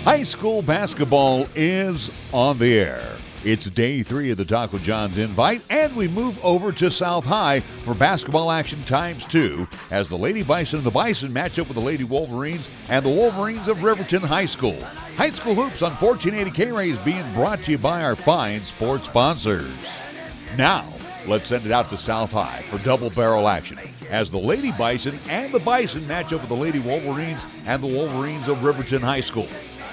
High school basketball is on the air. It's day 3 of the Taco John's Invite, and we move over to South High for basketball action ×2 as the Lady Bison and the Bison match up with the Lady Wolverines and the Wolverines of Riverton High School. High School Hoops on 1480 KRAE is being brought to you by our fine sports sponsors. Now, let's send it out to South High for double barrel action as the Lady Bison and the Bison match up with the Lady Wolverines and the Wolverines of Riverton High School.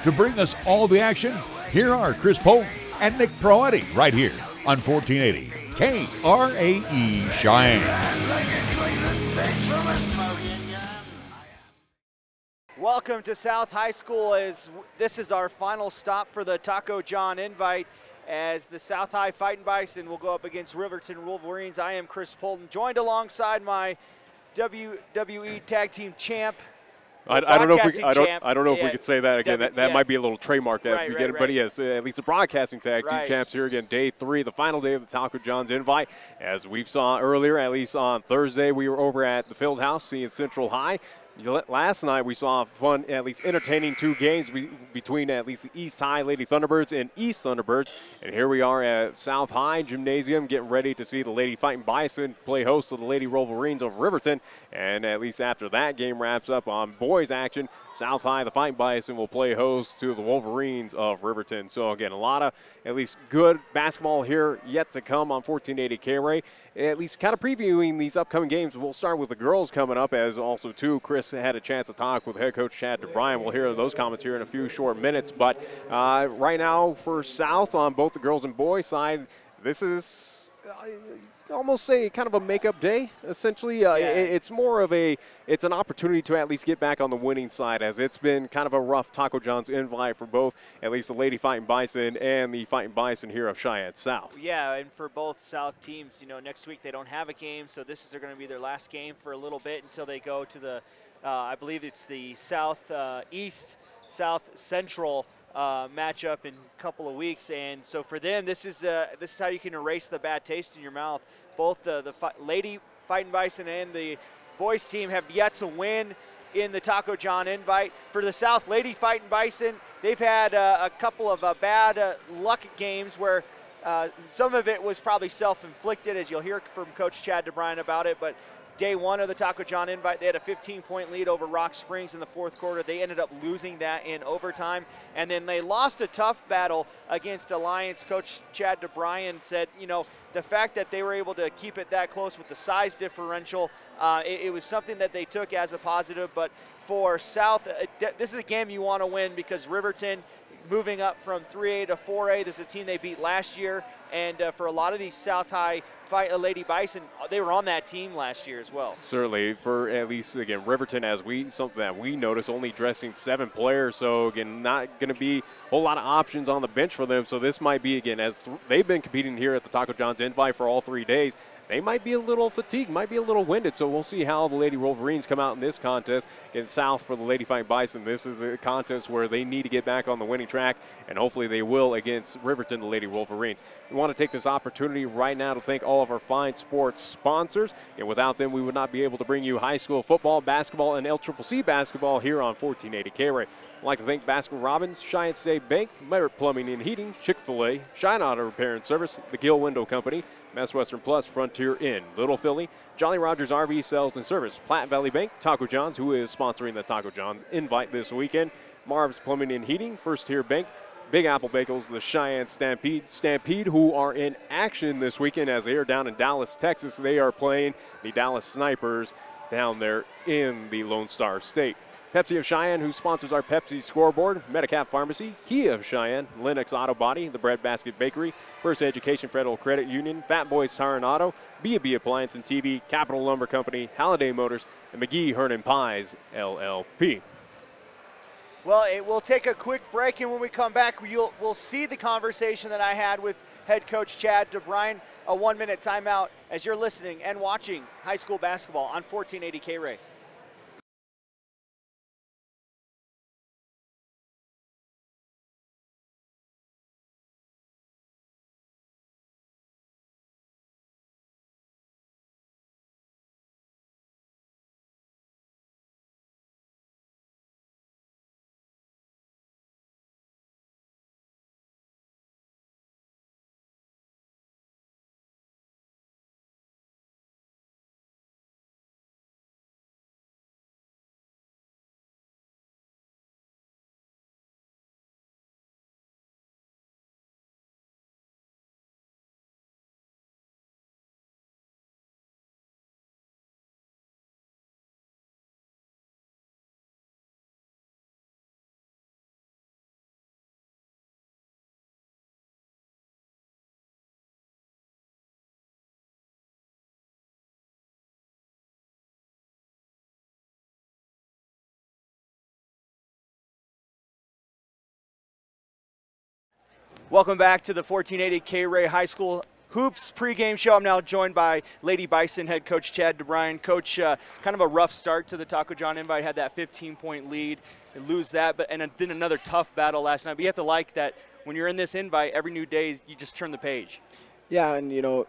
To bring us all the action, here are Chris Polk and Nick Proetti right here on 1480 KRAE Cheyenne. Welcome to South High School. This is our final stop for the Taco John Invite as the South High Fighting Bison will go up against Riverton Wolverines. I am Chris Polton, joined alongside my WWE Tag Team Champ. I don't know if we could say that again. That might be a little trademark that we get. But yes, at least the broadcasting tag team champs here again. Day 3, the final day of the Taco John's Invite. As we saw earlier, at least on Thursday, we were over at the Field House seeing Central High. Last night we saw fun, at least entertaining 2 games between at least the East High Lady Thunderbirds and East Thunderbirds. And here we are at South High Gymnasium getting ready to see the Lady Fighting Bison play host to the Lady Wolverines of Riverton. And at least after that game wraps up on boys action, South High, the Fighting Bison, will play host to the Wolverines of Riverton. So again, a lot of at least good basketball here yet to come on 1480 KRAE. At least kind of previewing these upcoming games. We'll start with the girls coming up, as also too Chris had a chance to talk with head coach Chad DeBryan. We'll hear those comments here in a few short minutes. But right now for South on both the girls and boys side, this is almost say kind of a makeup day, essentially. It's more of it's an opportunity to at least get back on the winning side, as it's been kind of a rough Taco John's Invite for both, at least the Lady Fighting Bison and the Fighting Bison here of Cheyenne South. Yeah, and for both South teams, next week they don't have a game, so this is going to be their last game for a little bit until they go to the, I believe it's the South East, South Central matchup in a couple of weeks. And so for them, this is how you can erase the bad taste in your mouth. Both the Lady Fighting Bison and the boys team have yet to win in the Taco John Invite. For the South Lady Fighting Bison, they've had a couple of bad luck games where some of it was probably self-inflicted, as you'll hear from Coach Chad DeBryan about it. But day 1 of the Taco John Invite, they had a 15-point lead over Rock Springs in the 4th quarter. They ended up losing that in overtime. And then they lost a tough battle against Alliance. Coach Chad DeBryan said, the fact that they were able to keep it that close with the size differential, it was something that they took as a positive. But for South, this is a game you want to win, because Riverton, moving up from 3A to 4A, this is a team they beat last year. And for a lot of these South High Lady Bison, they were on that team last year as well. Certainly, for at least, again, Riverton, something that we notice, only dressing 7 players. So, again, not going to be a whole lot of options on the bench for them. So this might be, again, as they've been competing here at the Taco John's Invite for all 3 days, they might be a little fatigued, might be a little winded. So we'll see how the Lady Wolverines come out in this contest. In South for the Lady Fighting Bison, this is a contest where they need to get back on the winning track, and hopefully they will against Riverton, the Lady Wolverines. We want to take this opportunity right now to thank all of our fine sports sponsors. And without them, we would not be able to bring you high school football, basketball, and LCCC basketball here on 1480 KRAE. I'd like to thank Baskin-Robbins, Cheyenne State Bank, Merit Plumbing and Heating, Chick-fil-A, Cheyenne Auto Repair and Service, the Gill Window Company, Best Western Plus, Frontier Inn, Little Philly, Jolly Rogers RV Sales and Service, Platte Valley Bank, Taco John's, who is sponsoring the Taco John's Invite this weekend, Marv's Plumbing and Heating, First Tier Bank, Big Apple Bagels, the Cheyenne Stampede, who are in action this weekend as they are down in Dallas, Texas. They are playing the Dallas Snipers down there in the Lone Star State. Pepsi of Cheyenne, who sponsors our Pepsi scoreboard, Medicap Pharmacy, Kia of Cheyenne, Lennox Auto Body, the Breadbasket Bakery, First Education Federal Credit Union, Fat Boys Tire and Auto, B&B Appliance and TV, Capital Lumber Company, Halliday Motors, and McGee Hernan Pies, LLP. Well, we'll take a quick break, and when we come back, we'll see the conversation that I had with head coach Chad DeBryan, a 1-minute timeout as you're listening and watching high school basketball on 1480 KRAE. Welcome back to the 1480 KRAE High School Hoops pregame show. I'm now joined by Lady Bison head coach Chad DeBryan. Coach, kind of a rough start to the Taco John Invite, had that 15-point lead and lose that, and then another tough battle last night. But you have to like that when you're in this invite, every new day you just turn the page. Yeah, and you know,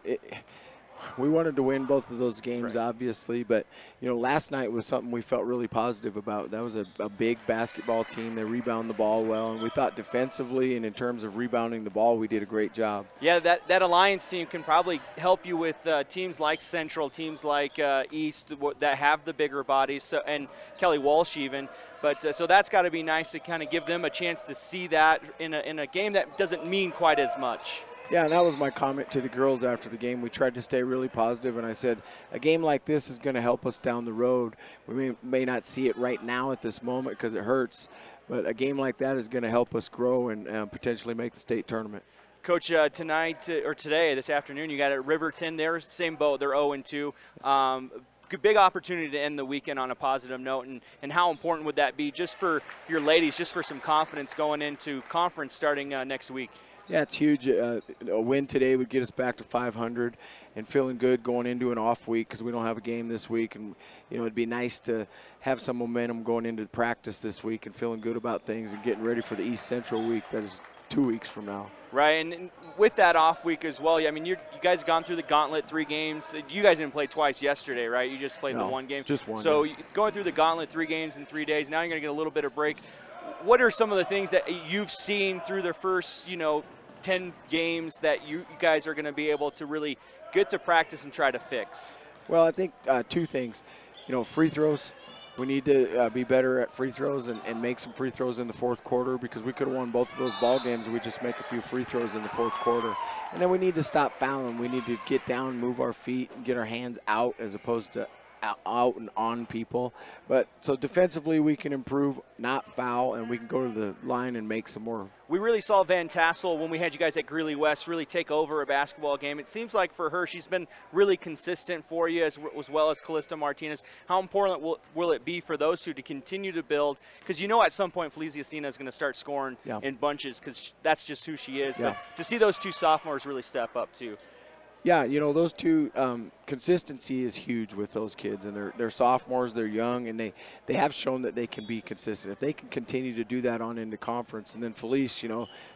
we wanted to win both of those games, right, obviously, but you know, last night was something we felt really positive about. That was a big basketball team. They rebound the ball well, and we thought defensively and in terms of rebounding the ball, we did a great job. Yeah, that Alliance team can probably help you with teams like Central, teams like East that have the bigger bodies, so, and Kelly Walsh even. But so that's got to be nice to kind of give them a chance to see that in a game that doesn't mean quite as much. Yeah, and that was my comment to the girls after the game. We tried to stay really positive, and I said, a game like this is going to help us down the road. We may not see it right now at this moment because it hurts, but a game like that is going to help us grow and potentially make the state tournament. Coach, tonight or today, this afternoon, you got at Riverton. They're same boat. They're 0-2. Big opportunity to end the weekend on a positive note, and how important would that be just for your ladies, just for some confidence going into conference starting next week? Yeah, it's huge. A win today would get us back to 500 and feeling good going into an off week because we don't have a game this week. And, you know, it'd be nice to have some momentum going into practice this week and feeling good about things and getting ready for the East Central week that is 2 weeks from now. Right, and with that off week as well, I mean, you guys have gone through the gauntlet, 3 games. You guys didn't play twice yesterday, right? You just played the one game. Just one. So going through the gauntlet, 3 games in 3 days, now you're going to get a little bit of break. What are some of the things that you've seen through the first, 10 games that you guys are going to be able to really get to practice and try to fix? Well, I think 2 things. Free throws. We need to be better at free throws and make some free throws in the fourth quarter because we could have won both of those ball games if we just make a few free throws in the fourth quarter. And then we need to stop fouling. We need to get down, move our feet, and get our hands out as opposed to out and on people. But so defensively we can improve, not foul, and we can go to the line and make some more. We really saw Van Tassel when we had you guys at Greeley West really take over a basketball game. It seems like for her she's been really consistent for you as well as Callista Martinez. How important will it be for those two to continue to build? Because at some point Felicia Sina is going to start scoring in bunches because that's just who she is. But to see those 2 sophomores really step up too. Yeah, those 2, consistency is huge with those kids, and they're sophomores, they're young, and they have shown that they can be consistent. If they can continue to do that on into conference, and then Felice,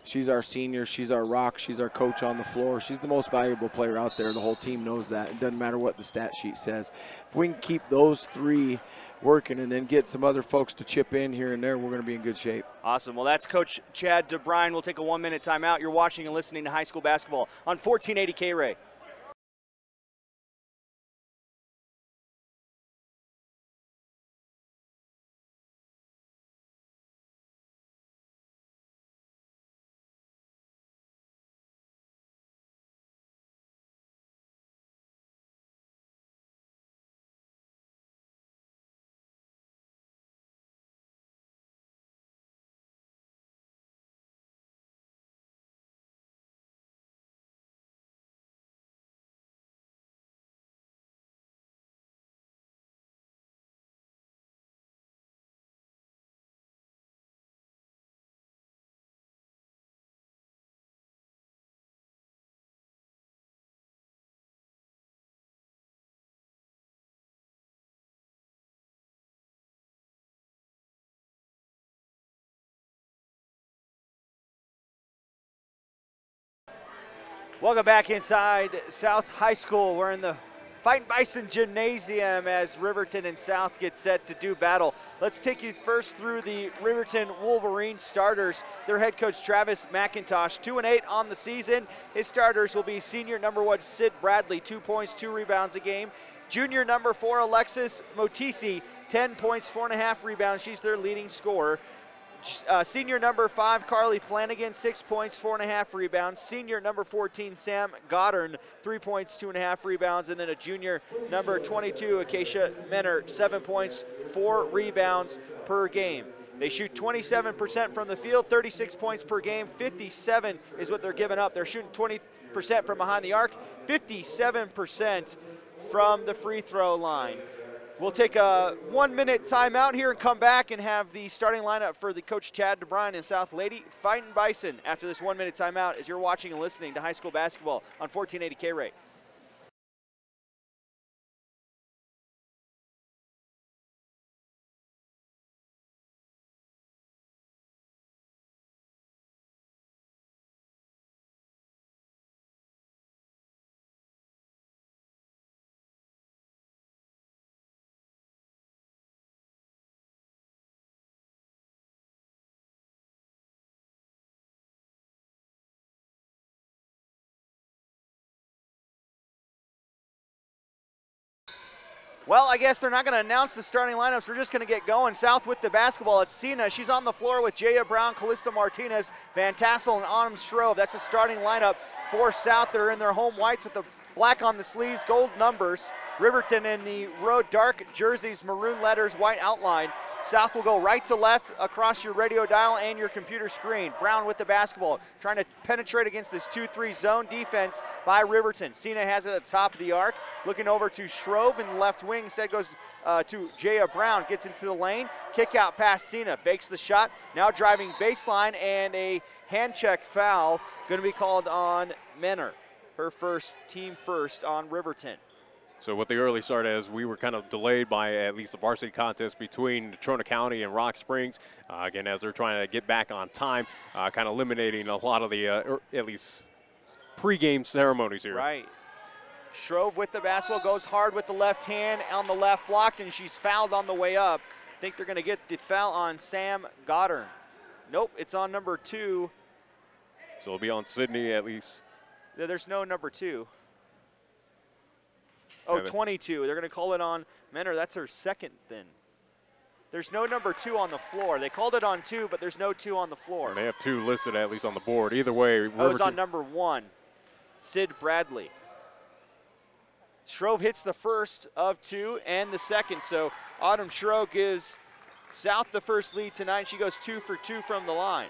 she's our senior, she's our rock, she's our coach on the floor. She's the most valuable player out there. The whole team knows that. It doesn't matter what the stat sheet says. If we can keep those 3 working and then get some other folks to chip in here and there, we're going to be in good shape. Awesome. Well, that's Coach Chad DeBryan. We'll take a 1-minute timeout. You're watching and listening to high school basketball on 1480 KRAE. Welcome back inside South High School. We're in the Fighting Bison Gymnasium as Riverton and South get set to do battle. Let's take you first through the Riverton Wolverines starters. Their head coach Travis McIntosh, 2-8 on the season. His starters will be senior number 1 Sid Bradley, 2 points, 2 rebounds a game. Junior number 4 Alexis Motisi, 10 points, 4.5 rebounds. She's their leading scorer. Senior number 5, Carly Flanagan, 6 points, 4.5 rebounds. Senior number 14, Sam Goddard, 3 points, 2.5 rebounds. And then a junior number 22, Acacia Menner, 7 points, 4 rebounds per game. They shoot 27% from the field, 36 points per game. 57 is what they're giving up. They're shooting 20% from behind the arc, 57% from the free throw line. We'll take a 1-minute timeout here and come back and have the starting lineup for the coach Chad DeBryan and South Lady Fighting Bison after this 1-minute timeout as you're watching and listening to high school basketball on 1480 KRAE. Well, I guess they're not going to announce the starting lineups. We're just going to get going. South with the basketball. It's Cena. She's on the floor with Jaya Brown, Callista Martinez, Van Tassel, and Autumn Shrove. That's the starting lineup for South. They're in their home whites with the black on the sleeves, gold numbers. Riverton in the road dark jerseys, maroon letters, white outline. South will go right to left across your radio dial and your computer screen. Brown with the basketball, trying to penetrate against this 2-3 zone defense by Riverton. Cena has it at the top of the arc, looking over to Shrove in the left wing. Instead goes to Jaya Brown, gets into the lane, kick out past Cena, fakes the shot, now driving baseline, and a hand check foul going to be called on Menor. Her first, team first on Riverton. So with the early start, as we were kind of delayed by at least the varsity contest between Natrona County and Rock Springs, again, as they're trying to get back on time, kind of eliminating a lot of the, at least, pregame ceremonies here. Right. Shrove with the basketball, goes hard with the left hand on the left block, and she's fouled on the way up. I think they're going to get the foul on Sam Goddard. Nope, it's on number 2. So it'll be on Sydney at least. There's no number 2. Oh, 22. They're going to call it on Menor. That's her second then. There's no number 2 on the floor. They called it on 2, but there's no 2 on the floor. And they have 2 listed at least on the board. Either way, Riverton. Oh, it's on number 1, Sid Bradley. Shrove hits the first of 2 and the second. So Autumn Shrove gives South the first lead tonight. She goes 2 for 2 from the line.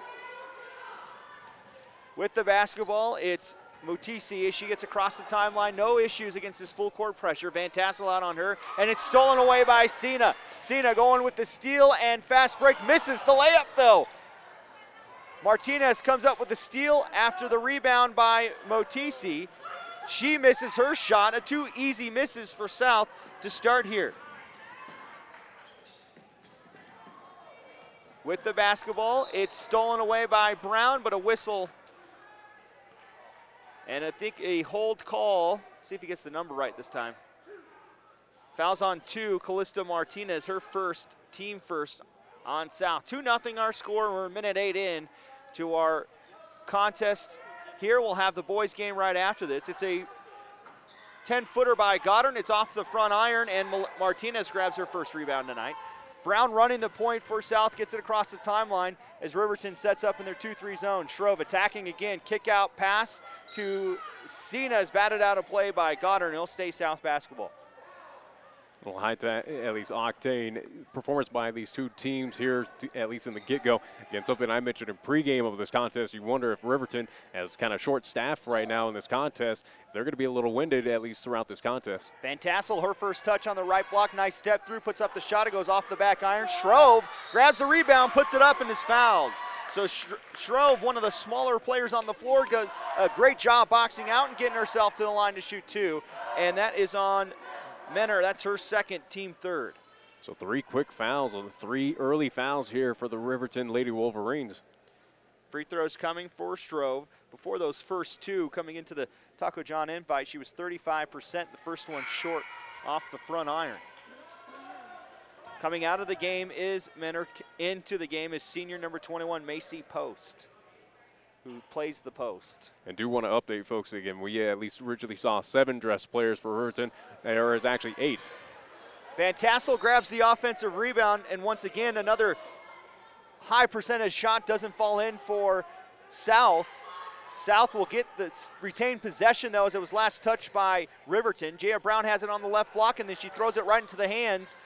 With the basketball, it's Mutisi as she gets across the timeline. No issues against this full court pressure. Van Tassel out on her, and it's stolen away by Cena. Cena going with the steal and fast break, misses the layup though. Martinez comes up with the steal after the rebound by Mutisi. She misses her shot. 2 easy misses for South to start here. With the basketball, it's stolen away by Brown, but a whistle. And I think a hold call. See if he gets the number right this time. Fouls on 2, Callista Martinez, her first, team first on South. 2-0 our score. We're a minute 8 in to our contest. Here we'll have the boys game right after this. It's a 10-footer by Goddard. It's off the front iron, and Martinez grabs her first rebound tonight. Brown running the point for South, gets it across the timeline as Riverton sets up in their 2-3 zone. Shrove attacking again, kick out pass to Cena is batted out of play by Goddard, and he'll stay South basketball. A little high, at least octane performance by these 2 teams here, at least in the get-go. Again, something I mentioned in pregame of this contest, you wonder if Riverton, as kind of short staff right now in this contest, if they're going to be a little winded at least throughout this contest. Van Tassel, her first touch on the right block, nice step through, puts up the shot, it goes off the back iron. Shrove grabs the rebound, puts it up, and is fouled. So Shrove, one of the smaller players on the floor, does a great job boxing out and getting herself to the line to shoot 2, and that is on Menor. That's her second, team third. So 3 quick fouls, 3 early fouls here for the Riverton Lady Wolverines. Free throws coming for Shrove. Before those first 2 coming into the Taco John invite, she was 35%. The first one short off the front iron. Coming out of the game is Menor. Into the game is senior number 21, Macy Post, who plays the post. And do want to update folks again. We at least originally saw 7 dress players for Riverton. There is actually 8. Van Tassel grabs the offensive rebound, and once again, another high percentage shot doesn't fall in for South. South will get the retained possession, though, as it was last touched by Riverton. Jaya Brown has it on the left block, and then she throws it right into the hands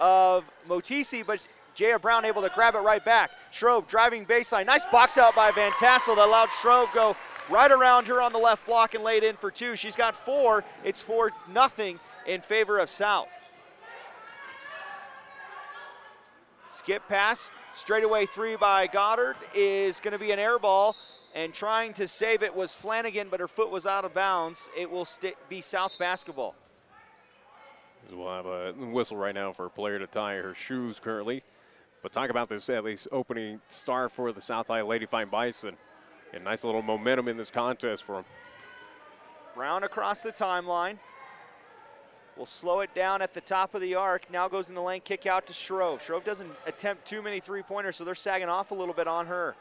of Mutisi, but Jaya Brown able to grab it right back. Shrove driving baseline. Nice box out by Van Tassel that allowed Shrove go right around her on the left block and laid in for 2. She's got 4. It's 4-0 in favor of South. Skip pass, straightaway three by Goddard is going to be an air ball, and trying to save it was Flanagan, but her foot was out of bounds. It will be South basketball. We'll have a whistle right now for a player to tie her shoes currently. But talk about this at least opening start for the South High Lady Fighting Bison. A nice little momentum in this contest for them. Brown across the timeline. We'll slow it down at the top of the arc. Now goes in the lane, kick out to Shrove. Shrove doesn't attempt too many three-pointers, so they're sagging off a little bit on her.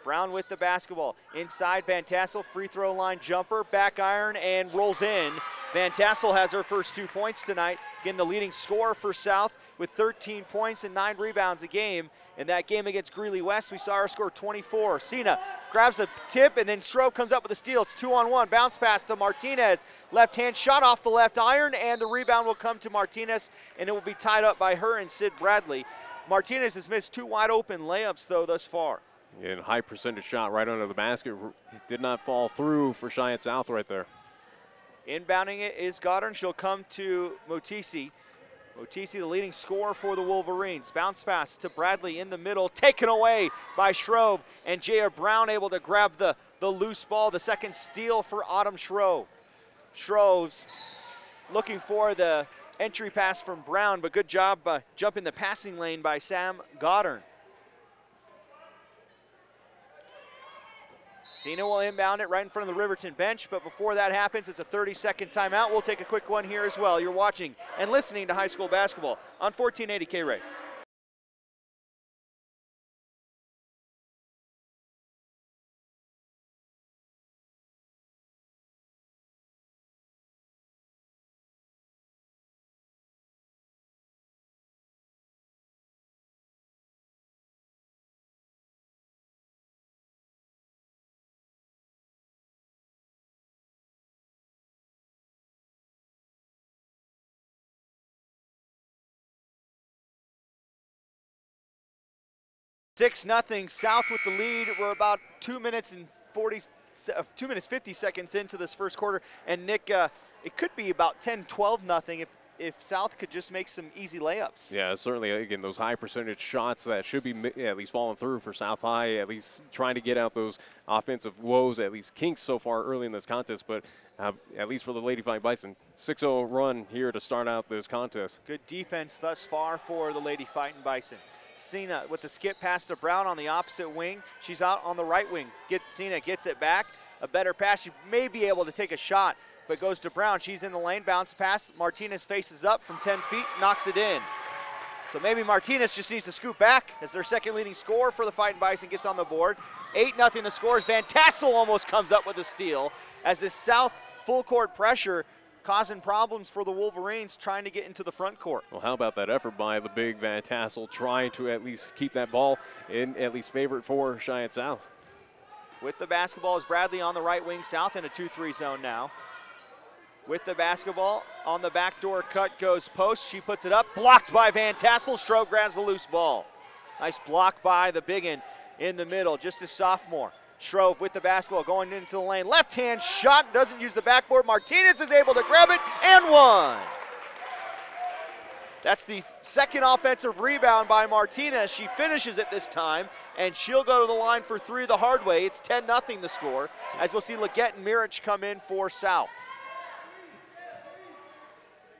Brown with the basketball. Inside, Van Tassel, free throw line jumper, back iron, and rolls in. Van Tassel has her first 2 points tonight. Again, the leading scorer for South with 13 points and 9 rebounds a game. In that game against Greeley West, we saw her score 24. Cena grabs a tip, and then Shrove comes up with a steal. It's 2-on-1. Bounce pass to Martinez. Left hand shot off the left iron, and the rebound will come to Martinez, and it will be tied up by her and Sid Bradley. Martinez has missed 2 wide open layups, though, thus far. And high percentage shot right under the basket. It did not fall through for Cheyenne South right there. Inbounding it is Goddard. She'll come to Motisi. Motisi, the leading scorer for the Wolverines. Bounce pass to Bradley in the middle, taken away by Shrove, and Jaya Brown able to grab the loose ball, the second steal for Autumn Shrove. Shrove's looking for the entry pass from Brown, but good job jumping the passing lane by Sam Goddard. Cena will inbound it right in front of the Riverton bench, but before that happens, it's a 30-second timeout. We'll take a quick one here as well. You're watching and listening to high school basketball on 1480 KRAE. Six 0 South with the lead. We're about 2 minutes 50 seconds into this first quarter, and Nick, it could be about 10-12 nothing if South could just make some easy layups. Yeah, certainly. Again, those high percentage shots that should be at least falling through for South High, at least trying to get out those offensive woes, at least kinks so far early in this contest. But at least for the Lady Fighting Bison, 6-0 run here to start out this contest. Good defense thus far for the Lady Fighting Bison. Cena with the skip pass to Brown on the opposite wing. She's out on the right wing. Cena gets it back. A better pass. She may be able to take a shot, but goes to Brown. She's in the lane. Bounce pass. Martinez faces up from 10 feet, knocks it in. So maybe Martinez just needs to scoot back as their second leading scorer for the Fighting Bison gets on the board. 8-0 the scores. Van Tassel almost comes up with a steal as this South full court pressure causing problems for the Wolverines trying to get into the front court. Well, how about that effort by the big Van Tassel trying to at least keep that ball in at least favorite for Cheyenne South. With the basketball is Bradley on the right wing. South in a 2-3 zone now. With the basketball on the backdoor cut goes post. She puts it up, blocked by Van Tassel. Stroh grabs the loose ball. Nice block by the biggin in the middle, just a sophomore. Shrove with the basketball going into the lane. Left hand shot, doesn't use the backboard. Martinez is able to grab it and one. That's the second offensive rebound by Martinez. She finishes it this time, and she'll go to the line for 3 the hard way. It's 10-0 the score, as we'll see Leggett and Mirich come in for South.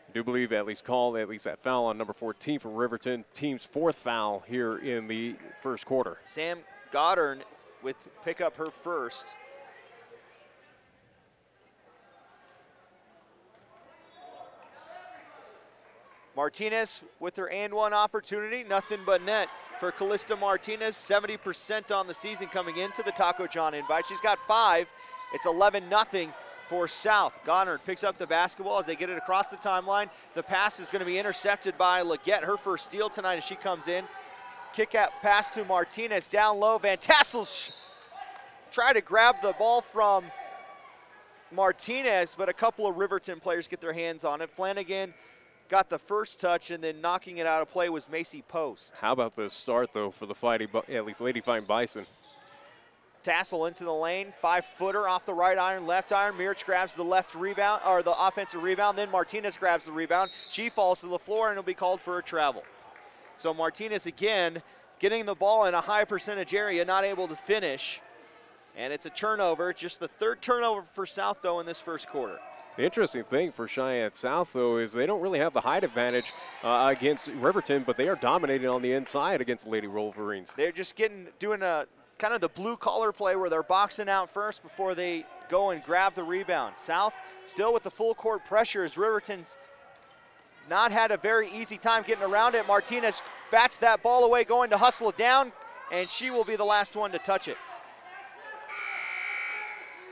I do believe at least that foul on number 14 for Riverton. Team's 4th foul here in the first quarter. Sam Goddard with pick up her first. Martinez with her and one opportunity, nothing but net for Callista Martinez. 70% on the season coming into the Taco John invite. She's got 5. It's 11-0 for South. Goddard picks up the basketball as they get it across the timeline. The pass is going to be intercepted by Leggett, her first steal tonight as she comes in. Kick out pass to Martinez down low. Van Tassel's try to grab the ball from Martinez, but a couple of Riverton players get their hands on it. Flanagan got the first touch, and then knocking it out of play was Macy Post. How about the start, though, for the at least Lady Fighting Bison? Tassel into the lane, 5-footer off the right iron, left iron. Mirich grabs the left rebound, or the offensive rebound. Then Martinez grabs the rebound. She falls to the floor, and it'll be called for a travel. So Martinez again getting the ball in a high percentage area, not able to finish. And it's a turnover, just the third turnover for South, though, in this first quarter. The interesting thing for Cheyenne South, though, is they don't really have the height advantage against Riverton, but they are dominating on the inside against Lady Wolverines. They're just doing a kind of the blue-collar play where they're boxing out first before they go and grab the rebound. South still with the full court pressure as Riverton's not had a very easy time getting around it. Martinez bats that ball away, going to hustle it down, and she will be the last one to touch it.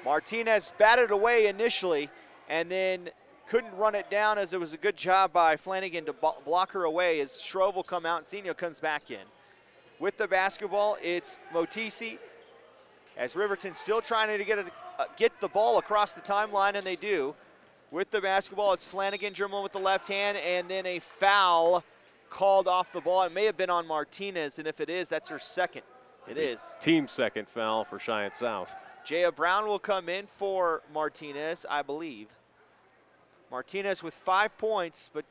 Martinez batted away initially and then couldn't run it down, as it was a good job by Flanagan to block her away as Shrove will come out and Senior comes back in. With the basketball, it's Motisi, as Riverton still trying to get the ball across the timeline, and they do. With the basketball, it's Flanagan dribbling with the left hand, and then a foul called off the ball. It may have been on Martinez, and if it is, that's her second. It is. Team second foul for Cheyenne South. Jaya Brown will come in for Martinez, I believe. Martinez with 5 points, but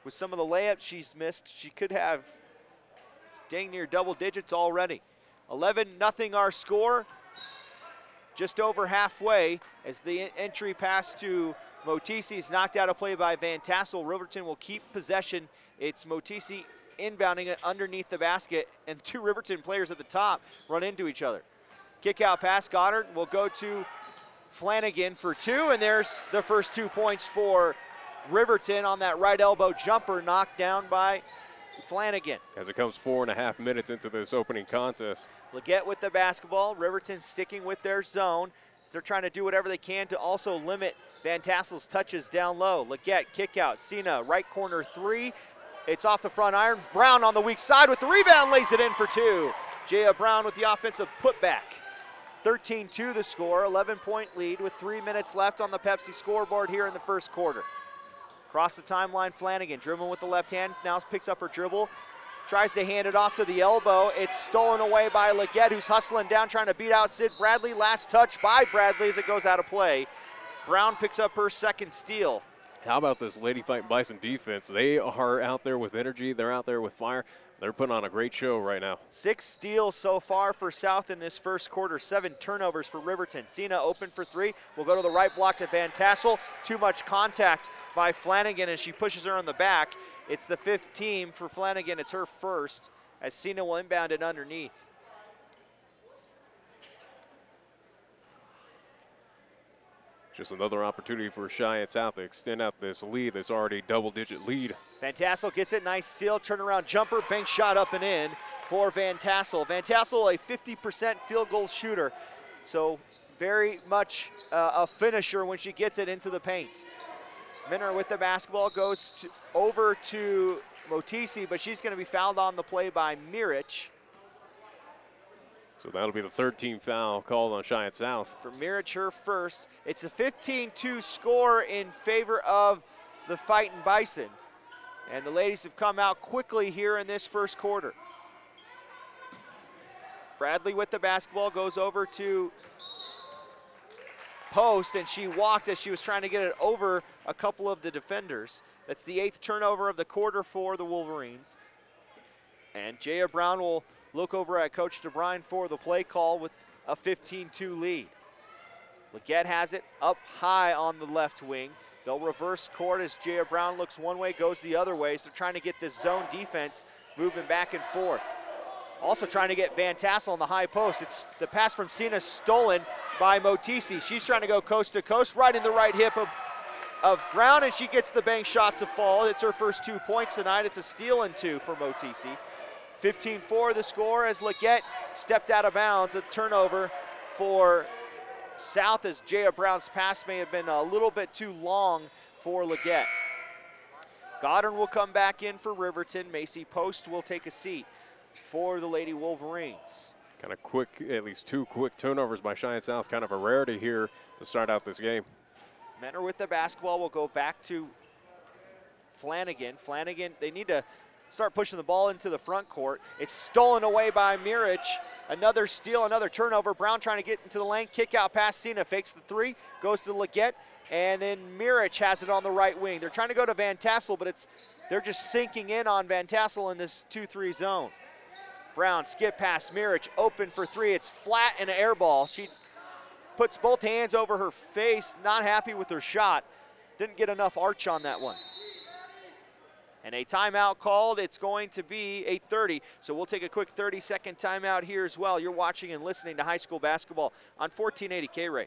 with some of the layups she's missed, she could have dang near double digits already. 11-0 our score, just over halfway as the entry pass to Motisi is knocked out of play by Van Tassel. Riverton will keep possession. It's Motisi inbounding it underneath the basket, and two Riverton players at the top run into each other. Kick out pass, Goddard will go to Flanagan for two, and there's the first 2 points for Riverton on that right elbow jumper knocked down by Flanagan. As it comes 4.5 minutes into this opening contest. Leggett with the basketball. Riverton sticking with their zone. So they're trying to do whatever they can to also limit Van Tassel's touches down low. Leggett, kick out. Cena, right corner three. It's off the front iron. Brown on the weak side with the rebound, lays it in for two. Jaya Brown with the offensive putback. 13-2 the score, 11-point lead with 3 minutes left on the Pepsi scoreboard here in the first quarter. Across the timeline, Flanagan dribbling with the left hand, now picks up her dribble, tries to hand it off to the elbow. It's stolen away by Leggett, who's hustling down, trying to beat out Sid Bradley. Last touch by Bradley as it goes out of play. Brown picks up her second steal. How about this Lady Fighting Bison defense? They are out there with energy. They're out there with fire. They're putting on a great show right now. 6 steals so far for South in this first quarter, 7 turnovers for Riverton. Cena open for three, will go to the right block to Van Tassel. Too much contact by Flanagan as she pushes her on the back. It's the 5th team for Flanagan, it's her first, as Cena will inbound it underneath. Just another opportunity for Cheyenne South to extend out this lead, this already double-digit lead. Van Tassel gets it, nice seal, turnaround jumper, bank shot up and in for Van Tassel. Van Tassel, a 50% field goal shooter, so very much a finisher when she gets it into the paint. Minner with the basketball goes over to Motisi, but she's going to be fouled on the play by Mirich. So that'll be the 13th foul called on Cheyenne South. For Mirich, her first. It's a 15-2 score in favor of the Fightin' Bison. And the ladies have come out quickly here in this first quarter. Bradley with the basketball goes over to post, and she walked as she was trying to get it over a couple of the defenders. That's the 8th turnover of the quarter for the Wolverines. And Jaya Brown will look over at Coach DeBrine for the play call with a 15-2 lead. Leggett has it up high on the left wing. They'll reverse court as Jaya Brown looks one way, goes the other way. So trying to get this zone defense moving back and forth. Also trying to get Van Tassel on the high post. It's the pass from Cena stolen by Motisi. She's trying to go coast to coast, right in the right hip of Brown, and she gets the bank shot to fall. It's her first 2 points tonight. It's a steal and 2 for Motisi. 15-4 the score as Leggett stepped out of bounds. A turnover for South as Jaya Brown's pass may have been a little bit too long for Leggett. Goddard will come back in for Riverton. Macy Post will take a seat for the Lady Wolverines. Kind of quick, at least 2 quick turnovers by Cheyenne South. Kind of a rarity here to start out this game. Mentor with the basketball will go back to Flanagan. Flanagan, they need to start pushing the ball into the front court. It's stolen away by Mirich. Another steal, another turnover. Brown trying to get into the lane. Kick out pass. Cena fakes the three. Goes to Leggett. And then Mirich has it on the right wing. They're trying to go to Van Tassel, but it's they're just sinking in on Van Tassel in this 2-3 zone. Brown skip past Mirich, open for three. It's flat and an air ball. She puts both hands over her face, not happy with her shot. Didn't get enough arch on that one. And a timeout called. It's going to be 8:30. So we'll take a quick 30-second timeout here as well. You're watching and listening to high school basketball on 1480 KRAE.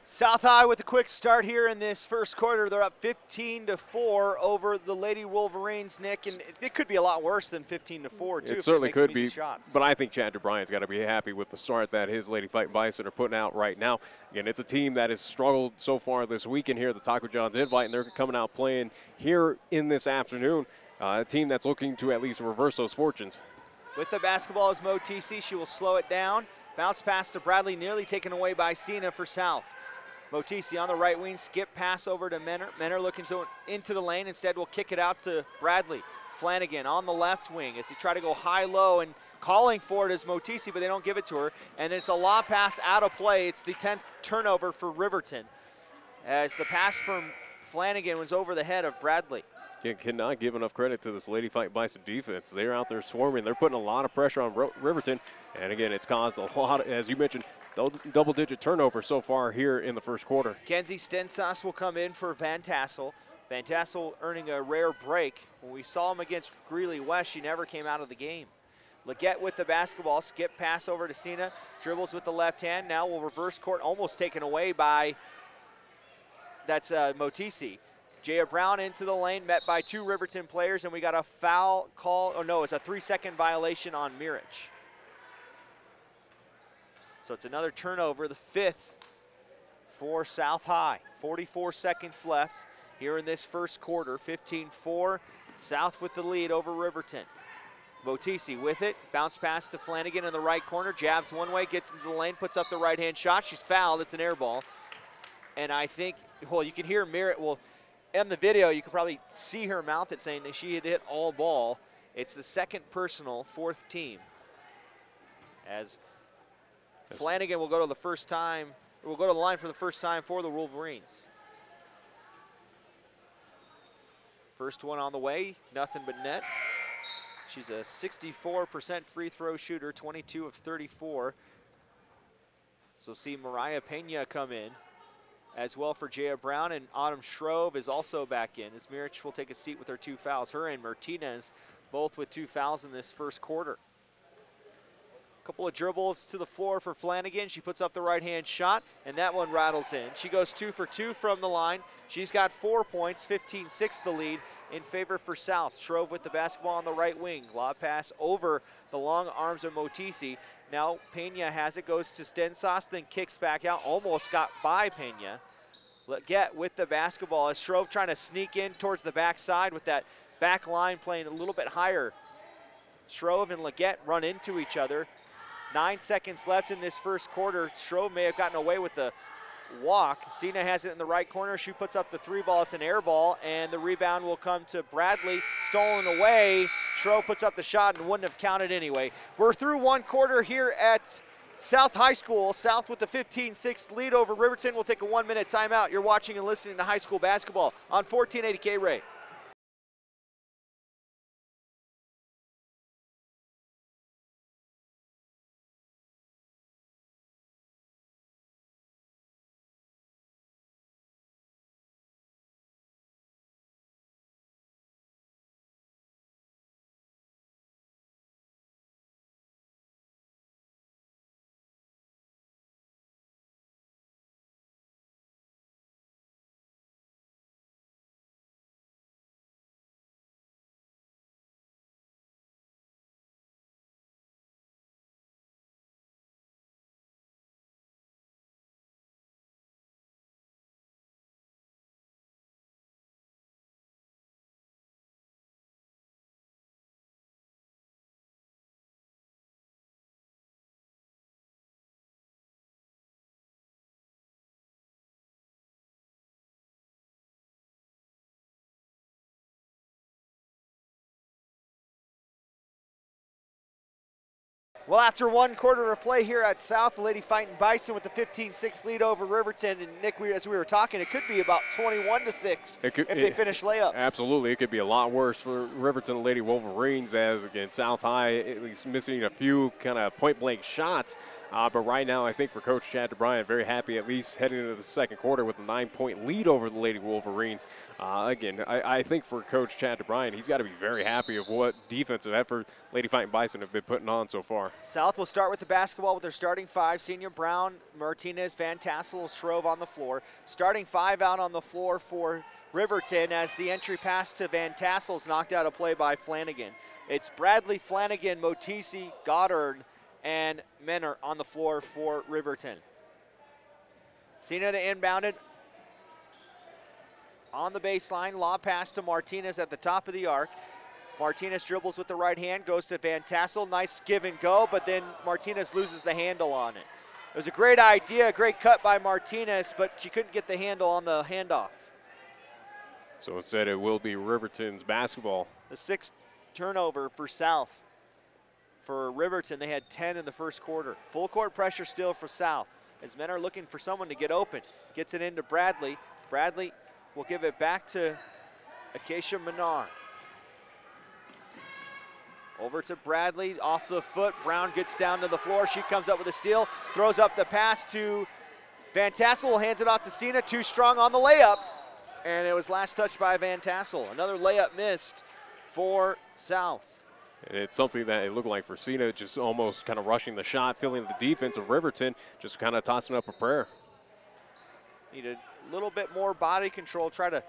South High with a quick start here in this first quarter. They're up 15-4 over the Lady Wolverines, Nick, and it could be a lot worse than 15-4 too. It certainly could be, but I think Chad DeBryan's got to be happy with the start that his Lady Fighting Bison are putting out right now. Again, it's a team that has struggled so far this weekend here at the Taco John's Invite, and they're coming out playing here in this afternoon. A team that's looking to at least reverse those fortunes. With the basketball is Mo TC. She will slow it down. Bounce pass to Bradley, nearly taken away by Cena for South. Motisi on the right wing, skip pass over to Menor. Menor looking into the lane. Instead, will kick it out to Bradley. Flanagan on the left wing as he try to go high-low, and calling for it is Motisi, but they don't give it to her. And it's a lob pass out of play. It's the 10th turnover for Riverton as the pass from Flanagan was over the head of Bradley. Cannot give enough credit to this Lady Fight Bison defense. They're out there swarming. They're putting a lot of pressure on Riverton. And again, it's caused a lot, as you mentioned, double-digit turnover so far here in the first quarter. Kenzie Stensas will come in for Van Tassel. Van Tassel earning a rare break. When we saw him against Greeley West, she never came out of the game. Leggett with the basketball, skip pass over to Cena, dribbles with the left hand. Now will reverse court, almost taken away by, that's Motisi. Jaya Brown into the lane, met by two Riverton players, and we got a foul call. Oh no, it's a 3-second violation on Mirich. So it's another turnover, the 5th for South High. 44 seconds left here in this first quarter. 15-4, South with the lead over Riverton. Motisi with it, bounce pass to Flanagan in the right corner, jabs one way, gets into the lane, puts up the right-hand shot. She's fouled, it's an air ball. And I think, well, you can hear Mirich, well, in the video, you can probably see her mouth it saying that she had hit all ball. It's the second personal, 4th team. As Flanagan will go to the first time, will go to the line for the first time for the Wolverines. First one on the way, nothing but net. She's a 64% free throw shooter, 22 of 34. So see Mariah Pena come in as well for Jaya Brown, and Autumn Shrove is also back in as Mirich will take a seat with her 2 fouls. Her and Martinez both with 2 fouls in this first quarter. Couple of dribbles to the floor for Flanagan. She puts up the right-hand shot, and that one rattles in. She goes 2 for 2 from the line. She's got 4 points, 15-6 the lead in favor for South. Shrove with the basketball on the right wing. Lob pass over the long arms of Motisi. Now Pena has it, goes to Stensas, then kicks back out. Almost got by Pena. Leggett with the basketball as Shrove trying to sneak in towards the backside with that back line playing a little bit higher. Shrove and Leggett run into each other. 9 seconds left in this first quarter. Shrove may have gotten away with the walk. Cena has it in the right corner. She puts up the 3 ball. It's an air ball, and the rebound will come to Bradley. Stolen away. Shrove puts up the shot and wouldn't have counted anyway. We're through 1 quarter here at South High School. South with the 15-6 lead over Riverton. We'll take a 1-minute timeout. You're watching and listening to high school basketball on 1480 KRAE. Well, after 1 quarter of play here at South, the Lady Fighting Bison with the 15-6 lead over Riverton. And Nick, as we were talking, it could be about 21-6 if they finish layups. Absolutely, it could be a lot worse for Riverton Lady Wolverines, as again South High at least missing a few kind of point-blank shots. But right now, I think for Coach Chad DeBryan, very happy at least heading into the second quarter with a 9-point lead over the Lady Wolverines. Again, I think for Coach Chad DeBryan, he's got to be very happy of what defensive effort Lady Fighting Bison have been putting on so far. South will start with the basketball with their starting 5. Senior Brown, Martinez, Van Tassel, Shrove on the floor. Starting 5 out on the floor for Riverton as the entry pass to Van Tassel is knocked out of play by Flanagan. It's Bradley, Flanagan, Motisi, Goddard, and Menor on the floor for Riverton. Cena to inbound it. On the baseline, lob pass to Martinez at the top of the arc. Martinez dribbles with the right hand, goes to Van Tassel. Nice give and go, but then Martinez loses the handle on it. It was a great idea, a great cut by Martinez, but she couldn't get the handle on the handoff. So instead it will be Riverton's basketball. The 6th turnover for South. For Riverton, they had 10 in the first quarter. Full court pressure still for South as men are looking for someone to get open. Gets it into Bradley. Bradley will give it back to Acacia Menard. Over to Bradley, off the foot. Brown gets down to the floor. She comes up with a steal, throws up the pass to Van Tassel, hands it off to Cena. Too strong on the layup, and it was last touched by Van Tassel. Another layup missed for South. It's something that it looked like for Cena, just almost kind of rushing the shot, feeling the defense of Riverton, just kind of tossing up a prayer. Need a little bit more body control, try to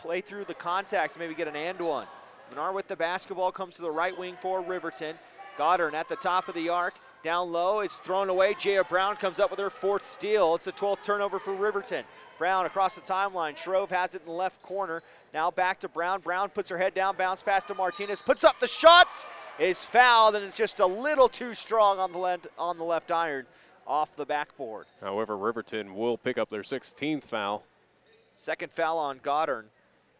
play through the contact, maybe get an and one. Menard with the basketball comes to the right wing for Riverton. Goddard at the top of the arc, down low, is thrown away. Jaya Brown comes up with her 4th steal. It's the 12th turnover for Riverton. Brown across the timeline. Shrove has it in the left corner. Now back to Brown. Brown puts her head down, bounce pass to Martinez, puts up the shot, is fouled, and it's just a little too strong on the left iron off the backboard. However, Riverton will pick up their 16th foul. 2nd foul on Goddard.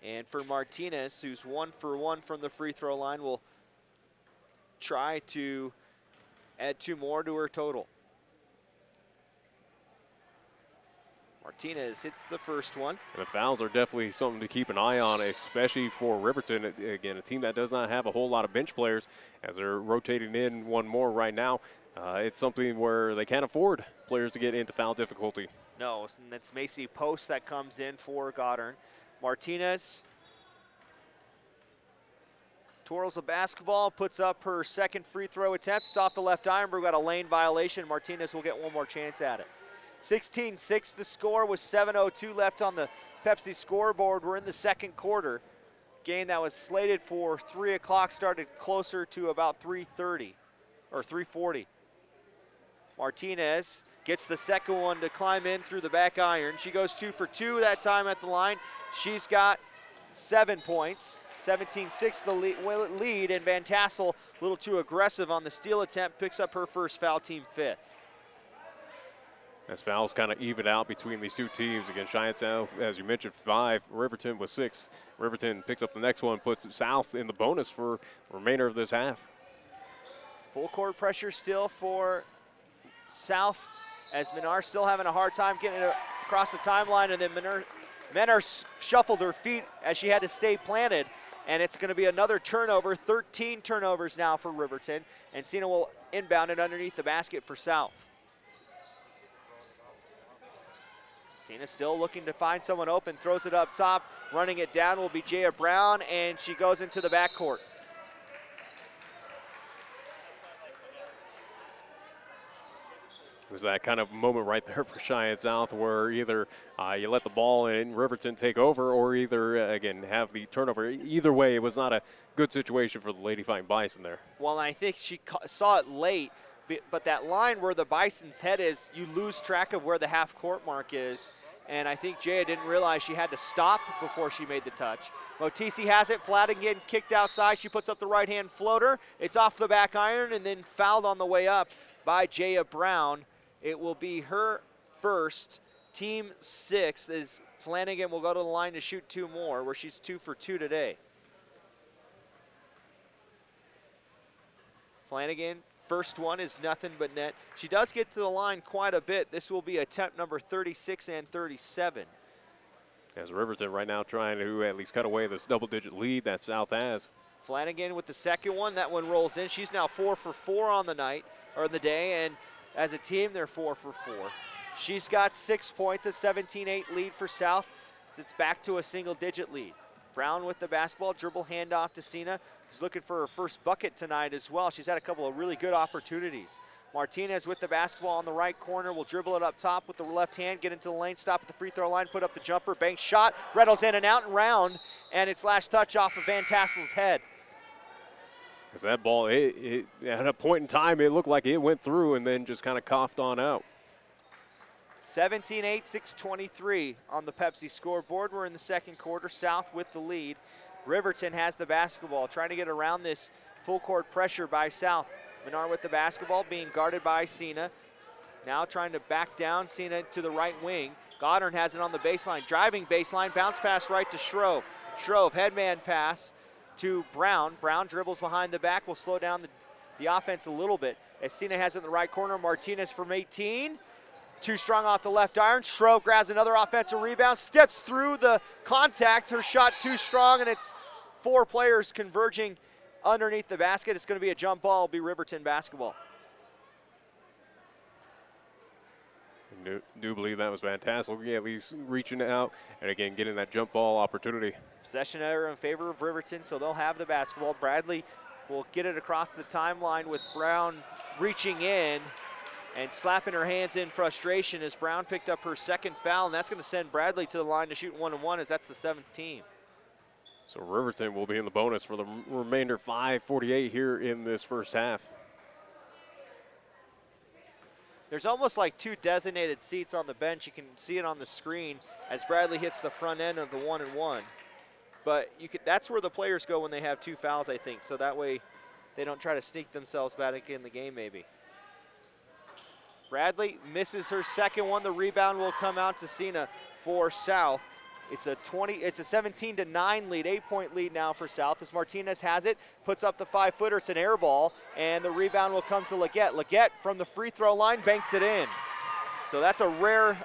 And for Martinez, who's 1 for 1 from the free throw line, will try to add 2 more to her total. Martinez hits the first one. And the fouls are definitely something to keep an eye on, especially for Riverton. Again, a team that does not have a whole lot of bench players as they're rotating in 1 more right now. It's something where they can't afford players to get into foul difficulty. No, and it's Macy Post that comes in for Goddard. Martinez twirls the basketball, puts up her 2nd free throw attempt. It's off the left iron, but we've got a lane violation. Martinez will get 1 more chance at it. 16-6 the score with 7:02 left on the Pepsi scoreboard. We're in the second quarter. Game that was slated for 3 o'clock started closer to about 3:30 or 3:40. Martinez gets the second one to climb in through the back iron. She goes 2 for 2 that time at the line. She's got 7 points. 17-6 the lead, and Van Tassel, a little too aggressive on the steal attempt, picks up her first foul, team 5th. As fouls kind of even out between these 2 teams. Again, Cheyenne South, as you mentioned, 5. Riverton with 6. Riverton picks up the next one, puts South in the bonus for the remainder of this half. Full court pressure still for South, as Menard still having a hard time getting it across the timeline, and then Menard shuffled her feet as she had to stay planted, and it's going to be another turnover. 13 turnovers now for Riverton, and Cena will inbound it underneath the basket for South. Cena still looking to find someone open, throws it up top. Running it down will be Jaya Brown, and she goes into the backcourt. It was that kind of moment right there for Cheyenne South where either you let the ball in Riverton take over, or either, again, have the turnover. Either way, it was not a good situation for the Lady Fighting Bison there. Well, I think she saw it late, but that line where the Bison's head is, you lose track of where the half-court mark is, and I think Jaya didn't realize she had to stop before she made the touch. Motisi has it, Flanagan kicked outside. She puts up the right-hand floater. It's off the back iron and then fouled on the way up by Jaya Brown. It will be her first, team 6, as Flanagan will go to the line to shoot 2 more, where she's 2 for 2 today. Flanagan First one is nothing but net. She does get to the line quite a bit. This will be attempt number 36 and 37. As Riverton right now trying to at least cut away this double-digit lead that South has. Flanagan with the second one. That one rolls in. She's now 4 for 4 on the night, or the day, and as a team, they're 4 for 4. She's got 6 points, a 17-8 lead for South. It's back to a single-digit lead. Brown with the basketball, dribble handoff to Cena. She's looking for her first bucket tonight as well. She's had a couple of really good opportunities. Martinez with the basketball on the right corner, will dribble it up top with the left hand, get into the lane, stop at the free throw line, put up the jumper, bank shot, rattles in and out and round, and it's last touch off of Van Tassel's head. As that ball, at a point in time, it looked like it went through and then just kind of coughed on out. 17-8, 6:23 on the Pepsi scoreboard. We're in the second quarter. South with the lead. Riverton has the basketball, trying to get around this full court pressure by South. Menard with the basketball, being guarded by Cena. Now trying to back down, Cena to the right wing. Goddard has it on the baseline, driving baseline, bounce pass right to Shrove. Shrove, headman pass to Brown. Brown dribbles behind the back, will slow down the offense a little bit. As Cena has it in the right corner, Martinez from 18. Too strong off the left iron. Shrove grabs another offensive rebound, steps through the contact. Her shot too strong, and it's 4 players converging underneath the basket. It's going to be a jump ball. It'll be Riverton basketball. Do believe that was fantastic. Yeah, at least reaching out and again getting that jump ball opportunity. Possession error in favor of Riverton, so they'll have the basketball. Bradley will get it across the timeline with Brown reaching in and slapping her hands in frustration as Brown picked up her second foul, and that's going to send Bradley to the line to shoot 1-1 as that's the 7th team. So Riverton will be in the bonus for the remainder 5:48 here in this first half. There's almost like 2 designated seats on the bench. You can see it on the screen as Bradley hits the front end of the 1-1. But that's where the players go when they have 2 fouls, I think. So that way they don't try to sneak themselves back in the game maybe. Bradley misses her second one. The rebound will come out to Cena for South. It's a 17-9 lead, 8-point lead now for South as Martinez has it, puts up the 5-footer. It's an air ball, and the rebound will come to Leggett. Leggett from the free throw line banks it in. So that's a rare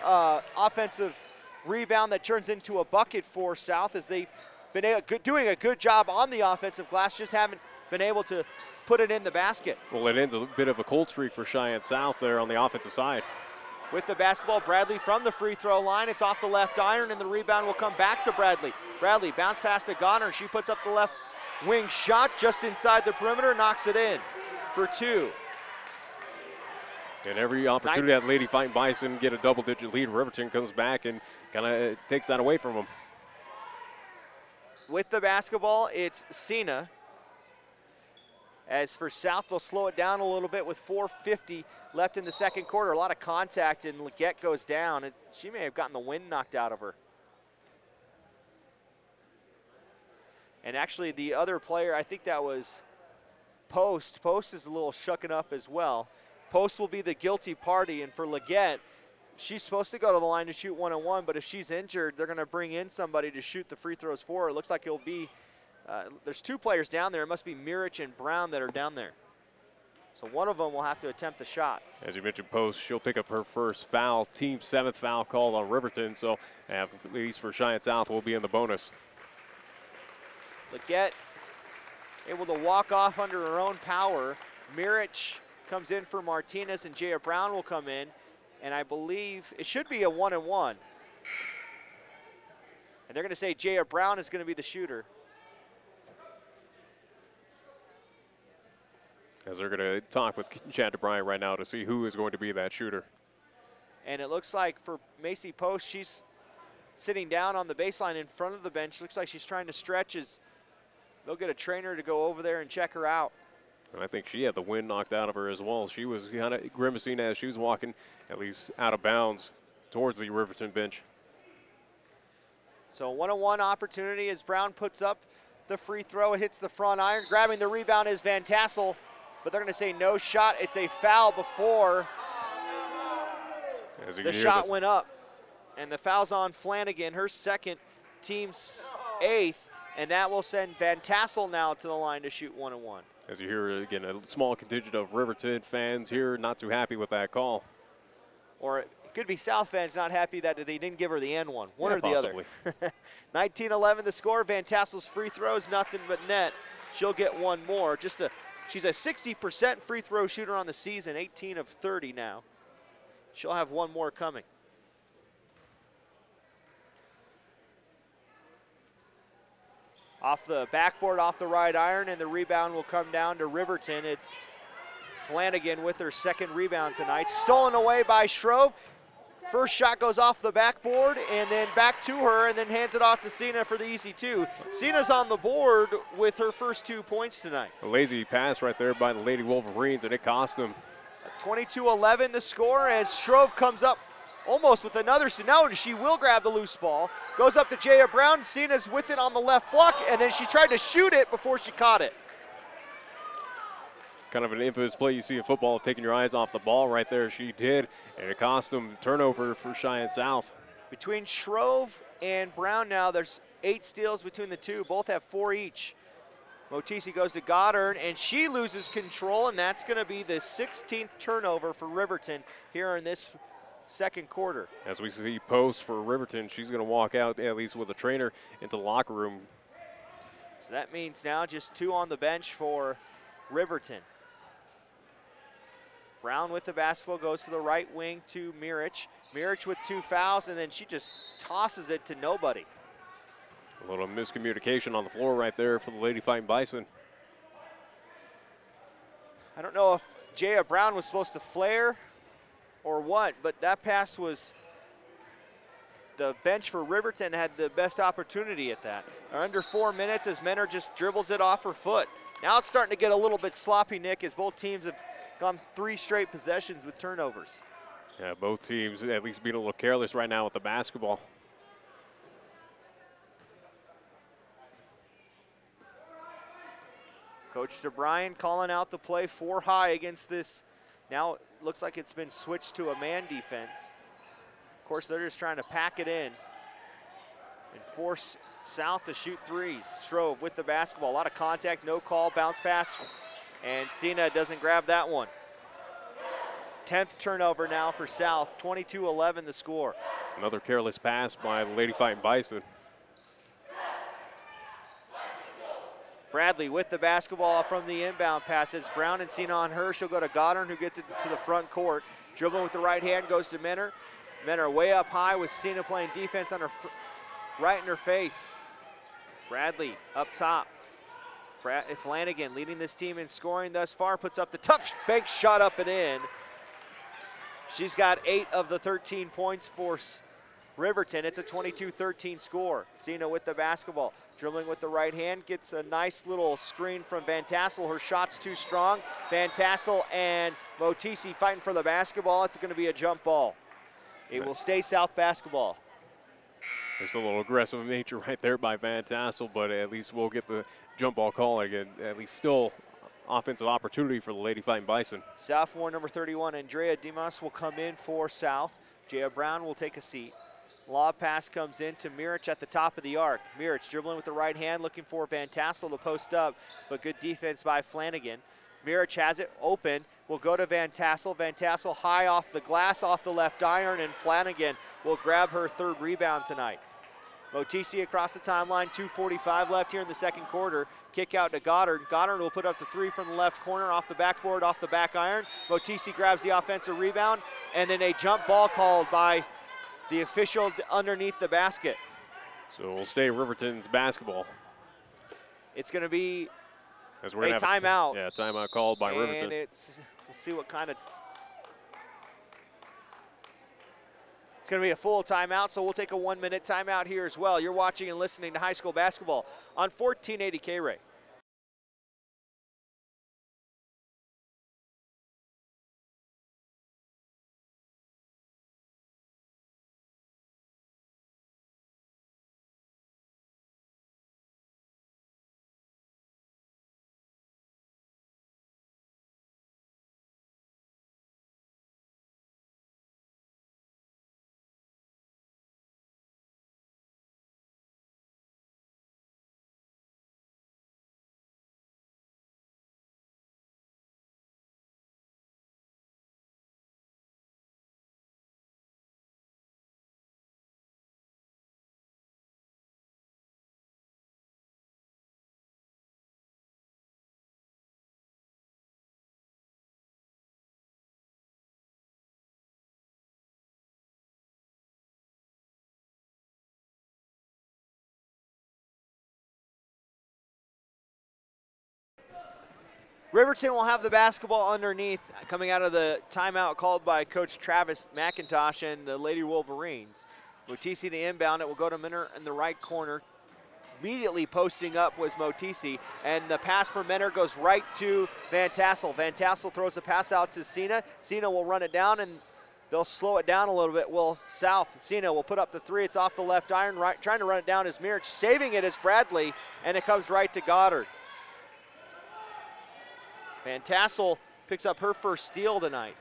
offensive rebound that turns into a bucket for South as they've been doing a good job on the offensive glass, just haven't been able to put it in the basket. Well, it ends a bit of a cold streak for Cheyenne South there on the offensive side. With the basketball, Bradley from the free throw line. It's off the left iron, and the rebound will come back to Bradley. Bradley bounce pass to Goddard. She puts up the left wing shot just inside the perimeter, knocks it in for 2. And every opportunity that Lady Fighting Bison get a double-digit lead, Riverton comes back and kind of takes that away from them. With the basketball, it's Cena. As for South, they'll slow it down a little bit with 4:50 left in the second quarter. A lot of contact, and Leggett goes down. She may have gotten the wind knocked out of her. And actually, the other player, I think that was Post. Post is a little shooken up as well. Post will be the guilty party, and for Leggett, she's supposed to go to the line to shoot 1-on-1, but if she's injured, they're going to bring in somebody to shoot the free throws for her. It looks like it'll be there's 2 players down there. It must be Mirich and Brown that are down there. So one of them will have to attempt the shots. As you mentioned, Post, she'll pick up her first foul, team 7th foul called on Riverton. So at least for Cheyenne South, will be in the bonus. Leggett able to walk off under her own power. Mirich comes in for Martinez, and Jaya Brown will come in. And I believe it should be a 1-on-1. And they're going to say Jaya Brown is going to be the shooter. As they're going to talk with Chad DeBryan right now to see who is going to be that shooter. And it looks like for Macy Post, she's sitting down on the baseline in front of the bench. Looks like she's trying to stretch as they'll get a trainer to go over there and check her out. And I think she had the wind knocked out of her as well. She was kind of grimacing as she was walking at least out of bounds towards the Riverton bench. So a 1-on-1 opportunity as Brown puts up the free throw. It hits the front iron. Grabbing the rebound is Van Tassel, but they're going to say no shot. It's a foul before the shot went up. And the foul's on Flanagan, her second, team's 8th. and that will send Van Tassel now to the line to shoot 1 and 1. As you hear, again, a small contingent of Riverton fans here not too happy with that call. Or it could be South fans not happy that they didn't give her the N one. One or possibly. The other. 19-11 the score. Van Tassel's free throws, nothing but net. She'll get one more. She's a 60% free throw shooter on the season, 18 of 30 now. She'll have one more coming. Off the backboard, off the right iron, and the rebound will come down to Riverton. It's Flanagan with her second rebound tonight. Stolen away by Shrove. First shot goes off the backboard and then back to her and then hands it off to Cena for the easy two. Cena's on the board with her first 2 points tonight. A lazy pass right there by the Lady Wolverines, and it cost them. 22-11 the score as Shrove comes up almost with another. Now she will grab the loose ball. Goes up to Jaya Brown. Cena's with it on the left block, and then she tried to shoot it before she caught it. Kind of an infamous play you see in football of taking your eyes off the ball right there. She did, and it cost them turnover for Cheyenne South. Between Shrove and Brown now, there's 8 steals between the two. Both have 4 each. Motisi goes to Goddard, and she loses control, and that's going to be the 16th turnover for Riverton here in this second quarter. As we see post for Riverton, she's going to walk out, at least with a trainer, into the locker room. So that means now just 2 on the bench for Riverton. Brown with the basketball goes to the right wing to Mirich. Mirich with 2 fouls, and then she just tosses it to nobody. A little miscommunication on the floor right there for the Lady Fighting Bison. I don't know if Jaya Brown was supposed to flare or what, but that pass was, the bench for Riverton had the best opportunity at that. They're under 4 minutes as Menor just dribbles it off her foot. Now it's starting to get a little bit sloppy, Nick, as both teams have gone 3 straight possessions with turnovers. Yeah, both teams at least being a little careless right now with the basketball. Coach DeBryan calling out the play 4 high against this. Now it looks like it's been switched to a man defense. Of course, they're just trying to pack it in and force South to shoot threes. Shrove with the basketball, a lot of contact, no call, bounce pass, and Cena doesn't grab that one. 10th turnover now for South, 22-11 the score. Another careless pass by the Lady Fighting Bison. Bradley with the basketball from the inbound passes. Brown and Cena on her. She'll go to Goddard, who gets it to the front court. Dribbling with the right hand goes to Menor. Menor way up high with Cena playing defense on her right in her face. Bradley up top. Flanagan leading this team in scoring thus far. Puts up the tough bank shot up and in. She's got 8 of the 13 points for Riverton. It's a 22-13 score. Cena with the basketball. Dribbling with the right hand, gets a nice little screen from Van Tassel. Her shot's too strong. Van Tassel and Motisi fighting for the basketball. It's going to be a jump ball. It will stay South basketball. There's a little aggressive nature right there by Van Tassel, but at least we'll get the jump ball call again. At least still offensive opportunity for the Lady Fighting Bison. Sophomore number 31, Andrea Dimas, will come in for South. Jaya Brown will take a seat. Lob pass comes in to Mirich at the top of the arc. Mirich dribbling with the right hand, looking for Van Tassel to post up, but good defense by Flanagan. Mirich has it open, will go to Van Tassel. Van Tassel high off the glass, off the left iron, and Flanagan will grab her 3rd rebound tonight. Motisi across the timeline, 2:45 left here in the second quarter. Kick out to Goddard. Goddard will put up the 3 from the left corner, off the backboard, off the back iron. Motisi grabs the offensive rebound, and then a jump ball called by the official underneath the basket. So we'll stay Riverton's basketball. It's going to be a timeout. Yeah, timeout called by Riverton. And we'll see what kind of. It's going to be a full timeout, so we'll take a 1-minute timeout here as well. You're watching and listening to high school basketball on 1480 KRAE. Riverton will have the basketball underneath coming out of the timeout called by Coach Travis McIntosh and the Lady Wolverines. Motisi to inbound. It will go to Minner in the right corner. Immediately posting up was Motisi, and the pass for Menor goes right to Van Tassel. Van Tassel throws the pass out to Cena. Cena will run it down, and they'll slow it down a little bit. Will South. Cena will put up the three. It's off the left iron. Right, trying to run it down is Mirich. Saving it is Bradley, and it comes right to Goddard. Van Tassel picks up her first steal tonight.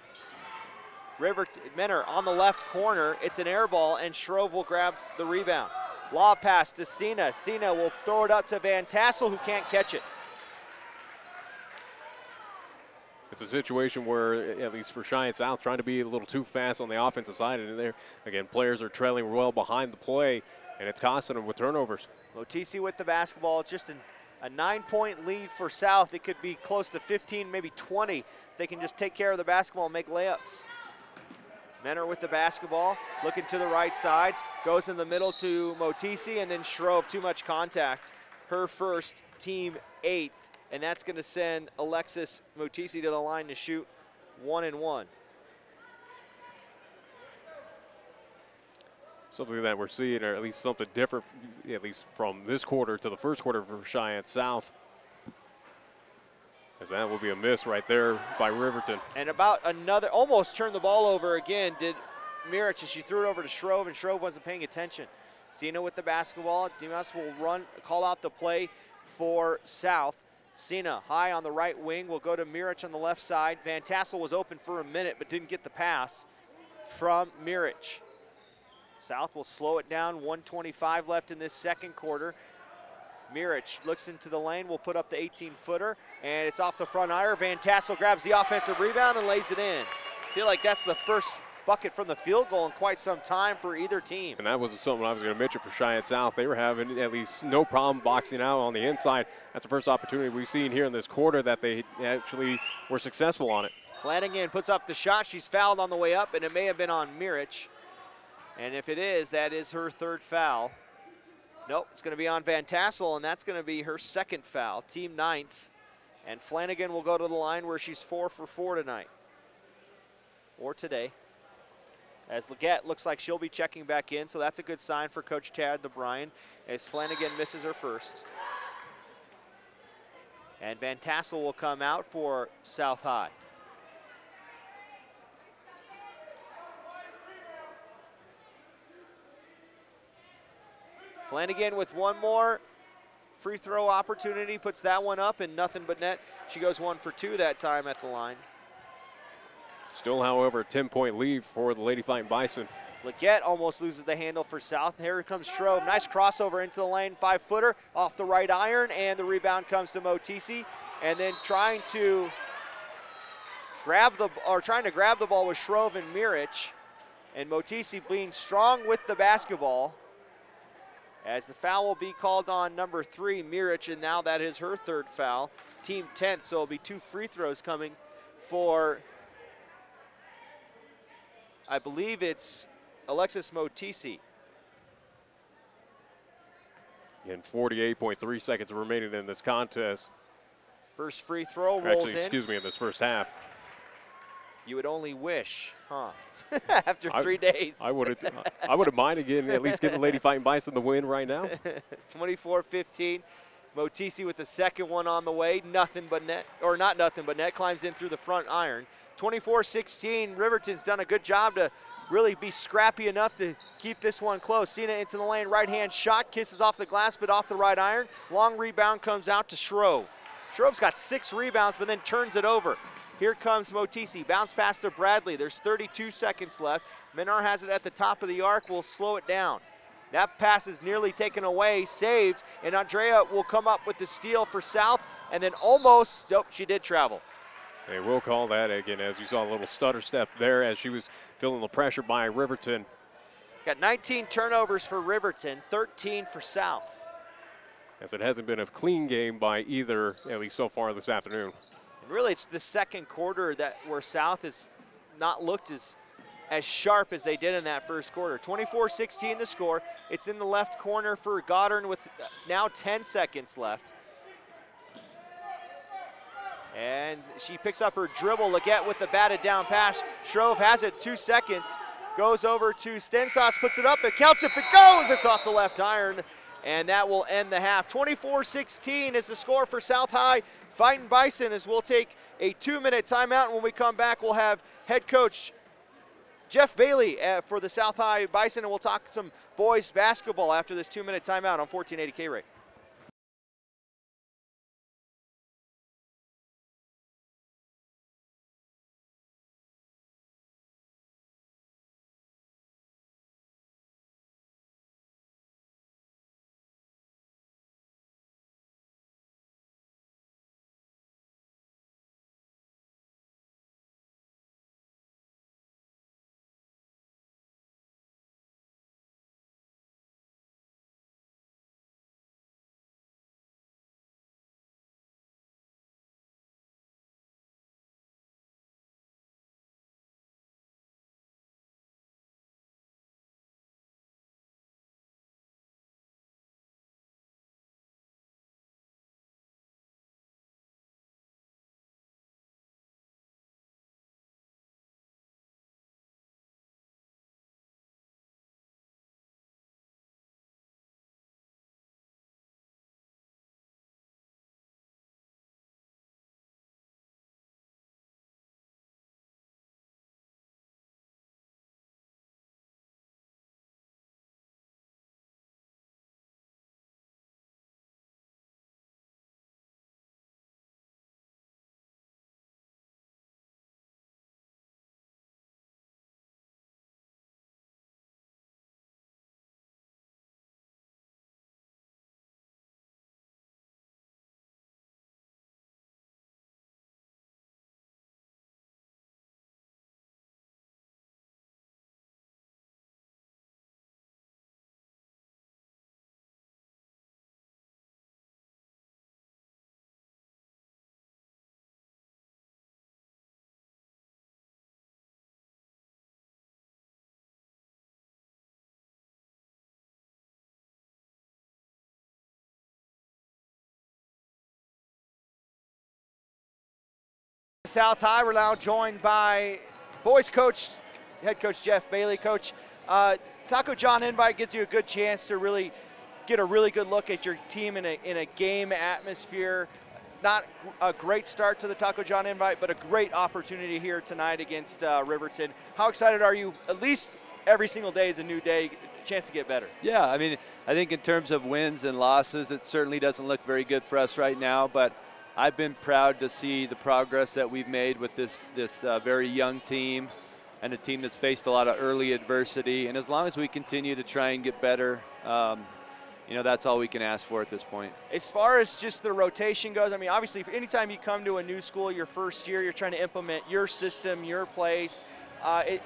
Menor on the left corner. It's an air ball, and Shrove will grab the rebound. Lob pass to Cena. Cena will throw it up to Van Tassel, who can't catch it. It's a situation where, at least for Cheyenne South, trying to be a little too fast on the offensive side. And there, again, players are trailing well behind the play, and it's costing them with turnovers. Motisi with the basketball. Just a 9-point lead for South. It could be close to 15, maybe 20. They can just take care of the basketball and make layups. Menor with the basketball, looking to the right side, goes in the middle to Motisi, and then Shrove, too much contact. Her first, team 8th, and that's going to send Alexis Motisi to the line to shoot 1 and 1. Something that we're seeing, or at least something different, at least from this quarter to the first quarter for Cheyenne South. As that will be a miss right there by Riverton. And about another, almost turned the ball over again, did Mirich, as she threw it over to Shrove, and Shrove wasn't paying attention. Cena with the basketball. Dimas will call out the play for South. Cena high on the right wing will go to Mirich on the left side. Van Tassel was open for a minute, but didn't get the pass from Mirich. South will slow it down, 1:25 left in this second quarter. Mirich looks into the lane, will put up the 18-footer, and it's off the front iron. Van Tassel grabs the offensive rebound and lays it in. I feel like that's the first bucket from the field goal in quite some time for either team. And that wasn't something I was going to mention for Cheyenne South. They were having at least no problem boxing out on the inside. That's the first opportunity we've seen here in this quarter that they actually were successful on it. Flanagan puts up the shot. She's fouled on the way up, and it may have been on Mirich. And if it is, that is her third foul. Nope, it's going to be on Van Tassel, and that's going to be her second foul, team 9th. And Flanagan will go to the line where she's 4 for 4 tonight, or today. As Leggett looks like she'll be checking back in, so that's a good sign for Coach Tad DeBryan as Flanagan misses her first. And Van Tassel will come out for South High. Flanagan with one more free throw opportunity, puts that one up and nothing but net. She goes 1 for 2 that time at the line. Still, however, a 10-point lead for the Lady Fighting Bison. Leggett almost loses the handle for South. Here comes Shrove. Nice crossover into the lane, 5-footer off the right iron, and the rebound comes to Motisi. And then trying to grab the ball with Shrove and Mirich, and Motisi being strong with the basketball. As the foul will be called on number 3, Mirich, and now that is her third foul. Team 10th, so it'll be 2 free throws coming for, I believe it's Alexis Motisi. And 48.3 seconds remaining in this contest. First free throw rolls in. Excuse me, in this first half. You would only wish, huh? After 3 days. I wouldn't mind again, at least give the Lady Fighting Bison the win right now. 24-15. Motisi with the second one on the way. Nothing but net, or not nothing but net, climbs in through the front iron. 24-16, Riverton's done a good job to really be scrappy enough to keep this one close. Cena into the lane, right-hand shot, kisses off the glass, but off the right iron. Long rebound comes out to Shrove. Shrove's got 6 rebounds, but then turns it over. Here comes Motisi, bounce pass to Bradley. There's 32 seconds left. Menor has it at the top of the arc, will slow it down. That pass is nearly taken away, saved, and Andrea will come up with the steal for South, and then almost, oh, she did travel. They will call that again, as you saw a little stutter step there as she was feeling the pressure by Riverton. Got 19 turnovers for Riverton, 13 for South. As it hasn't been a clean game by either, at least so far this afternoon. Really, it's the second quarter where South has not looked as sharp as they did in that first quarter. 24-16 the score. It's in the left corner for Goddard with now 10 seconds left. And she picks up her dribble. Leggett with the batted down pass. Shrove has it, 2 seconds. Goes over to Stensas, puts it up. It counts if it goes. It's off the left iron. And that will end the half. 24-16 is the score for South High Fighting Bison, as we'll take a 2-minute timeout. And when we come back, we'll have head coach Jeff Bailey for the South High Bison, and we'll talk some boys basketball after this 2-minute timeout on 1480 KRAE. South High, we're now joined by boys coach, head coach Jeff Bailey. Coach, Taco John invite gives you a good chance to really get a really good look at your team in a game atmosphere. Not a great start to the Taco John invite, but a great opportunity here tonight against Riverton. How excited are you? At least every single day is a new day, a chance to get better. Yeah, I mean, I think in terms of wins and losses, it certainly doesn't look very good for us right now, but I've been proud to see the progress that we've made with this very young team and a team that's faced a lot of early adversity. And as long as we continue to try and get better, you know, that's all we can ask for at this point. As far as just the rotation goes, I mean, obviously, anytime you come to a new school, your first year, you're trying to implement your system, your place.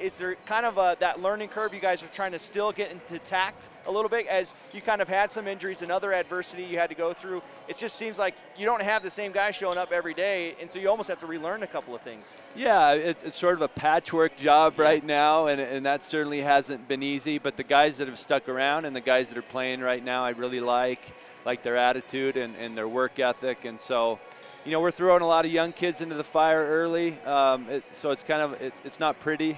Is there kind of that learning curve you guys are trying to still get into tact a little bit, as you kind of had some injuries and other adversity you had to go through? It just seems like you don't have the same guy showing up every day, and so you almost have to relearn a couple of things. Yeah, it's sort of a patchwork job right now, and that certainly hasn't been easy, but the guys that have stuck around and the guys that are playing right now, I really like their attitude and their work ethic. And so, you know, we're throwing a lot of young kids into the fire early, so it's kind of it's not pretty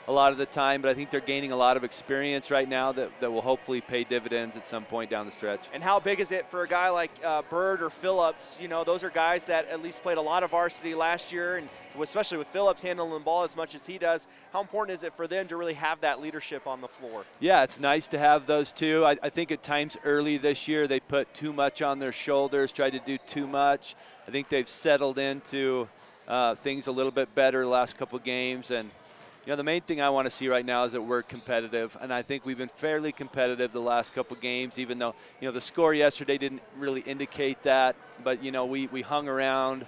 a lot of the time, but I think they're gaining a lot of experience right now that will hopefully pay dividends at some point down the stretch. And how big is it for a guy like Bird or Phillips? You know, those are guys that at least played a lot of varsity last year, and especially with Phillips handling the ball as much as he does, how important is it for them to really have that leadership on the floor? Yeah, it's nice to have those two. I think at times early this year they put too much on their shoulders, tried to do too much. I think they've settled into things a little bit better the last couple games. And you know, the main thing I want to see right now is that we're competitive, and I think we've been fairly competitive the last couple games, even though, you know, the score yesterday didn't really indicate that. But, you know, we hung around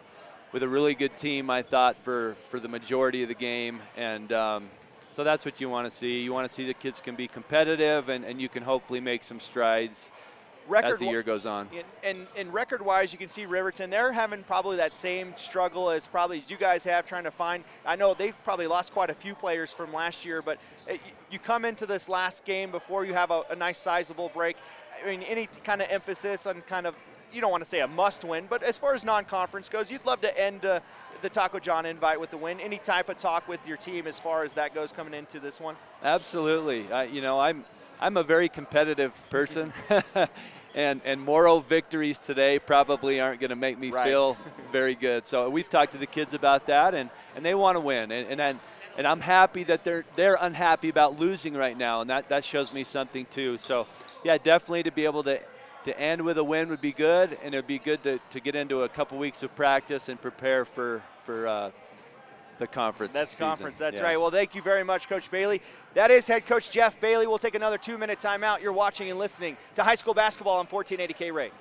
with a really good team, I thought, for the majority of the game. And so that's what you want to see. You want to see the kids can be competitive, and you can hopefully make some strides as the year goes on. And record-wise, you can see Riverton, they're having probably that same struggle as probably you guys have, trying to find. I know they've probably lost quite a few players from last year, but you come into this last game before you have a nice sizable break. I mean, any kind of emphasis on kind of you don't want to say a must win, but as far as non-conference goes, you'd love to end the Taco John invite with the win. Any type of talk with your team as far as that goes coming into this one? Absolutely. You know, I'm a very competitive person. And moral victories today probably aren't going to make me feel very good. So we've talked to the kids about that, and they want to win. And I'm happy that they're unhappy about losing right now, and that shows me something too. So, yeah, definitely to be able to end with a win would be good, and it would be good to get into a couple weeks of practice and prepare for the conference. That's season. Conference. That's right. Well, thank you very much, Coach Bailey. That is head coach Jeff Bailey. We'll take another 2-minute timeout. You're watching and listening to high school basketball on 1480 KRAE.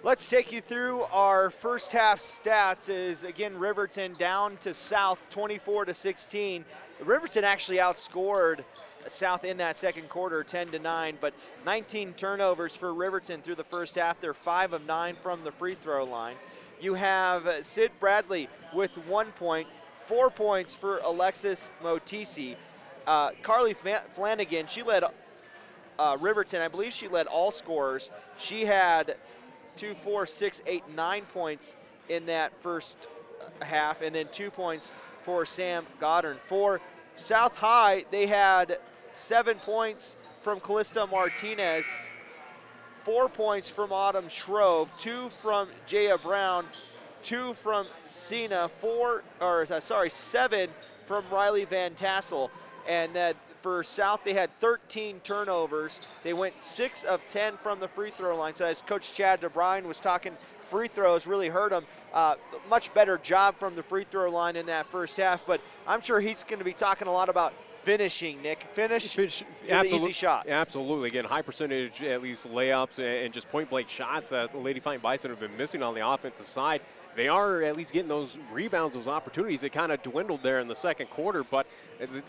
Let's take you through our first half stats. Is again Riverton down to South 24-16. Riverton actually outscored South in that second quarter 10-9, but 19 turnovers for Riverton through the first half. They're 5 of 9 from the free throw line. You have Sid Bradley with 1 point, 4 points for Alexis Motisi. Carly Flanagan, she led Riverton. I believe she led all scorers. She had 2, 4, 6, 8, 9 points in that first half, and then 2 points for Sam Goddard. For South High, they had 7 points from Callista Martinez, 4 points from Autumn Shrove, 2 from Jaya Brown, 2 from Cena, 7 from Riley Van Tassel. And that for South, they had 13 turnovers. They went 6 of 10 from the free throw line. So as Coach Chad DeBryan was talking, free throws really hurt them. Much better job from the free throw line in that first half. But I'm sure he's going to be talking a lot about finishing, Nick. Finish the easy shots. Absolutely. Again, high percentage, at least layups and just point-blank shots that the Lady Fighting Bison have been missing on the offensive side. They are at least getting those rebounds, those opportunities. It kind of dwindled there in the second quarter, but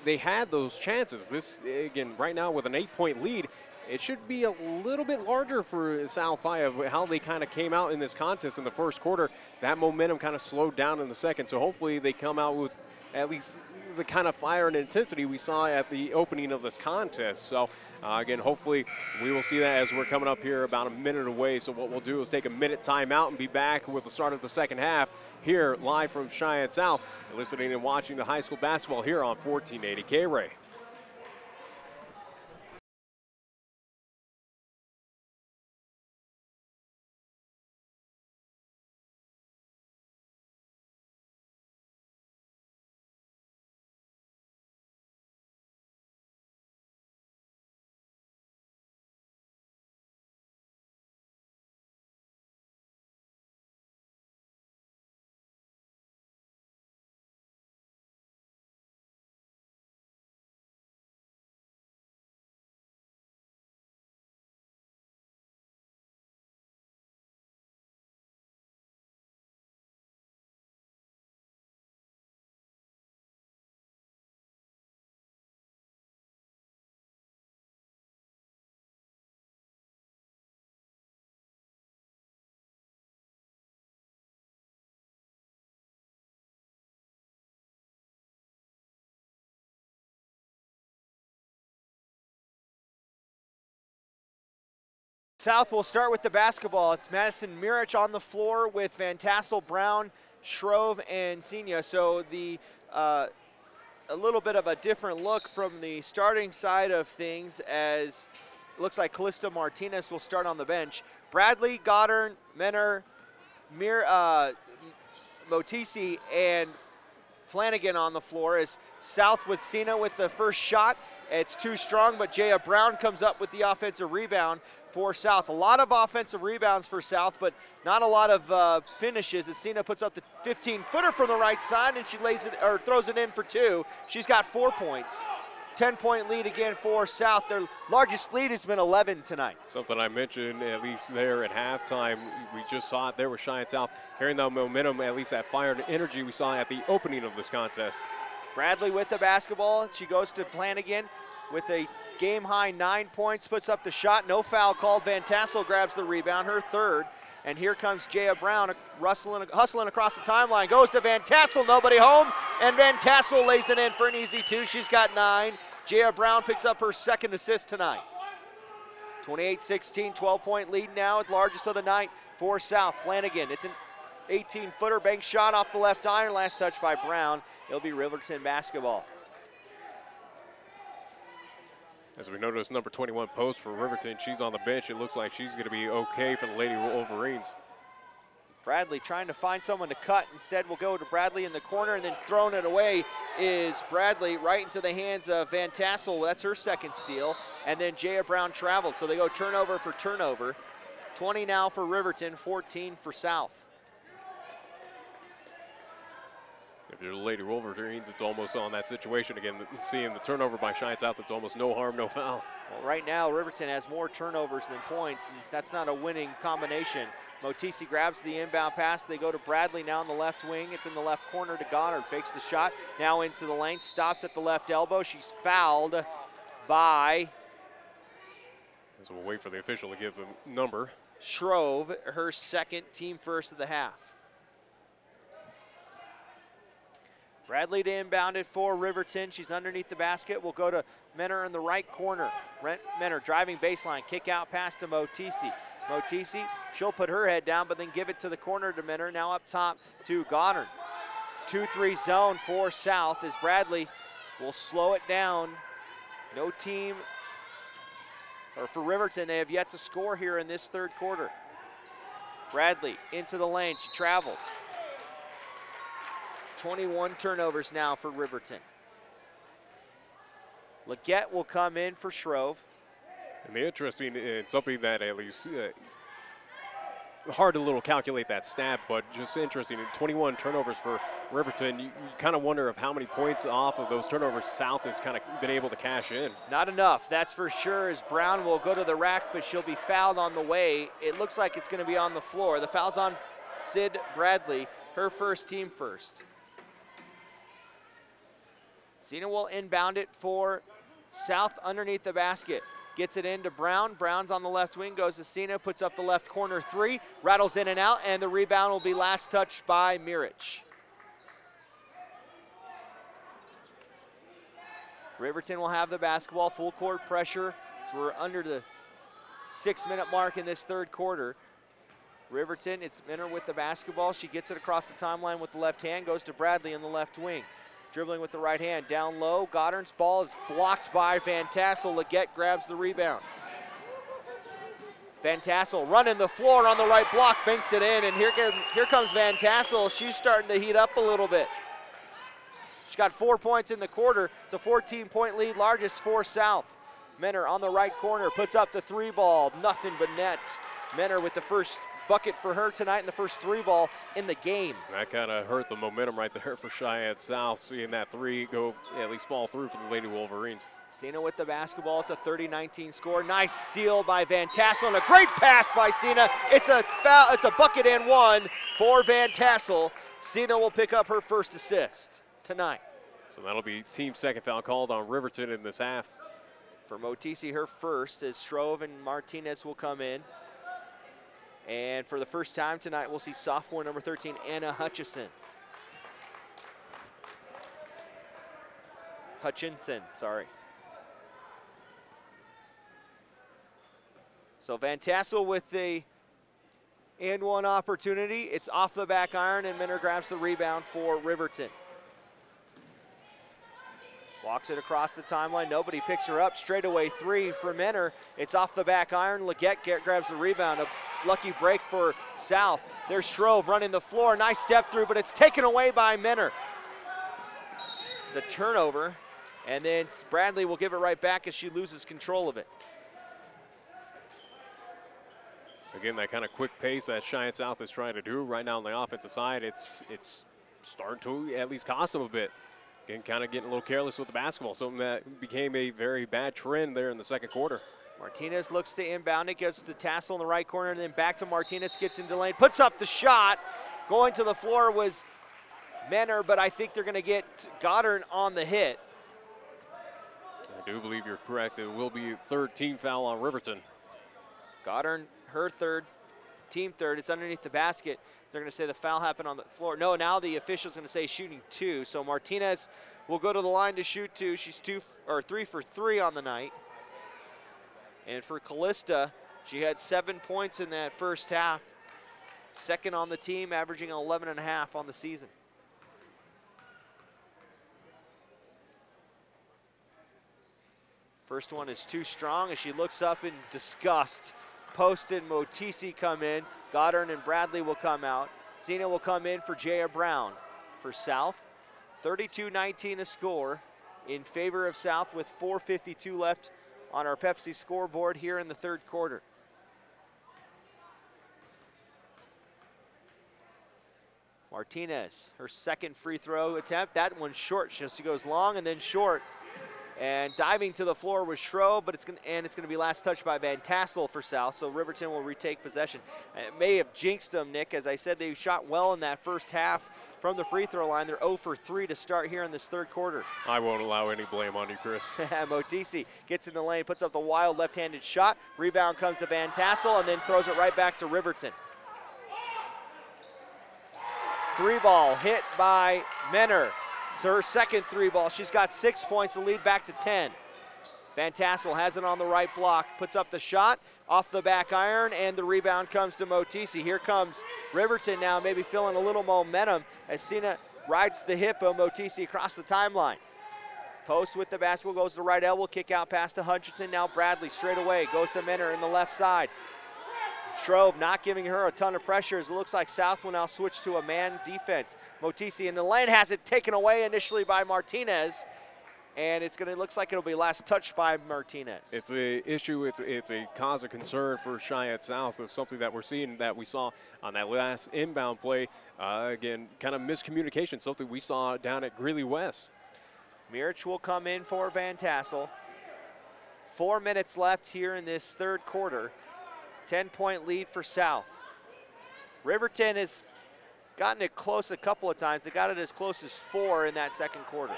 they had those chances. This, again, right now with an 8-point lead, it should be a little bit larger for South High of how they kind of came out in this contest in the first quarter. That momentum kind of slowed down in the second, so hopefully they come out with at least the kind of fire and intensity we saw at the opening of this contest. So again, hopefully we will see that as we're coming up here about a minute away. So what we'll do is take a minute timeout and be back with the start of the second half here live from Cheyenne South. You're listening and watching the high school basketball here on 1480 KRAE. South will start with the basketball. It's Madison Mirich on the floor with Van Tassel, Brown, Shrove, and Senior. So the a little bit of a different look from the starting side of things, as it looks like Callista Martinez will start on the bench. Bradley, Goddard, Menor, Motisi, and Flanagan on the floor. As South with Cena with the first shot. It's too strong, but Jaya Brown comes up with the offensive rebound for South. A lot of offensive rebounds for South, but not a lot of finishes, as Cena puts up the 15-footer from the right side, and she lays it or throws it in for 2. She's got 4 points. 10-point lead again for South. Their largest lead has been 11 tonight. Something I mentioned, at least there at halftime, we just saw it there with Cheyenne South carrying that momentum, at least that fire and energy we saw at the opening of this contest. Bradley with the basketball. She goes to Flanagan with a game-high 9 points, puts up the shot. No foul called. Van Tassel grabs the rebound, her third. And here comes Jaya Brown hustling across the timeline. Goes to Van Tassel, nobody home. And Van Tassel lays it in for an easy 2. She's got 9. Jaya Brown picks up her second assist tonight. 28-16, 12-point lead now, largest of the night for South. Flanagan, it's an 18-footer bank shot off the left iron, last touch by Brown. It'll be Riverton basketball. As we notice, number 21 post for Riverton, she's on the bench. It looks like she's going to be okay for the Lady Wolverines. Bradley trying to find someone to cut. Instead, we'll go to Bradley in the corner, and then throwing it away is Bradley right into the hands of Van Tassel. That's her second steal. And then Jaya Brown traveled, so they go turnover for turnover. 20 now for Riverton, 14 for South. If you're the Lady Wolverines, it's almost on that situation again. Seeing the turnover by Cheyenne South, it's almost no harm, no foul. Well, right now, Riverton has more turnovers than points, and that's not a winning combination. Motisi grabs the inbound pass. They go to Bradley now in the left wing. It's in the left corner to Goddard. Fakes the shot. Now into the lane. Stops at the left elbow. She's fouled by... So we'll wait for the official to give the number. Shrove, her second, team first of the half. Bradley to inbound it for Riverton. She's underneath the basket. We'll go to Menor in the right corner. Menor driving baseline. Kick out pass to Motisi. Motisi, she'll put her head down, but then give it to the corner to Menor. Now up top to Goddard. 2-3 zone for South as Bradley will slow it down. No team, or for Riverton, they have yet to score here in this third quarter. Bradley into the lane. She traveled. 21 turnovers now for Riverton. Leggett will come in for Shrove. And the interesting, and something that at least hard to little calculate that stat, but just interesting, 21 turnovers for Riverton. You kind of wonder of how many points off of those turnovers South has kind of been able to cash in. Not enough, that's for sure, as Brown will go to the rack, but she'll be fouled on the way. It looks like it's going to be on the floor. The foul's on Sid Bradley, her first, team first. Cena will inbound it for South underneath the basket. Gets it into Brown. Brown's on the left wing, goes to Cena, puts up the left corner 3, rattles in and out, and the rebound will be last touched by Mirich. Riverton will have the basketball, full court pressure, so we're under the 6-minute mark in this third quarter. Riverton, it's Menor with the basketball. She gets it across the timeline with the left hand, goes to Bradley in the left wing. Dribbling with the right hand, down low. Goddard's ball is blocked by Van Tassel. Leggett grabs the rebound. Van Tassel running the floor on the right block, banks it in, and here comes Van Tassel. She's starting to heat up a little bit. She's got 4 points in the quarter. It's a 14-point lead, largest for South. Menor on the right corner, puts up the 3 ball, nothing but nets. Menor with the first bucket for her tonight and the first 3 ball in the game. That kind of hurt the momentum right there for Cheyenne South, seeing that 3 go, at least fall through for the Lady Wolverines. Cena with the basketball. It's a 30-19 score. Nice seal by Van Tassel and a great pass by Cena. It's a foul. It's a bucket and 1 for Van Tassel. Cena will pick up her first assist tonight. So that'll be team second foul called on Riverton in this half. For Motisi, her first, as Shrove and Martinez will come in. And for the first time tonight, we'll see sophomore number 13, Anna Hutchinson. So Van Tassel with the and-one opportunity. It's off the back iron, and Minner grabs the rebound for Riverton. Walks it across the timeline. Nobody picks her up. Straightaway three for Minner. It's off the back iron. Leggett grabs the rebound. A lucky break for South. There's Shrove running the floor. Nice step through, but it's taken away by Minner. It's a turnover, and then Bradley will give it right back as she loses control of it. Again, that kind of quick pace that Cheyenne South is trying to do right now on the offensive side, it's starting to at least cost them a bit. Again, kind of getting a little careless with the basketball, something that became a very bad trend there in the second quarter. Martinez looks to inbound it, gets to Tassel in the right corner, and then back to Martinez, gets into lane, puts up the shot. Going to the floor was Minner, but I think they're going to get Goddard on the hit. I do believe you're correct. It will be third team foul on Riverton. Goddard, her third, team third. It's underneath the basket. So they're going to say the foul happened on the floor. No, now the official's going to say shooting two. So Martinez will go to the line to shoot two. She's 3 for 3 on the night. And for Callista, she had 7 points in that first half. Second on the team, averaging 11.5 on the season. First one is too strong as she looks up in disgust. Post and Motisi come in. Goddard and Bradley will come out. Zena will come in for Jaya Brown. For South, 32-19 the score in favor of South with 4:52 left on our Pepsi scoreboard here in the third quarter. Martinez, her second free throw attempt. That one's short. She goes long and then short. And diving to the floor was Shrove, but it's going to be last touched by Van Tassel for South, so Riverton will retake possession. And it may have jinxed them, Nick. As I said, they shot well in that first half from the free throw line. They're 0 for 3 to start here in this third quarter. I won't allow any blame on you, Chris. Motisi gets in the lane, puts up the wild left-handed shot. Rebound comes to Van Tassel and then throws it right back to Riverton. Three ball hit by Minner. It's her second three ball. She's got 6 points to lead back to 10. Van Tassel has it on the right block, puts up the shot off the back iron, and the rebound comes to Motisi. Here comes Riverton now, maybe feeling a little momentum as Sina rides the hip of Motisi across the timeline. Post with the basketball, goes to the right elbow, kick out pass to Hutchinson. Now Bradley straight away, goes to Minner in the left side. Shrove not giving her a ton of pressure as it looks like South will now switch to a man defense. Motisi in the lane has it taken away initially by Martinez, and looks like it'll be last touched by Martinez. It's an issue, it's a cause of concern for Cheyenne South of something that we're seeing that we saw on that last inbound play. Again, kind of miscommunication, something we saw down at Greeley West. Mirich will come in for Van Tassel. 4 minutes left here in this third quarter. 10-point lead for South. Riverton has gotten it close a couple of times. They got it as close as 4 in that second quarter.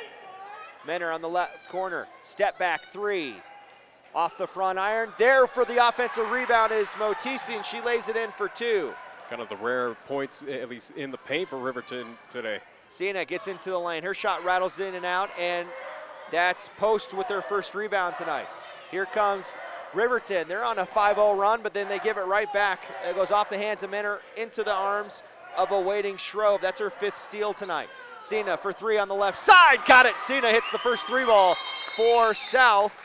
Minner on the left corner, step back three. Off the front iron. There for the offensive rebound is Motisi, and she lays it in for 2. Kind of the rare points, at least in the paint for Riverton today. Siena gets into the lane. Her shot rattles in and out, and that's Post with their first rebound tonight. Here comes Riverton. They're on a 5-0 run, but then they give it right back. It goes off the hands of Minner into the arms of a waiting Shrove. That's her 5th steal tonight. Siena for 3 on the left side. Got it. Siena hits the first 3 ball for South.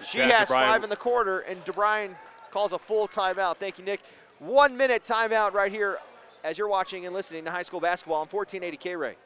She has 5 in the quarter, and DeBryan calls a full timeout. Thank you, Nick. 1 minute timeout right here as you're watching and listening to high school basketball on 1480 KRAE.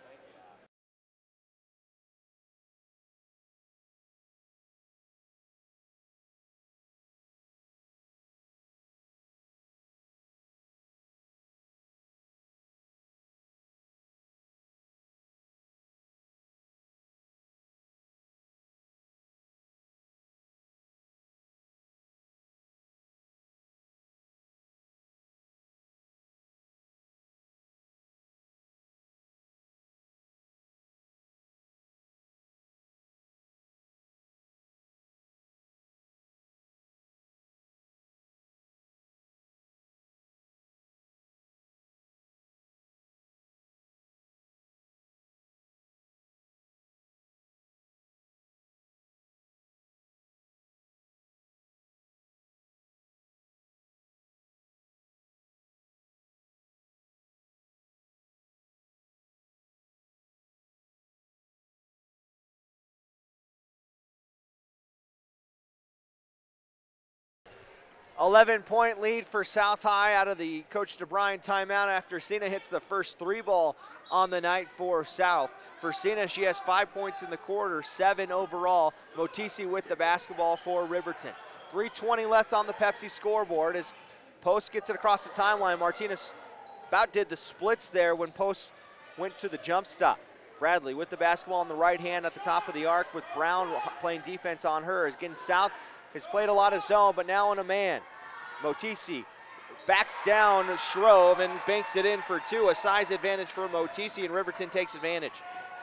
11-point lead for South High out of the Coach DeBryan timeout after Sina hits the first 3-ball on the night for South. For Sina, she has 5 points in the quarter, 7 overall. Motisi with the basketball for Riverton. 3:20 left on the Pepsi scoreboard as Post gets it across the timeline. Martinez about did the splits there when Post went to the jump stop. Bradley with the basketball on the right hand at the top of the arc with Brown playing defense on her. Again, South has played a lot of zone, but now in a man. Motisi backs down Shrove and banks it in for 2. A size advantage for Motisi, and Riverton takes advantage.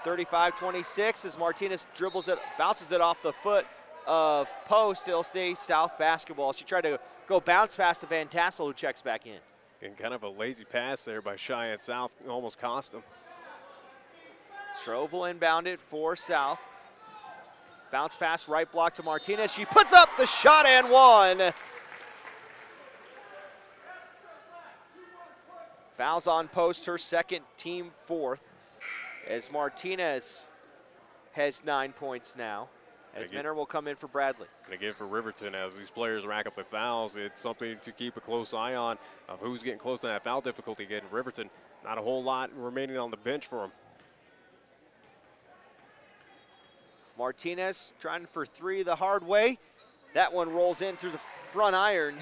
35-26 as Martinez dribbles it, bounces it off the foot of Post. It'll stay South basketball. She tried to go bounce past to Van Tassel, who checks back in. And kind of a lazy pass there by Cheyenne South, almost cost them. Shrove will inbound it for South. Bounce pass, right block to Martinez. She puts up the shot and one. Fouls on Post, her second, team 4th, as Martinez has 9 points now, as Minner will come in for Bradley. And again for Riverton, as these players rack up the fouls, it's something to keep a close eye on of who's getting close to that foul difficulty. Again, Riverton, not a whole lot remaining on the bench for them. Martinez trying for 3 the hard way. That one rolls in through the front iron,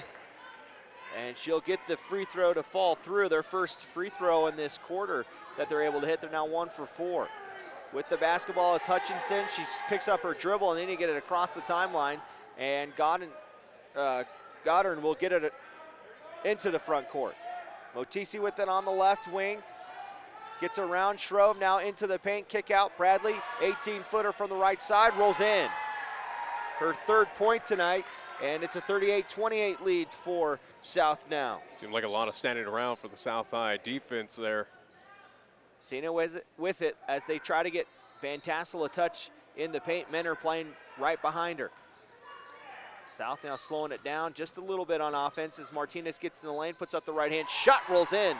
and she'll get the free throw to fall through. Their first free throw in this quarter that they're able to hit. They're now 1 for 4. With the basketball is Hutchinson. She picks up her dribble and then you get it across the timeline, and Goddard will get it into the front court. Motisi with it on the left wing. Gets around Shrove, now into the paint, kick out. Bradley, 18-footer from the right side, rolls in. Her 3rd point tonight, and it's a 38-28 lead for South now. Seemed like a lot of standing around for the South High defense there. Sina with it as they try to get Van Tassel a touch in the paint. Minner playing right behind her. South now slowing it down just a little bit on offense as Martinez gets in the lane, puts up the right hand, shot rolls in.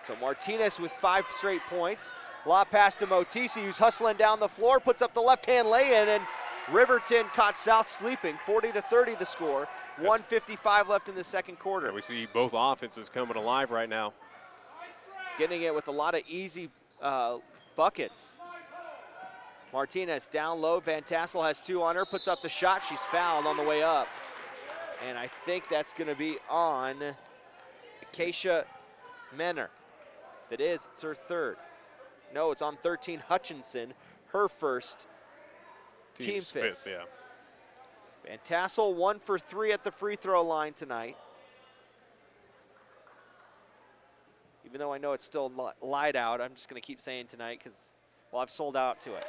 So Martinez with 5 straight points. Lob pass to Motisi, who's hustling down the floor, puts up the left-hand lay-in, and Riverton caught South sleeping. 40-30 the score. 1:55 left in the second quarter. Yeah, we see both offenses coming alive right now. Getting it with a lot of easy buckets. Martinez down low. Van Tassel has 2 on her, puts up the shot. She's fouled on the way up. And I think that's going to be on Acacia Minner. If it is, it's her 3rd. No, it's on 13 Hutchinson, her first, team 5th. Yeah. Van Tassel 1 for 3 at the free throw line tonight. Even though I know it's still light out, I'm just going to keep saying tonight because, well, I've sold out to it.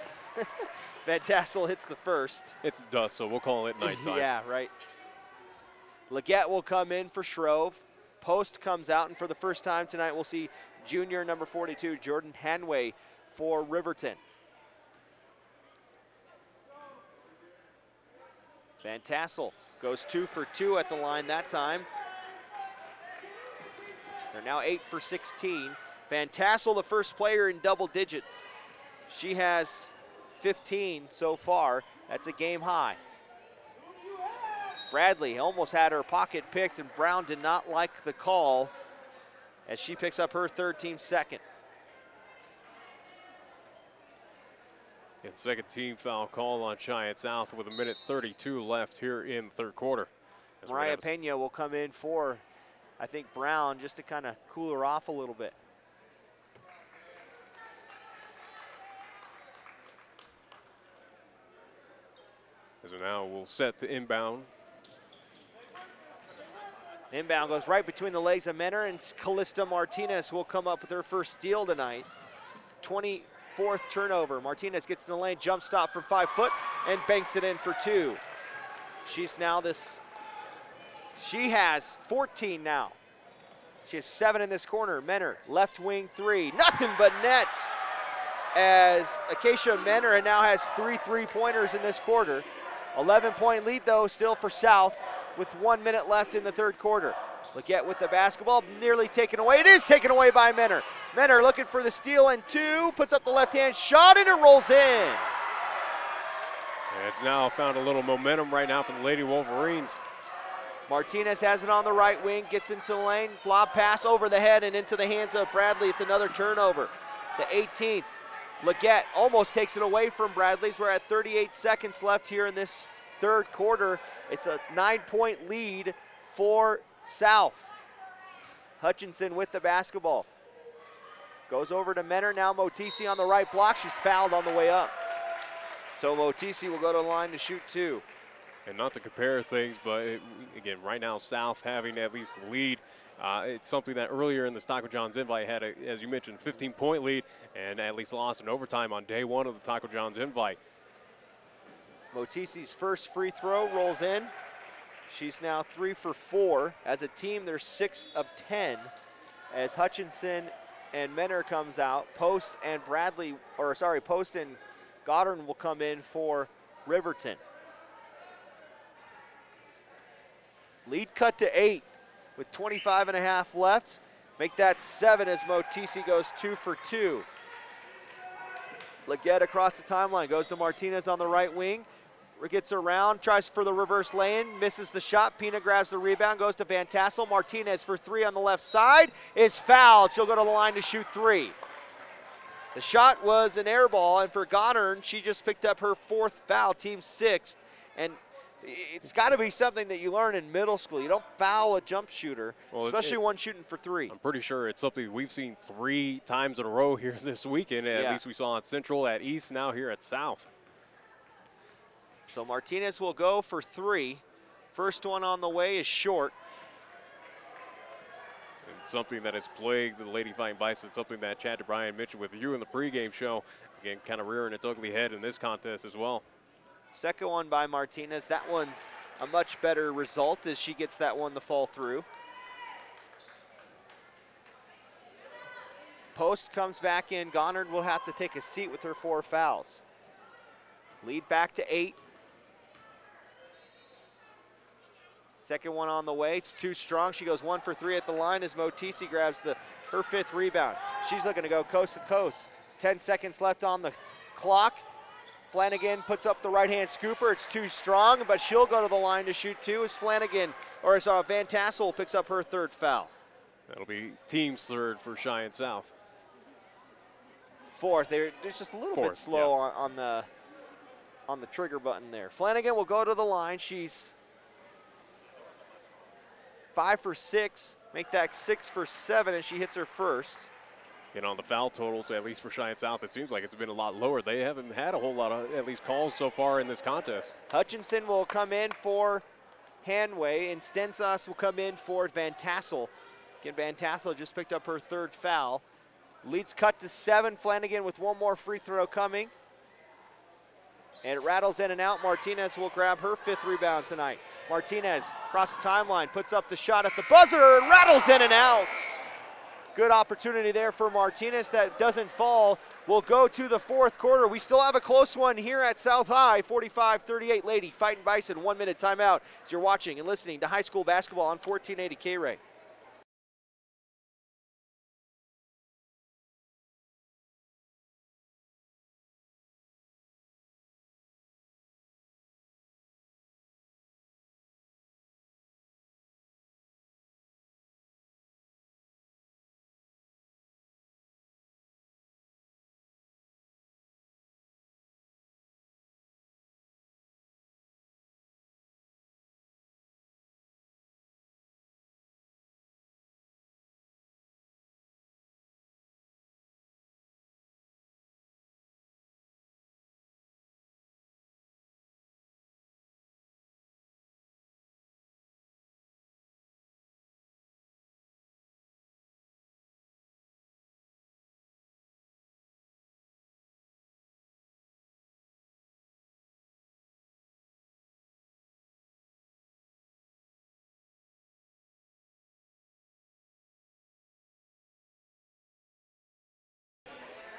Van Tassel hits the first. It's dusk, so we'll call it nighttime. Yeah, right. Leggett will come in for Shrove. Post comes out, and for the first time tonight, we'll see junior number 42, Jordan Hanway, for Riverton. Van Tassel goes 2 for 2 at the line that time. They're now 8 for 16. Van Tassel, the first player in double digits. She has 15 so far. That's a game high. Bradley almost had her pocket picked, and Brown did not like the call as she picks up her 3rd, team 2nd. And second team foul call on Cheyenne South with 1:32 left here in the 3rd quarter. Mariah Pena will come in for, I think, Brown, just to kind of cool her off a little bit. So now we'll set to inbound. Inbound goes right between the legs of Minner, and Callista Martinez will come up with her first steal tonight. 24th turnover. Martinez gets in the lane, jump stop from 5 foot, and banks it in for 2. She's now she has 14 now. She has 7 in this corner. Minner, left wing 3, nothing but net. As Acacia Minner now has 3 3-pointers in this quarter. 11-point lead though still for South with 1 minute left in the 3rd quarter. Leggett with the basketball, nearly taken away. It is taken away by Minner. Minner looking for the steal and 2, puts up the left-hand shot, and it rolls in. And it's now found a little momentum right now for the Lady Wolverines. Martinez has it on the right wing, gets into the lane, lob pass over the head and into the hands of Bradley. It's another turnover. The 18th, Leggett almost takes it away from Bradley's. We're at 38 seconds left here in this third quarter. It's a 9-point lead for South. Hutchinson with the basketball. Goes over to Menor, now Motisi on the right block. She's fouled on the way up. So Motisi will go to the line to shoot 2. And not to compare things, but again, right now South having at least the lead. It's something that earlier in the Taco John's invite had, as you mentioned, 15-point lead and at least lost in overtime on day 1 of the Taco John's invite. Motisi's first free throw rolls in. She's now 3 for 4. As a team, they're 6 of 10. As Hutchinson and Menor comes out, Post and Goddard will come in for Riverton. Lead cut to 8 with 25.5 left. Make that 7 as Motisi goes 2 for 2. Leggett across the timeline, goes to Martinez on the right wing. Gets around, tries for the reverse lay-in, misses the shot. Pina grabs the rebound, goes to Van Tassel. Martinez for 3 on the left side, is fouled. She'll go to the line to shoot 3. The shot was an air ball, and for Goddard, she just picked up her 4th foul, team 6th. And it's got to be something that you learn in middle school. You don't foul a jump shooter, especially one shooting for 3. I'm pretty sure it's something we've seen 3 times in a row here this weekend. At least we saw at Central, at East, now here at South. So Martinez will go for 3. First one on the way is short. And something that has plagued the Lady Fighting Bison, something that Chad DeBryan mentioned with you in the pregame show. Again, kind of rearing its ugly head in this contest as well. Second one by Martinez. That one's a much better result as she gets that one to fall through. Post comes back in. Goddard will have to take a seat with her 4 fouls. Lead back to 8. Second one on the way. It's too strong. She goes 1 for 3 at the line as Motisi grabs her 5th rebound. She's looking to go coast to coast. 10 seconds left on the clock. Flanagan puts up the right-hand scooper. It's too strong, but she'll go to the line to shoot 2 as Van Tassel picks up her 3rd foul. That'll be team's 3rd for Cheyenne South. 4th. They're just a little bit slow on the trigger button there. Flanagan will go to the line. She's 5 for 6. Make that 6 for 7 as she hits her first. And on the foul totals, at least for Cheyenne South, it seems like it's been a lot lower. They haven't had a whole lot of, at least, calls so far in this contest. Hutchinson will come in for Hanway, and Stensas will come in for Van Tassel. Again, Van Tassel just picked up her 3rd foul. Leads cut to 7. Flanagan with 1 more free throw coming. And it rattles in and out. Martinez will grab her 5th rebound tonight. Martinez across the timeline, puts up the shot at the buzzer, and rattles in and out. Good opportunity there for Martinez that doesn't fall. We'll go to the 4th quarter. We still have a close one here at South High, 45-38 Lady Fighting Bison. 1-minute timeout as you're watching and listening to high school basketball on 1480 KRAE.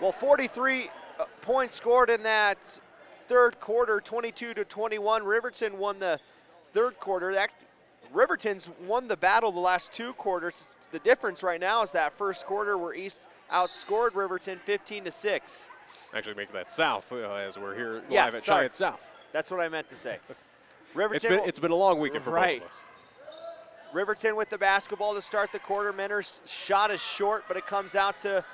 Well, 43 points scored in that 3rd quarter, 22-21. Riverton won the 3rd quarter. Riverton's won the battle the last 2 quarters. The difference right now is that 1st quarter where East outscored Riverton 15-6. Actually making that South as we're here live at Cheyenne South. That's what I meant to say. Riverton. It's been a long weekend for both of us. Riverton with the basketball to start the quarter. Menner's shot is short, but it comes out to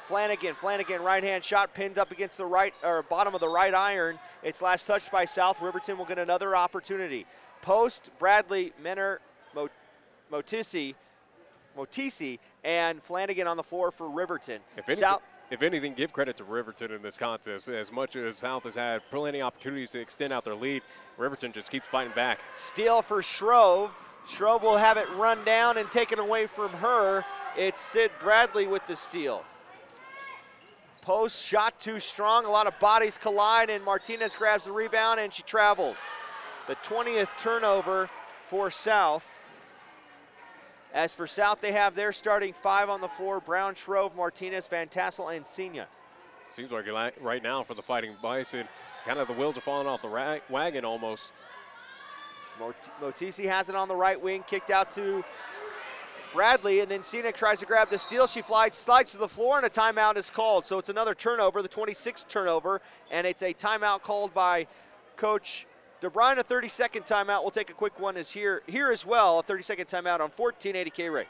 Flanagan. Flanagan, right-hand shot, pinned up against the right, or bottom of the right iron. It's last touched by South. Riverton will get another opportunity. Post, Bradley, Menner, Motisi, and Flanagan on the floor for Riverton. If anything, give credit to Riverton in this contest. As much as South has had plenty of opportunities to extend out their lead, Riverton just keeps fighting back. Steal for Shrove. Shrove will have it run down and taken away from her. It's Sid Bradley with the steal. Post shot too strong. A lot of bodies collide, and Martinez grabs the rebound, and she traveled. The 20th turnover for South. As for South, they have their starting 5 on the floor: Brown, Shrove, Martinez, Van Tassel, and Senior. Seems like right now for the Fighting Bison, kind of the wheels are falling off the wagon almost. Motisi has it on the right wing, kicked out to Bradley, and then Senior tries to grab the steal. She slides to the floor, and a timeout is called. So it's another turnover, the 26th turnover, and it's a timeout called by Coach DeBrine. A 30-second timeout. We'll take a quick one here as well. A 30-second timeout on 1480 KRAE.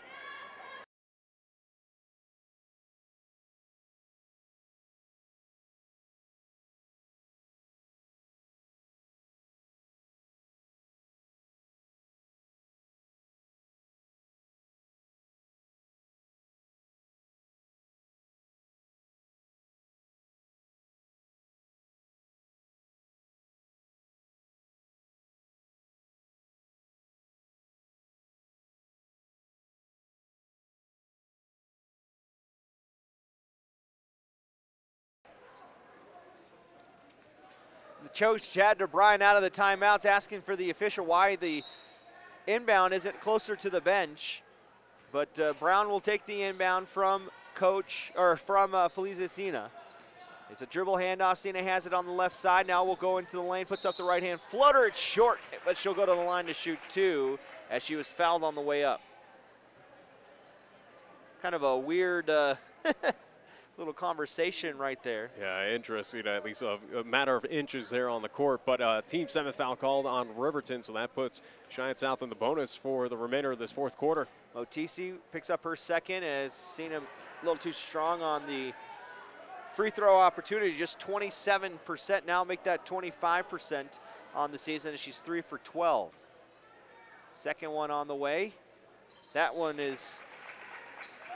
Coach Chad DeBrine out of the timeouts, asking for the official why the inbound isn't closer to the bench. But Brown will take the inbound from Felicia Sina. It's a dribble handoff. Sina has it on the left side. Now we'll go into the lane, puts up the right hand floater. It's short, but she'll go to the line to shoot 2 as she was fouled on the way up. Kind of a weird little conversation right there. Yeah, interesting. At least a matter of inches there on the court. But team 7 foul called on Riverton, so that puts Cheyenne South in the bonus for the remainder of this fourth quarter. Motisi picks up her second, as seen him a little too strong on the free throw opportunity. Just 27% now, make that 25% on the season, and she's 3 for 12. Second one on the way. That one is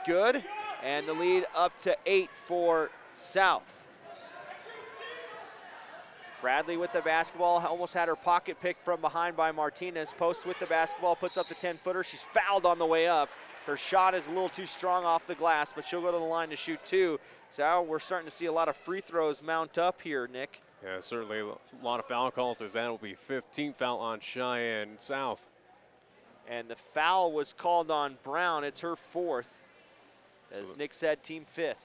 good. And the lead up to 8 for South. Bradley with the basketball, almost had her pocket picked from behind by Martinez. Post with the basketball, puts up the 10-footer. She's fouled on the way up. Her shot is a little too strong off the glass, but she'll go to the line to shoot 2. So we're starting to see a lot of free throws mount up here, Nick. Yeah, certainly a lot of foul calls, as that will be 15th foul on Cheyenne South. And the foul was called on Brown. It's her 4th. As Nick said, team 5th.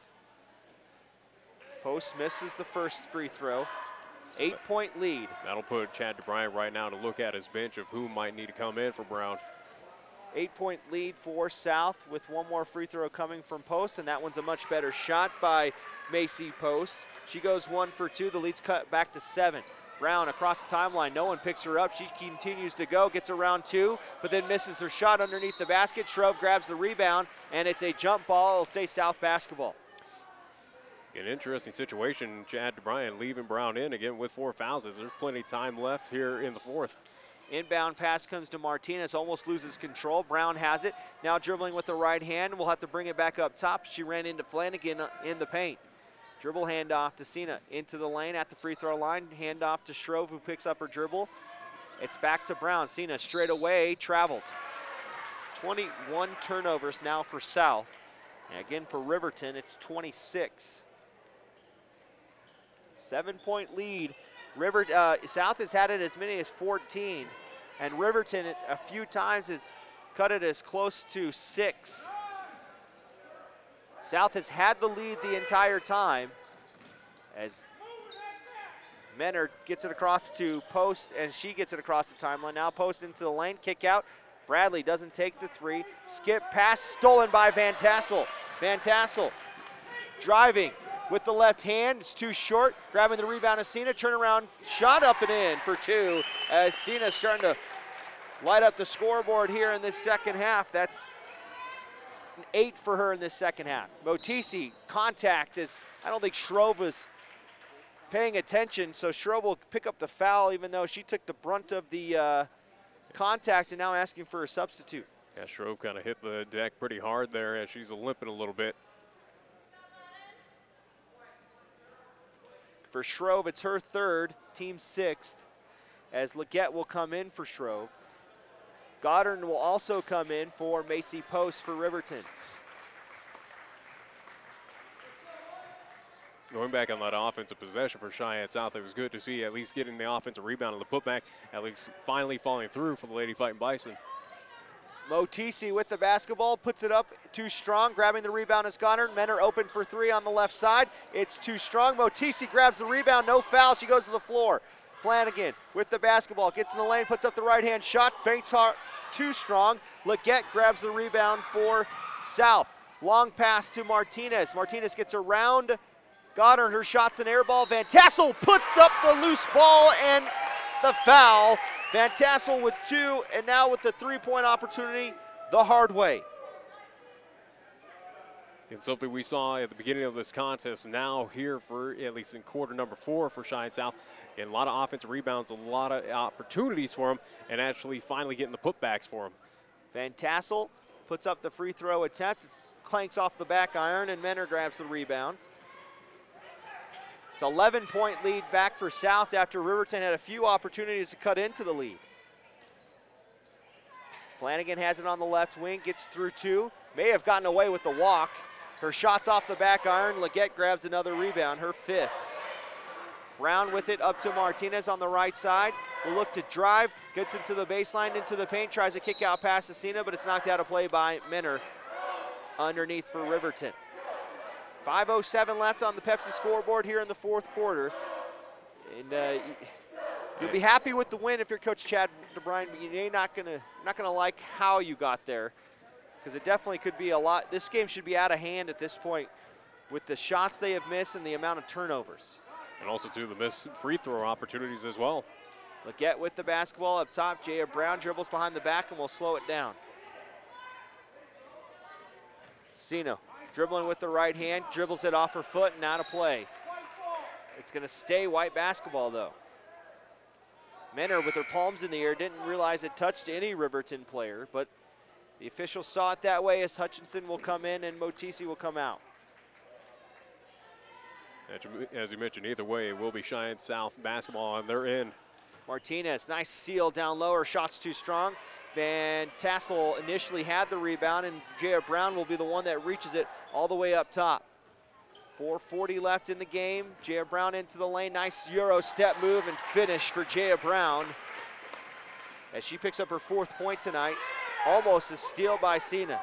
Post misses the first free throw. 8-point lead. That'll put Chad DeBrine right now to look at his bench of who might need to come in for Brown. 8-point lead for South, with one more free throw coming from Post, and that one's a much better shot by Macy Post. She goes 1 for 2. The lead's cut back to 7. Brown across the timeline, no one picks her up. She continues to go, gets around 2, but then misses her shot underneath the basket. Shrove grabs the rebound, and it's a jump ball. It'll stay South basketball. An interesting situation. Chad DeBrine leaving Brown in again with 4 fouls. There's plenty of time left here in the 4th. Inbound pass comes to Martinez, almost loses control. Brown has it, now dribbling with the right hand. We'll have to bring it back up top. She ran into Flanagan in the paint. Dribble handoff to Sina, into the lane at the free throw line. Handoff to Shrove, who picks up her dribble. It's back to Brown. Sina straight away, traveled. 21 turnovers now for South. And again for Riverton, it's 26. 7-point lead. South has had it as many as 14. And Riverton a few times has cut it as close to 6. South has had the lead the entire time, as Menner gets it across to Post, and she gets it across the timeline. Now Post into the lane, kick out. Bradley doesn't take the 3. Skip pass, stolen by Van Tassel. Van Tassel driving with the left hand. It's too short. Grabbing the rebound of Sina. Turnaround shot up and in for 2, as Sina's starting to light up the scoreboard here in this second half. That's an 8 for her in this second half. Motisi, contact is, I don't think Shrove was paying attention, so Shrove will pick up the foul even though she took the brunt of the contact and now asking for a substitute. Yeah, Shrove kind of hit the deck pretty hard there as she's limping a little bit. For Shrove, it's her third, team 6th, as Leggett will come in for Shrove. Goddard will also come in for Macy Post for Riverton. Going back on that offensive possession for Cheyenne South, it was good to see at least getting the offensive rebound on the putback, at least finally falling through for the Lady Fighting Bison. Motisi with the basketball, puts it up too strong, grabbing the rebound is Goddard. Men are open for 3 on the left side. It's too strong. Motisi grabs the rebound, no foul, she goes to the floor. Flanagan with the basketball, gets in the lane, puts up the right-hand shot, banks too strong. Leggett grabs the rebound for South. Long pass to Martinez. Martinez gets around Goddard, her shot's an air ball. Van Tassel puts up the loose ball and the foul. Van Tassel with 2, and now with the 3-point opportunity the hard way. And something we saw at the beginning of this contest, now here for at least in quarter number 4 for Cheyenne South. Again, a lot of offensive rebounds, a lot of opportunities for them, and actually finally getting the putbacks for them. Van Tassel puts up the free throw attempt. It clanks off the back iron, and Menor grabs the rebound. It's an 11-point lead back for South after Riverton had a few opportunities to cut into the lead. Flanagan has it on the left wing, gets through 2. May have gotten away with the walk. Her shot's off the back iron. Leggett grabs another rebound, her 5th. Brown with it up to Martinez on the right side. Will look to drive, gets into the baseline, into the paint, tries to kick out past Cena, but it's knocked out of play by Menor underneath for Riverton. 5:07 left on the Pepsi scoreboard here in the 4th quarter. And you'll be happy with the win if you're Coach Chad DeBrine, but you're not gonna like how you got there, because it definitely could be a lot. This game should be out of hand at this point with the shots they have missed and the amount of turnovers. And also, too, the missed free throw opportunities as well. Leggett with the basketball up top. Jaya Brown dribbles behind the back and will slow it down. Sino dribbling with the right hand, dribbles it off her foot and out of play. It's going to stay white basketball, though. Menor with her palms in the air didn't realize it touched any Riverton player, but the officials saw it that way as Hutchinson will come in and Motisi will come out. As you mentioned, either way, it will be Cheyenne South basketball on their end. Martinez, nice seal down low. Her shot's too strong. Van Tassel initially had the rebound, and Jaya Brown will be the one that reaches it all the way up top. 4:40 left in the game. Jaya Brown into the lane. Nice Euro step move and finish for Jaya Brown as she picks up her 4th point tonight. Almost a steal by Sina.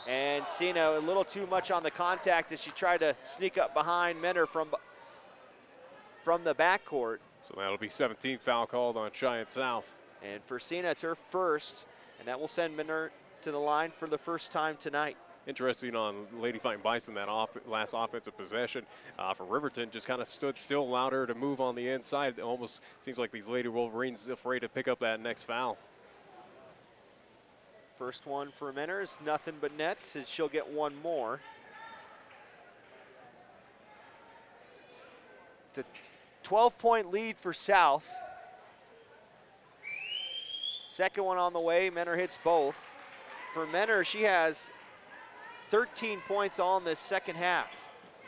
And Sina a little too much on the contact as she tried to sneak up behind Menor from the backcourt. So that'll be 17th foul called on Cheyenne South. And for Sina, it's her 1st, and that will send Menor to the line for the 1st time tonight. Interesting on Lady Fighting Bison, that last offensive possession for Riverton just kind of stood still, allowed her to move on the inside. It almost seems like these Lady Wolverines afraid to pick up that next foul. First one for Menor is nothing but net, as she'll get one more. The 12-point lead for South. Second one on the way, Menor hits both. For Menor, she has 13 points all in this second half.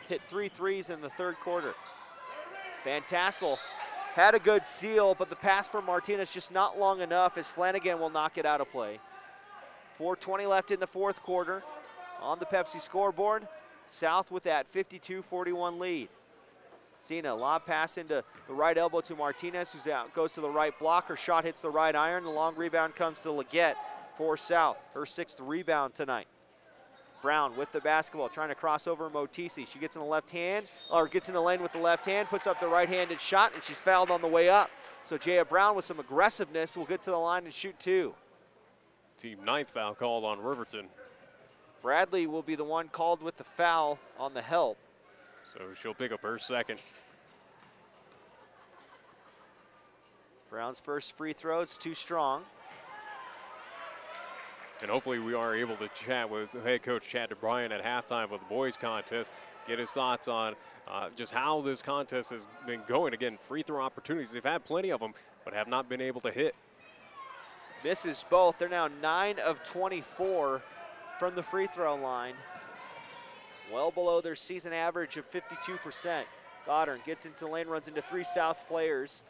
Hit 3 threes in the 3rd quarter. Van Tassel had a good seal, but the pass from Martinez just not long enough as Flanagan will knock it out of play. 4:20 left in the 4th quarter. On the Pepsi scoreboard, South with that 52-41 lead. Sina, lob pass into the right elbow to Martinez, who's out, goes to the right block. Her shot hits the right iron. The long rebound comes to Leggett for South, her 6th rebound tonight. Brown with the basketball, trying to cross over Motisi. She gets in the left hand, or gets in the lane with the left hand, puts up the right-handed shot, and she's fouled on the way up. So Jaya Brown with some aggressiveness will get to the line and shoot 2. Team 9th foul called on Riverton. Bradley will be the one called with the foul on the help. So she'll pick up her 2nd. Brown's first free throw, it's too strong. And hopefully we are able to chat with head coach Chad DeBryan at halftime of the boys contest, get his thoughts on just how this contest has been going. Again, free throw opportunities, they've had plenty of them, but have not been able to hit. Misses both. They're now 9 of 24 from the free throw line. Well below their season average of 52%. Goddard gets into the lane, runs into 3 South players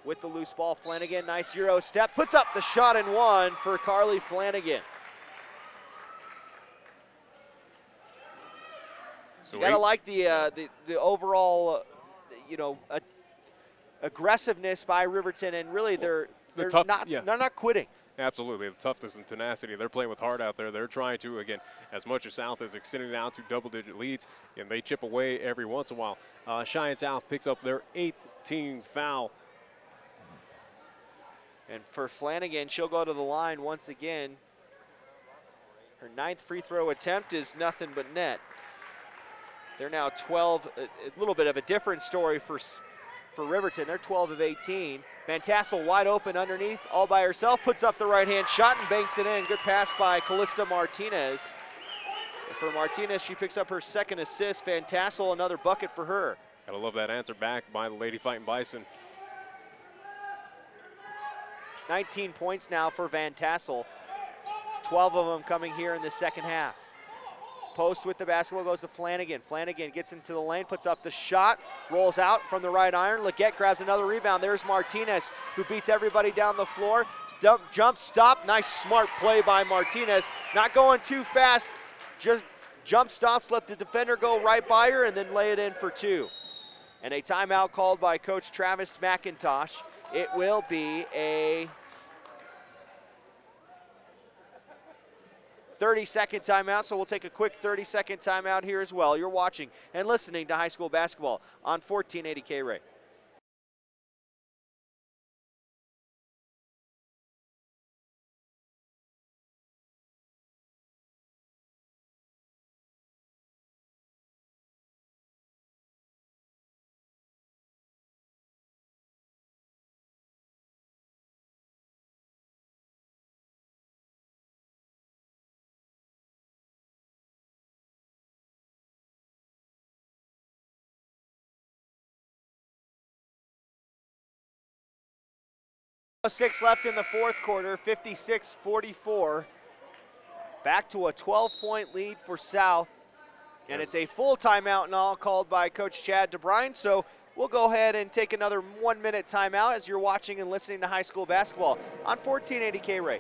with the loose ball. Flanagan, nice Euro step, puts up the shot and one for Carly Flanagan. So you gotta like the overall, aggressiveness by Riverton, and really they're not quitting. Absolutely, the toughness and tenacity. They're playing with heart out there. They're trying to, again, as much as South is extending out to double-digit leads, and they chip away every once in a while. Cheyenne South picks up their 8th team foul. And for Flanagan, she'll go to the line once again. Her 9th free throw attempt is nothing but net. They're now 12, a little bit of a different story for Riverton. They're 12 of 18. Van Tassel wide open underneath, all by herself, puts up the right-hand shot and banks it in. Good pass by Callista Martinez. For Martinez, she picks up her 2nd assist. Van Tassel, another bucket for her. Gotta love that answer back by the Lady Fighting Bison. 19 points now for Van Tassel. 12 of them coming here in the second half. Post with the basketball goes to Flanagan. Flanagan gets into the lane, puts up the shot, rolls out from the right iron. Leggett grabs another rebound. There's Martinez, who beats everybody down the floor. Jump, stop, nice smart play by Martinez. Not going too fast, just jump stops, let the defender go right by her, and then lay it in for 2. And a timeout called by Coach Travis McIntosh. It will be a 30-second timeout, so we'll take a quick 30-second timeout here as well. You're watching and listening to high school basketball on 1480 KRAE. Six left in the fourth quarter, 56-44. Back to a 12-point lead for South. And it's a full timeout and all called by Coach Chad DeBryan. So we'll go ahead and take another 1-minute timeout as you're watching and listening to high school basketball on 1480 KRAE.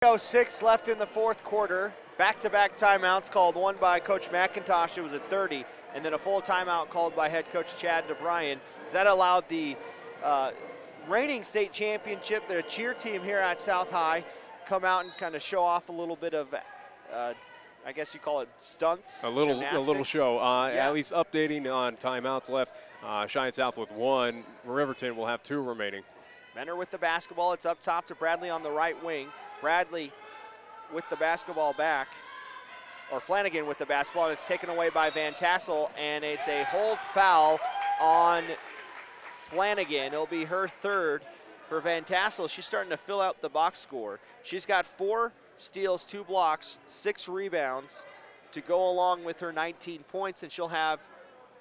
.06 left in the fourth quarter. Back-to-back timeouts called, one by Coach McIntosh. It was at 30, and then a full timeout called by head coach Chad DeBryan. That allowed the reigning state championship, the cheer team here at South High, come out and kind of show off a little bit of, I guess you call it stunts. A little show. Yeah. At least updating on timeouts left. Cheyenne South with 1. Riverton will have 2 remaining. Menor with the basketball. It's up top to Bradley on the right wing. Bradley with the basketball back, or Flanagan with the basketball, and it's taken away by Van Tassel, and it's a hold foul on Flanagan. It'll be her 3rd for Van Tassel. She's starting to fill out the box score. She's got 4 steals, 2 blocks, 6 rebounds to go along with her 19 points, and she'll have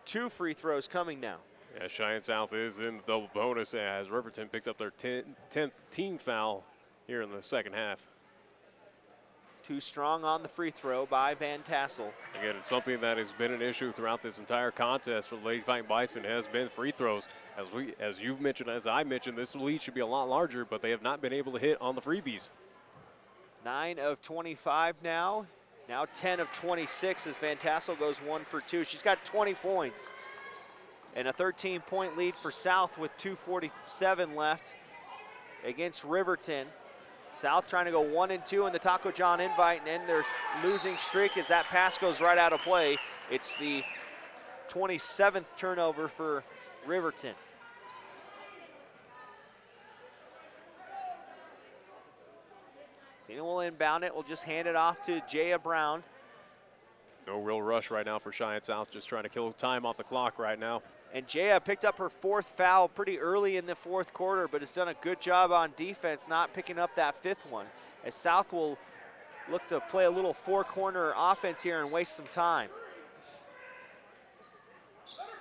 2 free throws coming now. Yeah, Cheyenne South is in the double bonus as Riverton picks up their 10th team foul here in the second half. Too strong on the free throw by Van Tassel. Again, it's something that has been an issue throughout this entire contest for the Lady Fighting Bison has been free throws. As you've mentioned, as I mentioned, this lead should be a lot larger, but they have not been able to hit on the freebies. 9 of 25 now. Now 10 of 26 as Van Tassel goes 1 for 2. She's got 20 points. And a 13-point lead for South with 2:47 left against Riverton. South trying to go 1 and 2 in the Taco John invite and end their losing streak as that pass goes right out of play. It's the 27th turnover for Riverton. Cena will inbound it. We'll just hand it off to Jaya Brown. No real rush right now for Cheyenne South, just trying to kill time off the clock right now. And Jaya picked up her 4th foul pretty early in the 4th quarter, but has done a good job on defense, not picking up that 5th one. As South will look to play a little 4-corner offense here and waste some time.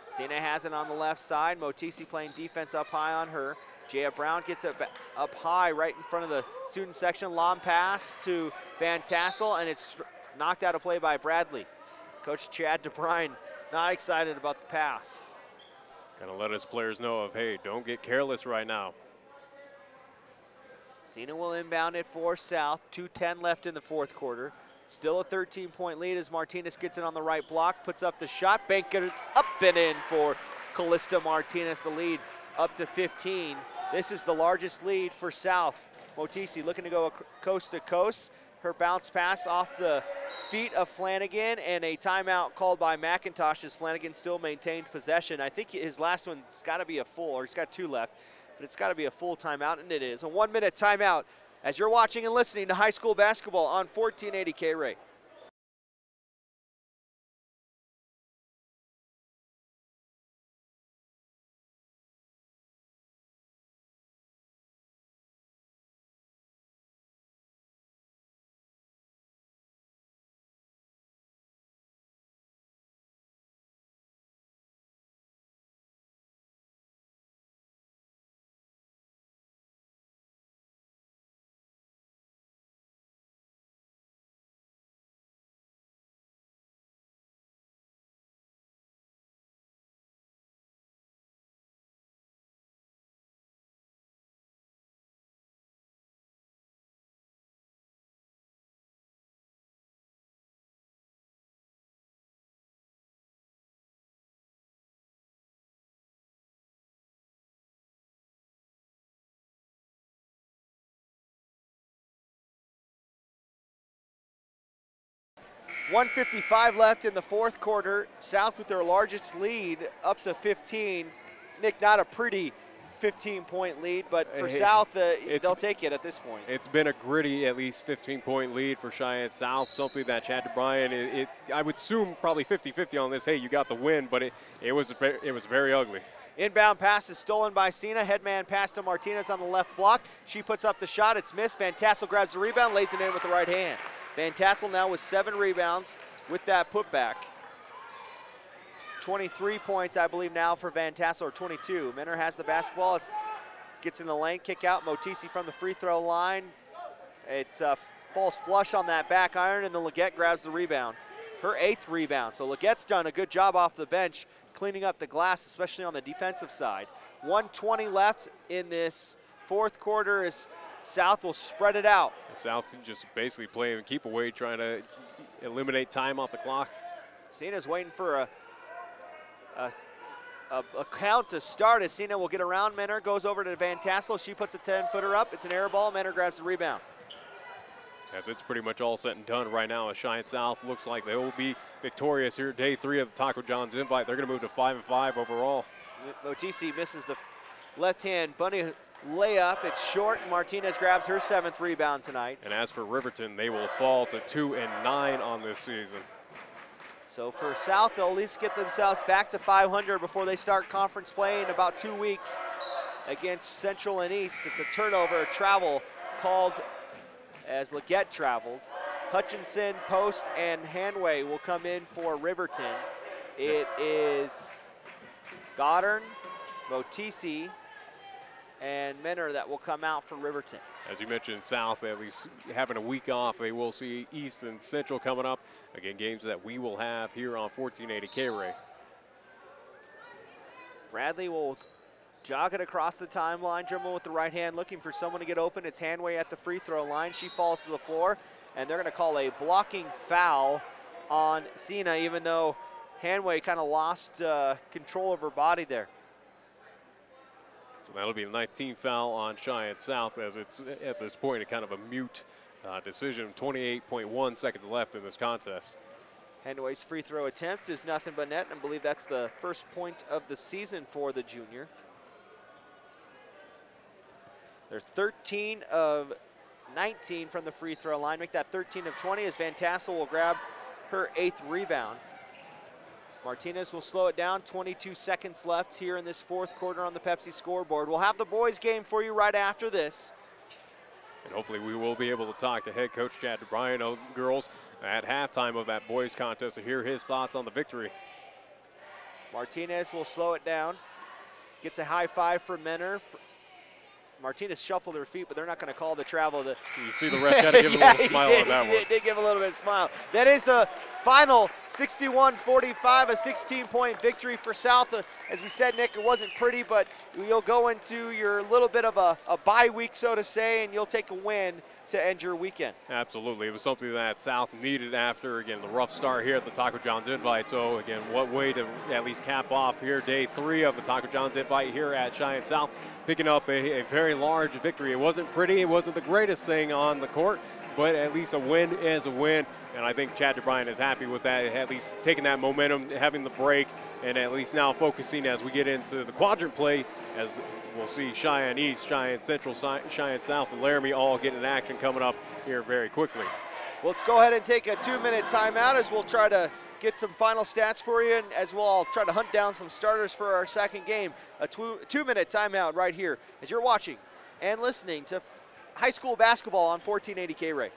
Cena has it on the left side. Motisi playing defense up high on her. Jaya Brown gets it up high right in front of the student section. Long pass to Van Tassel, and it's knocked out of play by Bradley. Coach Chad DeBrine not excited about the pass. Gonna let his players know of, hey, don't get careless right now. Cena will inbound it for South. 2:10 left in the 4th quarter. Still a 13-point lead as Martinez gets it on the right block, puts up the shot, bank it up and in for Callista Martinez. The lead up to 15. This is the largest lead for South. Motisi looking to go coast to coast. Her bounce pass off the feet of Flanagan, and a timeout called by McIntosh as Flanagan still maintained possession. I think his last one's got to be a full, or he's got 2 left, but it's got to be a full timeout, and it is. A 1-minute timeout as you're watching and listening to high school basketball on 1480 KRAE. .155 left in the 4th quarter. South with their largest lead up to 15. Nick, not a pretty 15-point lead, but for South, they'll take it at this point. It's been a gritty, at least 15-point lead for Cheyenne South, something that Chad DeBrine, I would assume probably 50-50 on this. Hey, you got the win, but it was very ugly. Inbound pass is stolen by Cena. Headman pass to Martinez on the left block. She puts up the shot. It's missed. Van Tassel grabs the rebound, lays it in with the right hand. Van Tassel now with 7 rebounds with that putback. 23 points, I believe, now for Van Tassel, or 22. Minner has the basketball. It gets in the lane, kick out. Motisi from the free throw line. It's a false flush on that back iron, and then Leggett grabs the rebound. Her 8th rebound. So Legett's done a good job off the bench, cleaning up the glass, especially on the defensive side. 1:20 left in this 4th quarter as South will spread it out. South just basically playing keep away, trying to eliminate time off the clock. Cena's waiting for a count to start as Cena will get around Minner, goes over to Van Tassel. She puts a 10-footer up. It's an air ball. Minner grabs the rebound. As it's pretty much all said and done right now, as Cheyenne South looks like they will be victorious here. Day 3 of the Taco John's invite. They're going to move to 5-5 overall. Motisi misses the left-hand bunny layup. It's short, and Martinez grabs her 7th rebound tonight. And as for Riverton, they will fall to 2-9 on this season. So for South, they'll at least get themselves back to 500 before they start conference play in about 2 weeks against Central and East. It's a turnover, a travel called as Leggett traveled. Hutchinson, Post, and Hanway will come in for Riverton. It is Goddard, Motisi, and Minner that will come out for Riverton. As you mentioned, South at least having a week off. They will see East and Central coming up. Again, games that we will have here on 1480 KRAE. Bradley will jog it across the timeline, dribble with the right hand, looking for someone to get open. It's Hanway at the free throw line. She falls to the floor, and they're going to call a blocking foul on Cena, even though Hanway kind of lost control of her body there. So that'll be a 19 foul on Cheyenne South, as it's at this point a kind of a mute decision. 28.1 seconds left in this contest. Hanway's free throw attempt is nothing but net, and I believe that's the first point of the season for the junior. They're 13 of 19 from the free throw line. Make that 13 of 20 as Van Tassel will grab her 8th rebound. Martinez will slow it down. 22 seconds left here in this 4th quarter on the Pepsi scoreboard. We'll have the boys game for you right after this. And hopefully we will be able to talk to head coach Chad Bryan of the girls at halftime of that boys contest to hear his thoughts on the victory. Martinez will slow it down. Gets a high five for Minner. Martinez shuffled her feet, but they're not going to call the travel. You see the ref got to give a little smile on that one. He did give a little bit of smile. That is the final 61-45, a 16-point victory for South. As we said, Nick, it wasn't pretty, but you'll go into your little bit of a bye week, so to say, and you'll take a win to end your weekend. Absolutely. It was something that South needed after, again, the rough start here at the Taco John's Invite. So, again, what way to at least cap off here day 3 of the Taco John's Invite here at Cheyenne South, picking up a very large victory. It wasn't pretty. It wasn't the greatest thing on the court, but at least a win is a win. And I think Chad Bryan is happy with that, at least taking that momentum, having the break, and at least now focusing as we get into the quadrant play, as we'll see Cheyenne East, Cheyenne Central, Cheyenne South, and Laramie all getting in action coming up here very quickly. Well, let's go ahead and take a 2-minute timeout as we'll try to get some final stats for you, and as we'll all try to hunt down some starters for our second game. A 2-minute timeout right here as you're watching and listening to high school basketball on 1480 KRAE.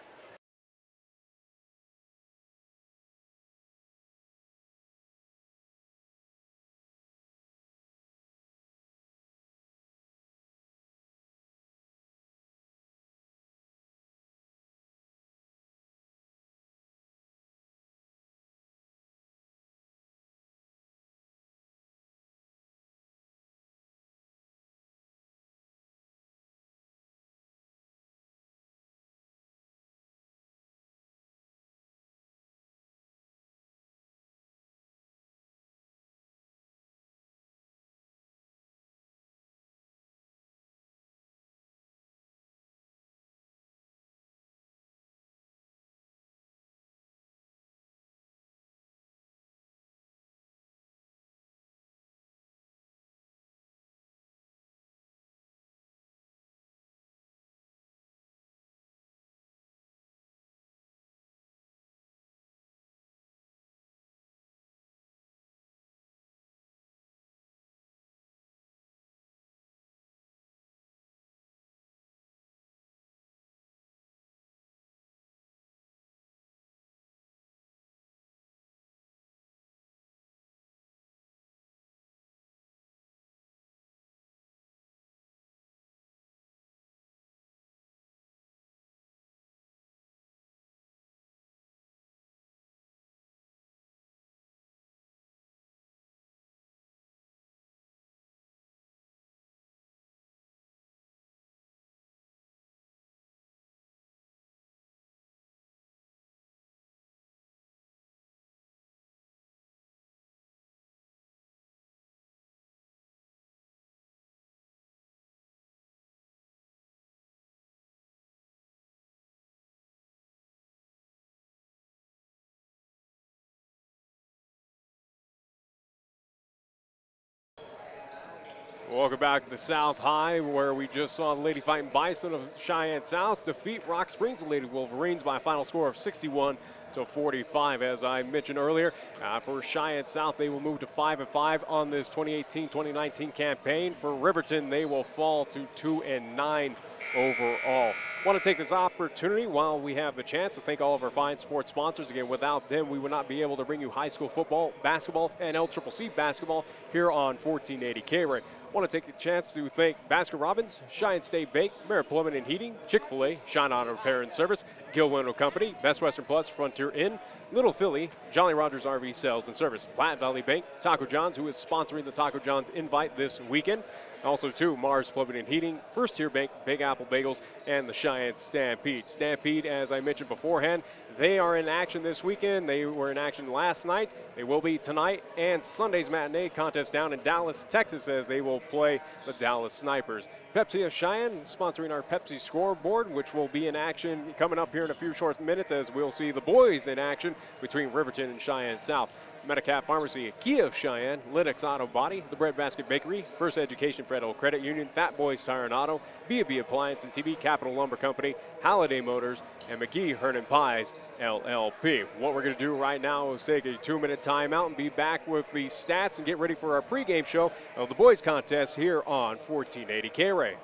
Welcome back to the South High, where we just saw the Lady Fighting Bison of Cheyenne South defeat Rock Springs, the Lady Wolverines, by a final score of 61-45. As I mentioned earlier, for Cheyenne South, they will move to 5-5 on this 2018-2019 campaign. For Riverton, they will fall to 2-9 overall. Want to take this opportunity while we have the chance to thank all of our fine sports sponsors. Again, without them, we would not be able to bring you high school football, basketball, and LCCC basketball here on 1480 KRAE. Want to take a chance to thank Baskin-Robbins, Cheyenne State Bank, Merritt Plumbing and Heating, Chick-fil-A, Shine Auto Repair and Service, Gill Window Company, Best Western Plus, Frontier Inn, Little Philly, Jolly Rogers RV Sales and Service, Platte Valley Bank, Taco John's, who is sponsoring the Taco John's invite this weekend. Also, too, Mars Plumbing and Heating, First Tier Bank, Big Apple Bagels, and the Cheyenne Stampede. Stampede, as I mentioned beforehand, they are in action this weekend. They were in action last night. They will be tonight and Sunday's matinee contest down in Dallas, Texas, as they will play the Dallas Snipers. Pepsi of Cheyenne sponsoring our Pepsi scoreboard, which will be in action coming up here in a few short minutes, as we'll see the boys in action between Riverton and Cheyenne South. Medicap Pharmacy, Kia of Cheyenne, Linux Auto Body, The Breadbasket Bakery, First Education Federal Credit Union, Fat Boys Tire and Auto, B&B Appliance and TV, Capital Lumber Company, Halliday Motors, and McGee Hernan Pies LLP. What we're going to do right now is take a 2-minute timeout and be back with the stats and get ready for our pregame show of the boys contest here on 1480 KRAE.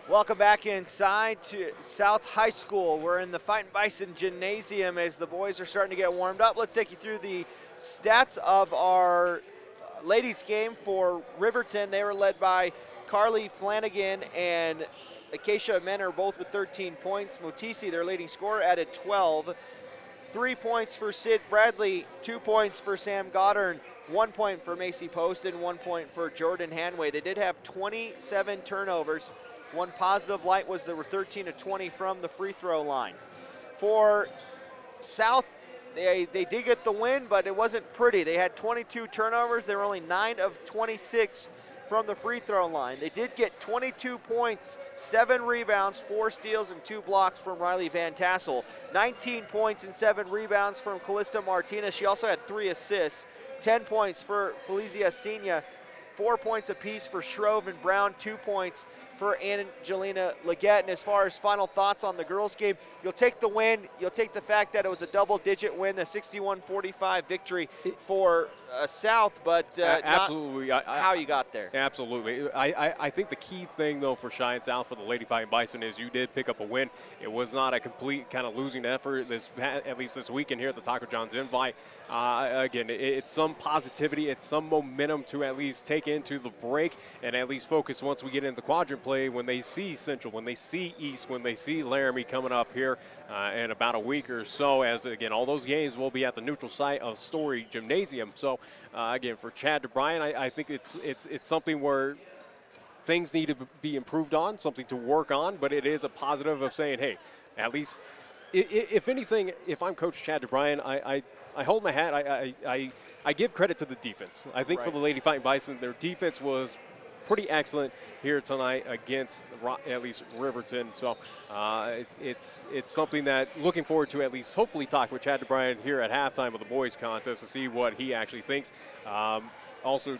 Welcome back inside to South High School. We're in the Fighting Bison Gymnasium as the boys are starting to get warmed up. Let's take you through the stats of our ladies game for Riverton. They were led by Carly Flanagan and Acacia Menor, both with 13 points. Motisi, their leading scorer, added 12. 3 points for Sid Bradley, 2 points for Sam Goddard, 1 point for Macy Post, and 1 point for Jordan Hanway. They did have 27 turnovers. One positive light was there were 13 of 20 from the free throw line. For South, they did get the win, but it wasn't pretty. They had 22 turnovers. They were only 9 of 26 from the free throw line. They did get 22 points, 7 rebounds, 4 steals, and 2 blocks from Riley Van Tassel. 19 points and 7 rebounds from Callista Martinez. She also had 3 assists. 10 points for Felicia Senia. 4 points apiece for Shrove and Brown, 2 points for Angelina Leggett. And as far as final thoughts on the girls' game, you'll take the win. You'll take the fact that it was a double-digit win, a 61-45 victory for South, but absolutely not how you got there. Absolutely. I think the key thing, though, for Cheyenne South, for the Lady Fighting Bison, is you did pick up a win. It was not a complete kind of losing effort, at least this weekend here at the Taco John's Invite. Again, it's some positivity. It's some momentum to at least take into the break and at least focus once we get into the quadrant play when they see Central, when they see East, when they see Laramie coming up here in about a week or so. As again, all those games will be at the neutral site of Story Gymnasium. So again, for Chad DeBryan, I think it's something where things need to be improved on, something to work on, but it is a positive of saying, hey, at least, if anything, if I'm Coach Chad DeBryan, I hold my hat. I give credit to the defense. I think for the Lady Fighting Bison, their defense was pretty excellent here tonight against at least Riverton. So it's something that looking forward to at least hopefully talk with Chad DeBryan here at halftime of the boys contest to see what he actually thinks. Also,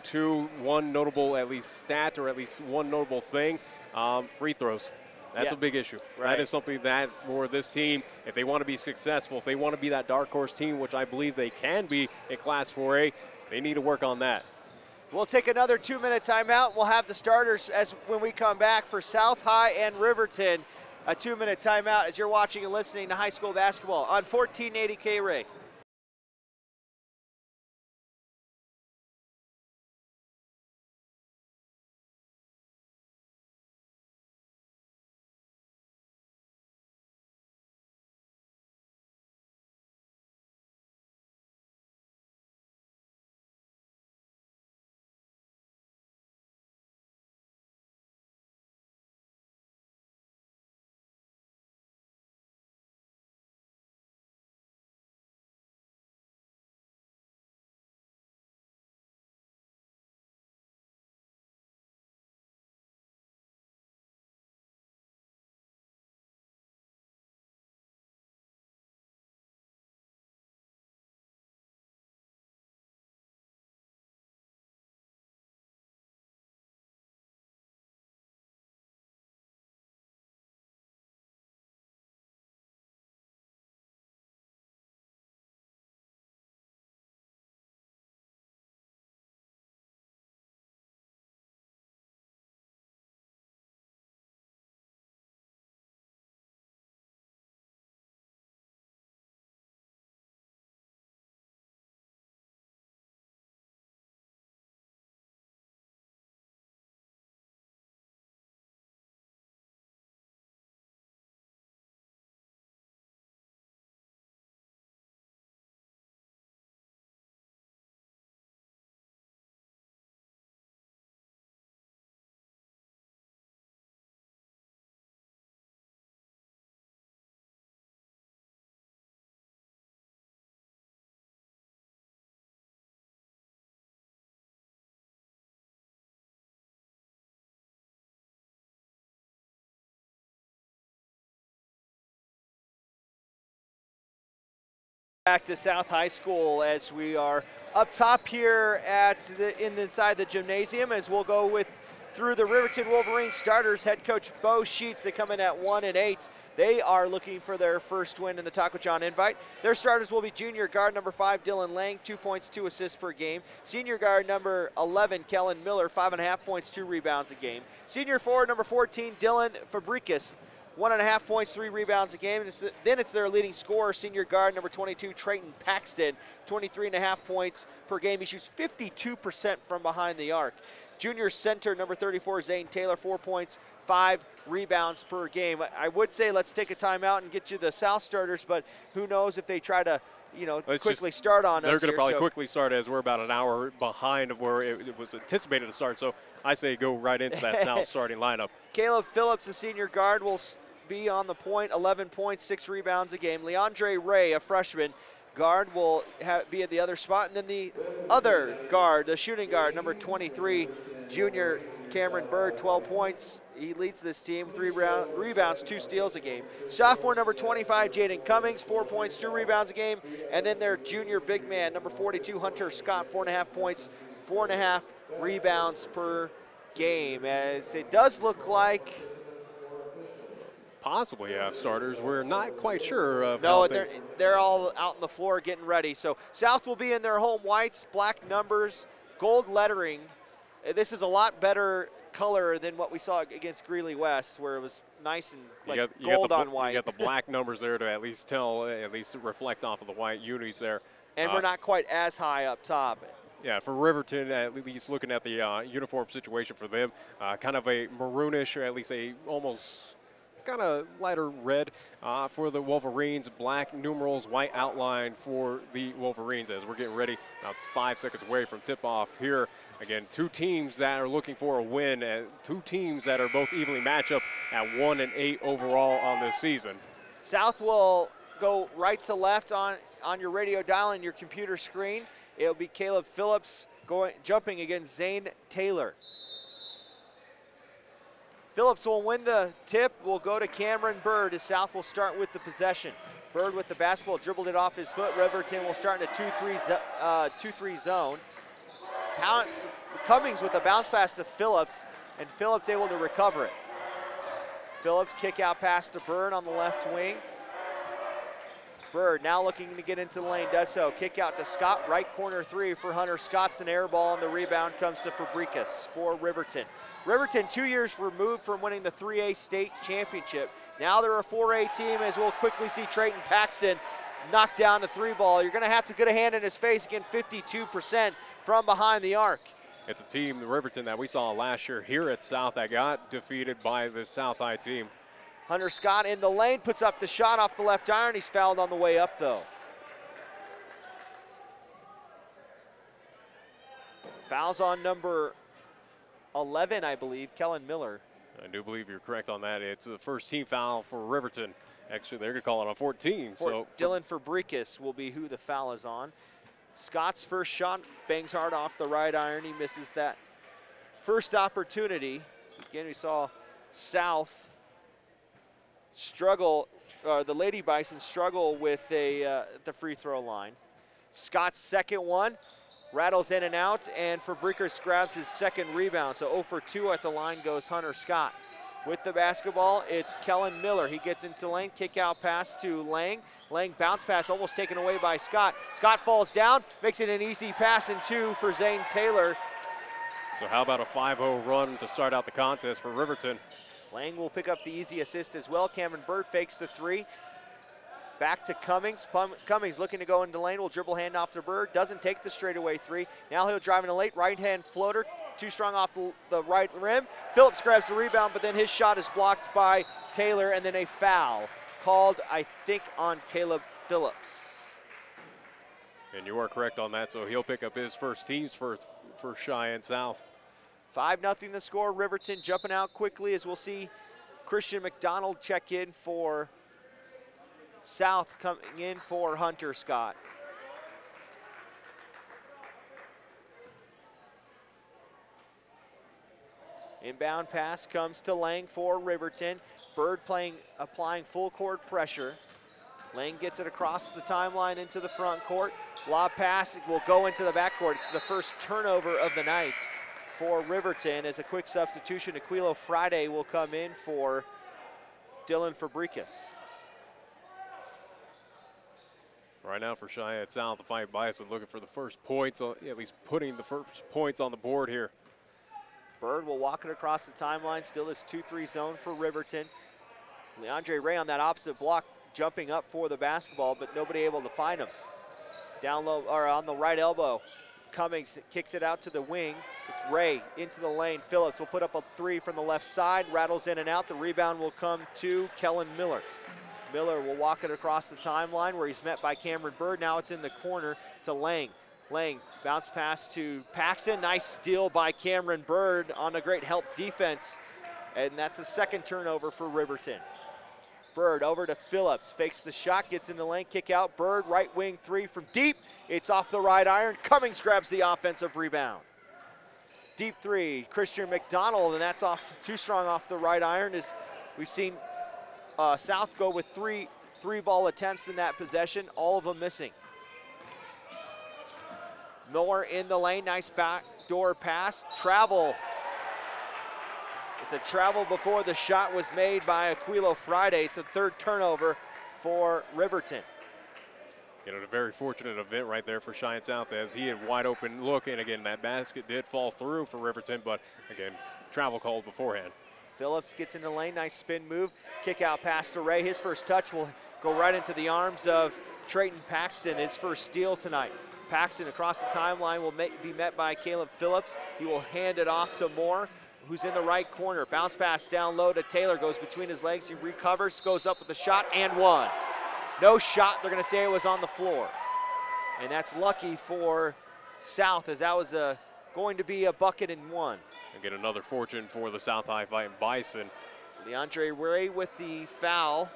one notable at least stat or at least one notable thing, free throws. That's a big issue. That is something that for this team, if they want to be successful, if they want to be that dark horse team, which I believe they can be in Class 4A, they need to work on that. We'll take another 2-minute timeout. We'll have the starters when we come back for South High and Riverton. A 2-minute timeout as you're watching and listening to high school basketball on 1480 KRAE. Back to South High School as we are up top here inside the gymnasium as we'll go through the Riverton Wolverines starters. Head coach Bo Sheets, they come in at 1-8. They are looking for their first win in the Taco John Invite. Their starters will be junior guard number 5, Dylan Lang, 2 points, 2 assists per game. Senior guard number 11, Kellen Miller, 5.5 points, 2 rebounds a game. Senior forward number 14, Dylan Fabricus, 1.5 points, 3 rebounds a game. Then it's their leading scorer, senior guard number 22, Trayton Paxton, 23.5 points per game. He shoots 52% from behind the arc. Junior center number 34, Zane Taylor, 4 points, 5 rebounds per game. I would say let's take a timeout and get you the South starters, but who knows if they try to, quickly start on us. They're going to probably quickly start as we're about an hour behind of where it was anticipated to start. So I say go right into that South starting lineup. Caleb Phillips, the senior guard, will be on the point, 11 points, 6 rebounds a game. Leandre Ray, a freshman guard, will be at the other spot. And then the other guard, the shooting guard, number 23, junior Cameron Bird, 12 points. He leads this team, 3 rebounds, 2 steals a game. Sophomore number 25, Jaden Cummings, 4 points, 2 rebounds a game. And then their junior big man, number 42, Hunter Scott, 4.5 points, 4.5 rebounds per game. As it does look like possibly have starters. We're not quite sure of no, they're all out on the floor getting ready. So South will be in their home whites, black numbers, gold lettering. This is a lot better color than what we saw against Greeley West, where it was nice and gold on white. You got the black numbers there to at least reflect off of the white unis there. And we're not quite as high up top. Yeah, for Riverton, at least looking at the uniform situation for them, kind of a maroonish, or at least a almost kind of lighter red for the Wolverines, black numerals, white outline for the Wolverines as we're getting ready. Now it's 5 seconds away from tip-off here. Again, two teams that are looking for a win, and two teams that are both evenly matched up at 1-8 overall on this season. South will go right to left on your radio dial and your computer screen. It'll be Caleb Phillips jumping against Zane Taylor. Phillips will win the tip. Will go to Cameron Bird as South will start with the possession. Bird with the basketball, dribbled it off his foot. Riverton will start in a 2-3 zone. Cummings with the bounce pass to Phillips, and Phillips able to recover it. Phillips kick out pass to Bird on the left wing. Bird now looking to get into the lane, does so. Kick out to Scott, right corner three for Hunter. Scott's an air ball, and the rebound comes to Fabricas for Riverton. Riverton 2 years removed from winning the 3A state championship. Now they're a 4A team, as we'll quickly see Trayton Paxton knock down the three ball. You're gonna have to get a hand in his face again, 52% from behind the arc. It's a team, Riverton, that we saw last year here at South that got defeated by the South High team. Hunter Scott in the lane, puts up the shot off the left iron. He's fouled on the way up, though. Fouls on number 11, I believe, Kellen Miller. I do believe you're correct on that. It's the first team foul for Riverton. Actually, they're going to call it on 14. So Dylan Fabricas will be who the foul is on. Scott's first shot bangs hard off the right iron. He misses that first opportunity. So again, we saw South struggle, the Lady Bison struggle with the free throw line. Scott's second one rattles in and out, and Fabricas grabs his second rebound. So 0 for 2 at the line goes Hunter Scott. With the basketball, it's Kellen Miller. He gets into lane, kick out pass to Lang. Lang bounce pass almost taken away by Scott. Scott falls down, makes it an easy pass and 2 for Zane Taylor. So how about a 5-0 run to start out the contest for Riverton? Lang will pick up the easy assist as well. Cameron Bird fakes the three. Back to Cummings. Cummings looking to go into lane, will dribble hand off to Bird. Doesn't take the straightaway three. Now he'll drive in a late right-hand floater. Too strong off the right rim. Phillips grabs the rebound, but then his shot is blocked by Taylor, and then a foul called, I think, on Caleb Phillips. And you are correct on that, so he'll pick up his first teams for Cheyenne South. 5-0 the score. Riverton jumping out quickly, as we'll see Christian McDonald check in for South, coming in for Hunter Scott. Inbound pass comes to Lang for Riverton. Bird applying full court pressure. Lang gets it across the timeline into the front court. Lob pass will go into the backcourt. It's the first turnover of the night for Riverton. As a quick substitution, Aquilo Friday will come in for Dylan Fabricas. Right now for Cheyenne South, the Fighting Bison looking for the first points, at least putting the first points on the board here. Bird will walk it across the timeline. Still is 2-3 zone for Riverton. Leandre Ray on that opposite block, jumping up for the basketball, but nobody able to find him. Down low, or on the right elbow. Cummings kicks it out to the wing. It's Ray into the lane. Phillips will put up a three from the left side, rattles in and out. The rebound will come to Kellen Miller. Miller will walk it across the timeline where he's met by Cameron Bird. Now it's in the corner to Lang. Lang, bounce pass to Paxton. Nice steal by Cameron Bird on a great help defense. And that's the second turnover for Riverton. Bird over to Phillips, fakes the shot, gets in the lane, kick out. Bird, right wing three from deep. It's off the right iron. Cummings grabs the offensive rebound. Deep three, Christian McDonald, and that's off too strong off the right iron. As we've seen South go with three ball attempts in that possession, all of them missing. Miller in the lane, nice backdoor pass, travel. It's a travel before the shot was made by Aquilo Friday. It's a third turnover for Riverton. You know, a very fortunate event right there for Cheyenne South, as he had wide open look, and again, that basket did fall through for Riverton, but again, travel called beforehand. Phillips gets in the lane, nice spin move. Kick out pass to Ray. His first touch will go right into the arms of Trayton Paxton, his first steal tonight. Paxton across the timeline will be met by Caleb Phillips. He will hand it off to Moore, who's in the right corner. Bounce pass down low to Taylor, goes between his legs. He recovers, goes up with the shot, and one. No shot, they're gonna say it was on the floor. And that's lucky for South, as that was going to be a bucket and one. And get another fortune for the South High Fighting Bison. Leandre Ray with the foul.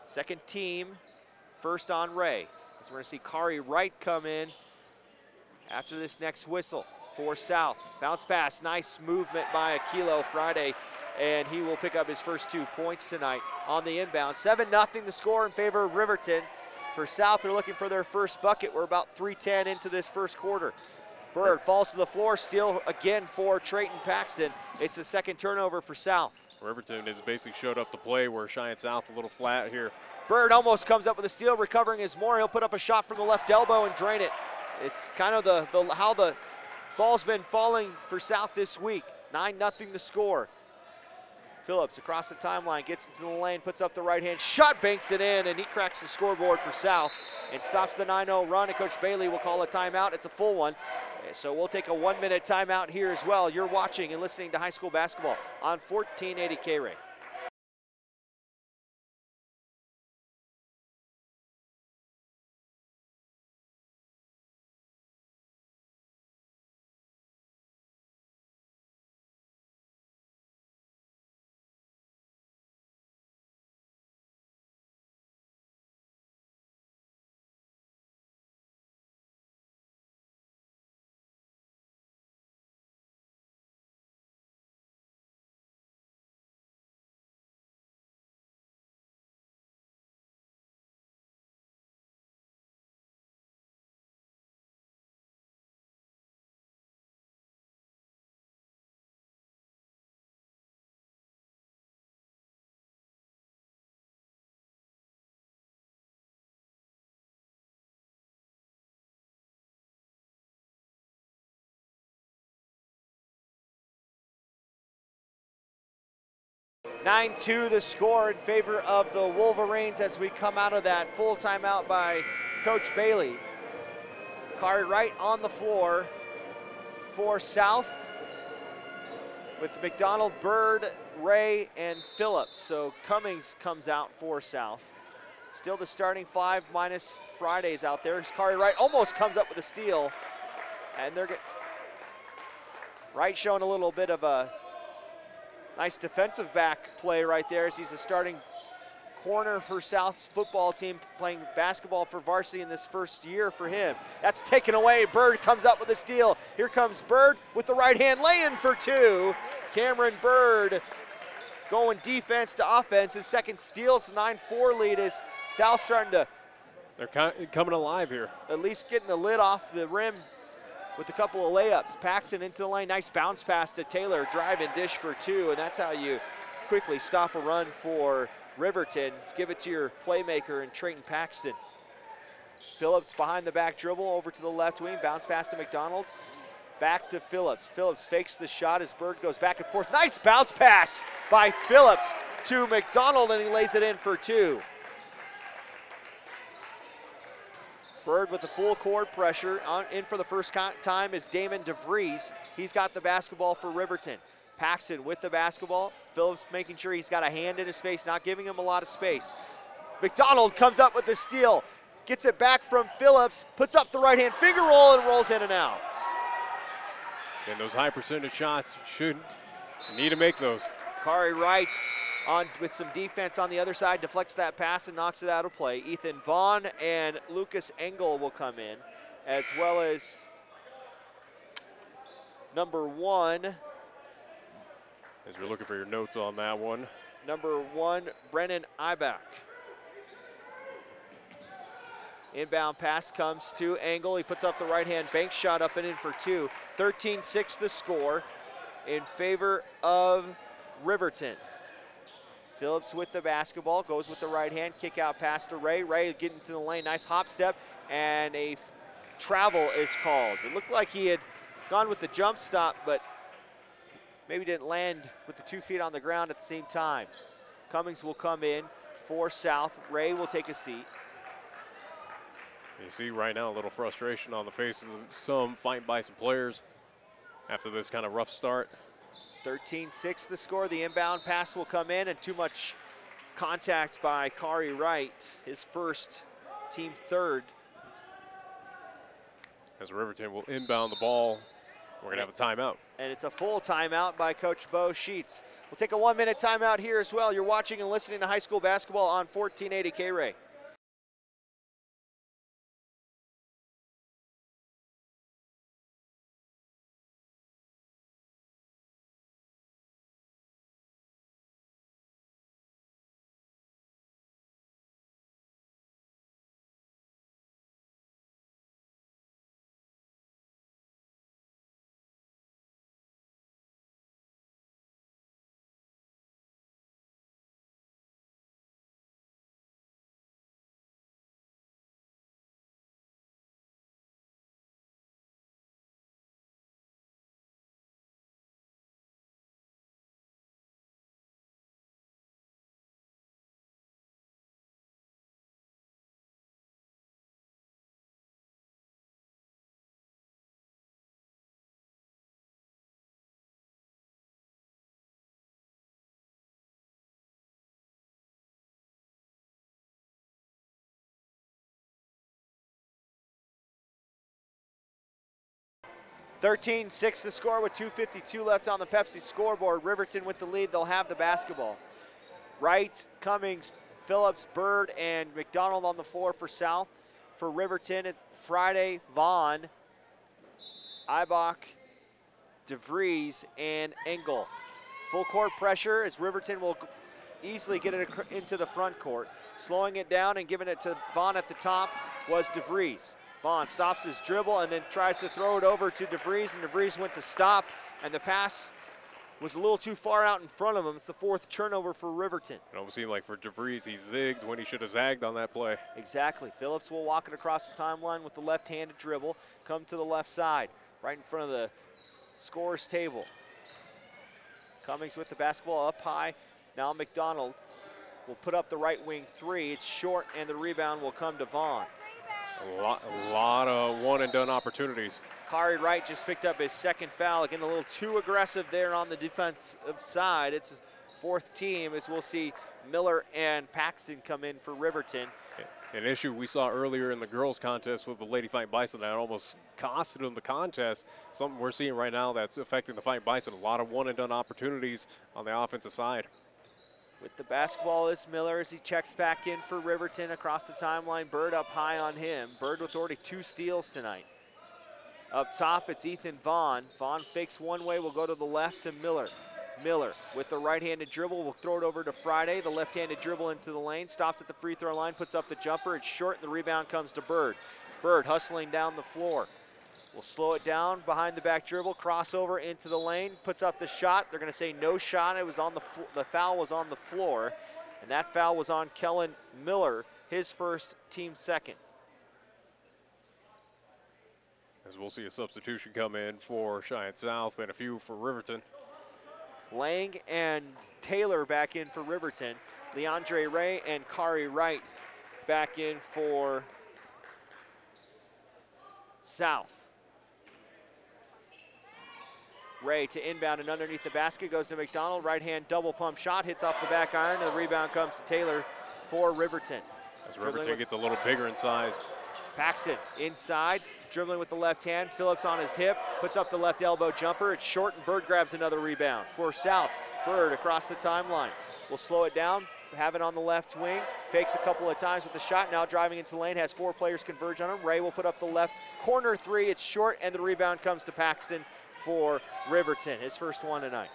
Second team, first on Ray. As we're gonna see KRAE Wright come in after this next whistle for South. Bounce pass, nice movement by Akilo Friday, and he will pick up his first 2 points tonight on the inbound. 7-0 the score in favor of Riverton. For South, they're looking for their first bucket. We're about 3:10 into this first quarter. Bird falls to the floor, steal again for Trayton Paxton. It's the second turnover for South. Riverton has basically showed up the play where Cheyenne South a little flat here. Bird almost comes up with a steal, recovering his Moore. He'll put up a shot from the left elbow and drain it. It's kind of how the ball's been falling for South this week. 9-0 the score. Phillips across the timeline, gets into the lane, puts up the right hand shot, banks it in, and he cracks the scoreboard for South and stops the 9-0 run, and Coach Bailey will call a timeout. It's a full one. So we'll take a 1-minute timeout here as well. You're watching and listening to high school basketball on 1480 KRAE. (9-2) the score in favor of the Wolverines as we come out of that full timeout by Coach Bailey. KRAE Wright on the floor for South with McDonald, Bird, Ray, and Phillips. So Cummings comes out for South. Still the starting 5 minus Fridays out there. KRAE Wright almost comes up with a steal, and they're Wright showing a little bit of a nice defensive back play right there, as he's the starting corner for South's football team, playing basketball for varsity in this first year for him. That's taken away. Bird comes up with a steal. Here comes Bird with the right hand lay-in for 2. Cameron Bird going defense to offense. His second steal. It's a 9-4 lead as South starting to... They're coming alive here. At least getting the lid off the rim with a couple of layups. Paxton into the lane, nice bounce pass to Taylor, drive and dish for 2, and that's how you quickly stop a run for Riverton. Let's give it to your playmaker and Trayton Paxton. Phillips behind the back dribble over to the left wing, bounce pass to McDonald, back to Phillips. Phillips fakes the shot as Bird goes back and forth. Nice bounce pass by Phillips to McDonald, and he lays it in for 2. Bird with the full court pressure. In for the first time is Damon DeVries. He's got the basketball for Riverton. Paxton with the basketball. Phillips making sure he's got a hand in his face, not giving him a lot of space. McDonald comes up with the steal. Gets it back from Phillips, puts up the right hand finger roll and rolls in and out. And those high percentage shots, need to make those. KRAE Wright on with some defense on the other side, deflects that pass and knocks it out of play. Ethan Vaughn and Lucas Engel will come in, as well as number 1. As you're looking for your notes on that one. Number 1, Brennan Ibach. Inbound pass comes to Engel. He puts up the right-hand bank shot up and in for 2. 13-6 the score in favor of Riverton. Phillips with the basketball, goes with the right hand, kick out pass to Ray. Ray getting to the lane, nice hop step, and a travel is called. It looked like he had gone with the jump stop, but maybe didn't land with the 2 feet on the ground at the same time. Cummings will come in for South. Ray will take a seat. You see right now a little frustration on the faces of some Fighting Bison players after this kind of rough start. 13-6 the score. The inbound pass will come in, and too much contact by KRAE Wright, his first, team third. As Riverton will inbound the ball, we're going to have a timeout. And it's a full timeout by Coach Bo Sheets. We'll take a 1-minute timeout here as well. You're watching and listening to high school basketball on 1480 KRAE. (13-6) the score with 2:52 left on the Pepsi scoreboard. Riverton with the lead. They'll have the basketball. Wright, Cummings, Phillips, Bird, and McDonald on the floor for South. For Riverton, it's Friday, Vaughn, Ibach, DeVries, and Engel. Full court pressure as Riverton will easily get it into the front court. Slowing it down and giving it to Vaughn at the top was DeVries. Vaughn stops his dribble and then tries to throw it over to DeVries, and DeVries went to stop, and the pass was a little too far out in front of him. It's the 4th turnover for Riverton. It almost seemed like for DeVries, he zigged when he should have zagged on that play. Exactly. Phillips will walk it across the timeline with the left-handed dribble, come to the left side, right in front of the scorer's table. Cummings with the basketball up high. Now McDonald will put up the right wing 3. It's short, and the rebound will come to Vaughn. A lot of one-and-done opportunities. KRAE Wright just picked up his 2nd foul. Again, a little too aggressive there on the defensive side. It's his 4th team, as we'll see Miller and Paxton come in for Riverton. An issue we saw earlier in the girls' contest with the Lady Fighting Bison that almost costed them the contest. Something we're seeing right now that's affecting the Fighting Bison. A lot of one-and-done opportunities on the offensive side. With the basketball is Miller as he checks back in for Riverton across the timeline. Bird up high on him. Bird with already 2 steals tonight. Up top, it's Ethan Vaughn. Vaughn fakes one way, will go to the left to Miller. Miller with the right-handed dribble will throw it over to Friday. The left-handed dribble into the lane, stops at the free throw line, puts up the jumper. It's short, and the rebound comes to Bird. Bird hustling down the floor. Will slow it down behind the back dribble, crossover into the lane, puts up the shot. They're going to say no shot. It was on the foul was on the floor, and that foul was on Kellen Miller, his 1st, team 2nd. As we'll see a substitution come in for Cheyenne South and a few for Riverton. Lang and Taylor back in for Riverton. Leandre Ray and KRAE Wright back in for South. Ray to inbound and underneath the basket, goes to McDonald. Right-hand double pump shot, hits off the back iron, and the rebound comes to Taylor for Riverton. As Riverton gets a little bigger in size. Paxton inside, dribbling with the left hand. Phillips on his hip, puts up the left elbow jumper. It's short, and Bird grabs another rebound. For South, Bird across the timeline. Will slow it down, have it on the left wing. Fakes a couple of times with the shot, now driving into the lane, has 4 players converge on him. Ray will put up the left corner 3. It's short, and the rebound comes to Paxton for Riverton, his 1st one tonight.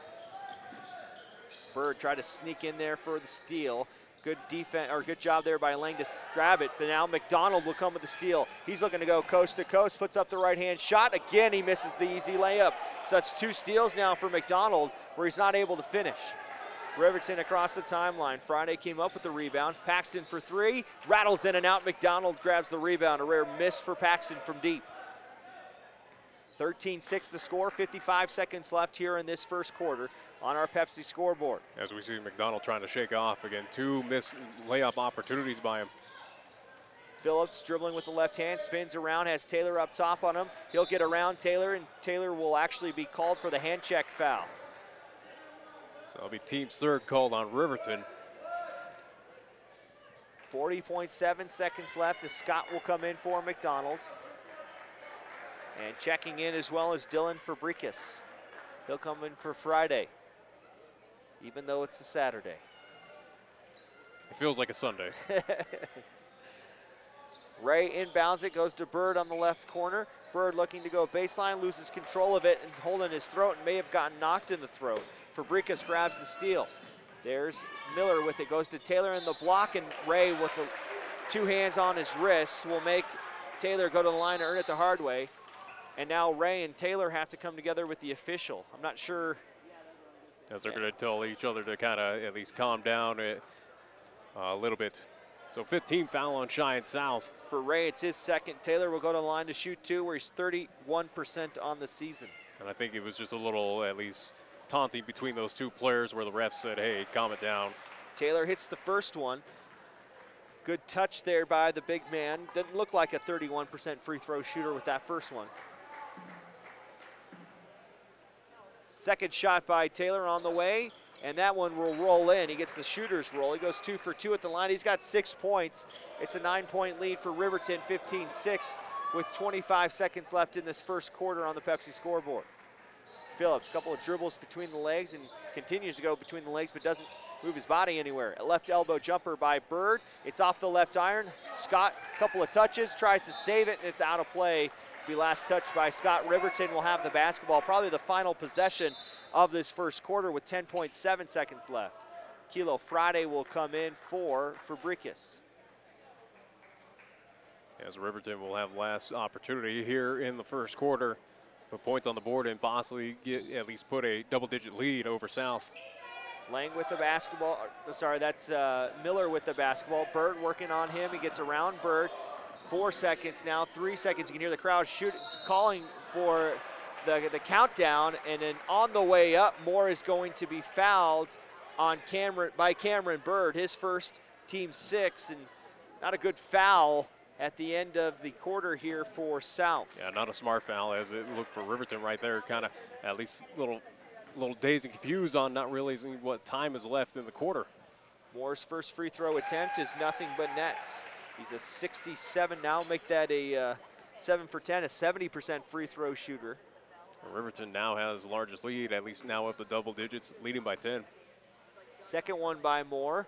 Bird tried to sneak in there for the steal. Good defense, or good job there by Lang to grab it, but now McDonald will come with the steal. He's looking to go coast to coast, puts up the right-hand shot. Again, he misses the easy layup. So that's 2 steals now for McDonald, where he's not able to finish. Riverton across the timeline. Friday came up with the rebound. Paxton for 3, rattles in and out. McDonald grabs the rebound. A rare miss for Paxton from deep. 13-6 the score, 55 seconds left here in this first quarter on our Pepsi scoreboard. As we see McDonald trying to shake off again, 2 missed layup opportunities by him. Phillips dribbling with the left hand, spins around, has Taylor up top on him. He'll get around Taylor, and Taylor will actually be called for the hand check foul. So it'll be team's third called on Riverton. 40.7 seconds left as Scott will come in for McDonald. And checking in as well as Dylan Fabricus. He'll come in for Friday, even though it's a Saturday. It feels like a Sunday. Ray inbounds it, goes to Bird on the left corner. Bird looking to go baseline, loses control of it and holding his throat and may have gotten knocked in the throat. Fabricus grabs the steal. There's Miller with it, goes to Taylor in the block, and Ray with the 2 hands on his wrists will make Taylor go to the line to earn it the hard way. And now Ray and Taylor have to come together with the official. I'm not sure. As they're going to tell each other to kind of at least calm down a little bit. So 15 foul on Cheyenne South. For Ray, it's his second. Taylor will go to the line to shoot 2, where he's 31% on the season. And I think it was just a little, at least, taunting between those 2 players where the ref said, hey, calm it down. Taylor hits the first one. Good touch there by the big man. Didn't look like a 31% free throw shooter with that first one. Second shot by Taylor on the way, and that one will roll in. He gets the shooter's roll. He goes 2 for 2 at the line. He's got 6 points. It's a 9-point lead for Riverton, 15-6, with 25 seconds left in this first quarter on the Pepsi scoreboard. Phillips, couple of dribbles between the legs and continues to go between the legs, but doesn't move his body anywhere. A left elbow jumper by Bird. It's off the left iron. Scott, couple of touches, tries to save it, and it's out of play. Be last touched by Scott. Riverton will have the basketball, probably the final possession of this first quarter with 10.7 seconds left. Kilo Friday will come in for Fabricus. As Riverton will have last opportunity here in the first quarter. Put points on the board and possibly at least put a double-digit lead over South. Lang with the basketball. Sorry, that's Miller with the basketball. Bird working on him. He gets around Bird. 4 seconds now, 3 seconds. You can hear the crowd calling for the countdown, and then on the way up, Moore is going to be fouled on by Cameron Bird, his first, team 6, and not a good foul at the end of the quarter here for South. Yeah, not a smart foul as it looked for Riverton right there, kind of at least a little dazed and confused on not realizing what time is left in the quarter. Moore's first free throw attempt is nothing but net. He's a 67 now, make that a 7 for 10, a 70% free throw shooter. Riverton now has the largest lead, at least now up to double digits, leading by 10. Second one by Moore.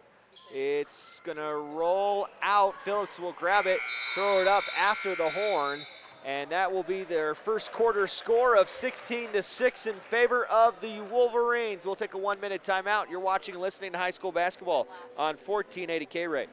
It's gonna roll out. Phillips will grab it, throw it up after the horn, and that will be their first quarter score of 16-6 in favor of the Wolverines. We'll take a 1-minute timeout. You're watching and listening to high school basketball on 1480 KRAE.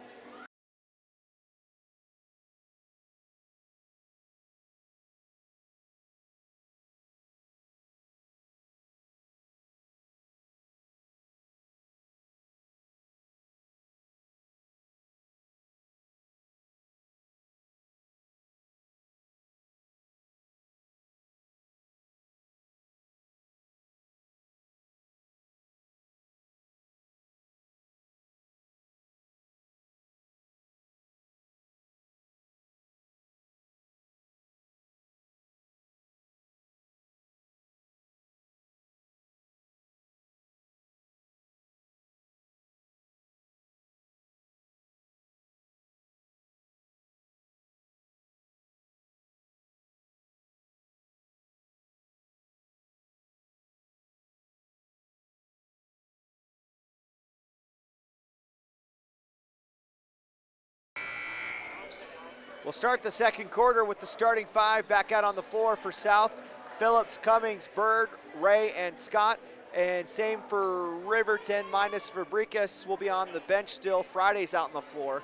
We'll start the second quarter with the starting 5 back out on the floor for South. Phillips, Cummings, Bird, Ray, and Scott. And same for Riverton, minus Fabricus will be on the bench still. Friday's out on the floor.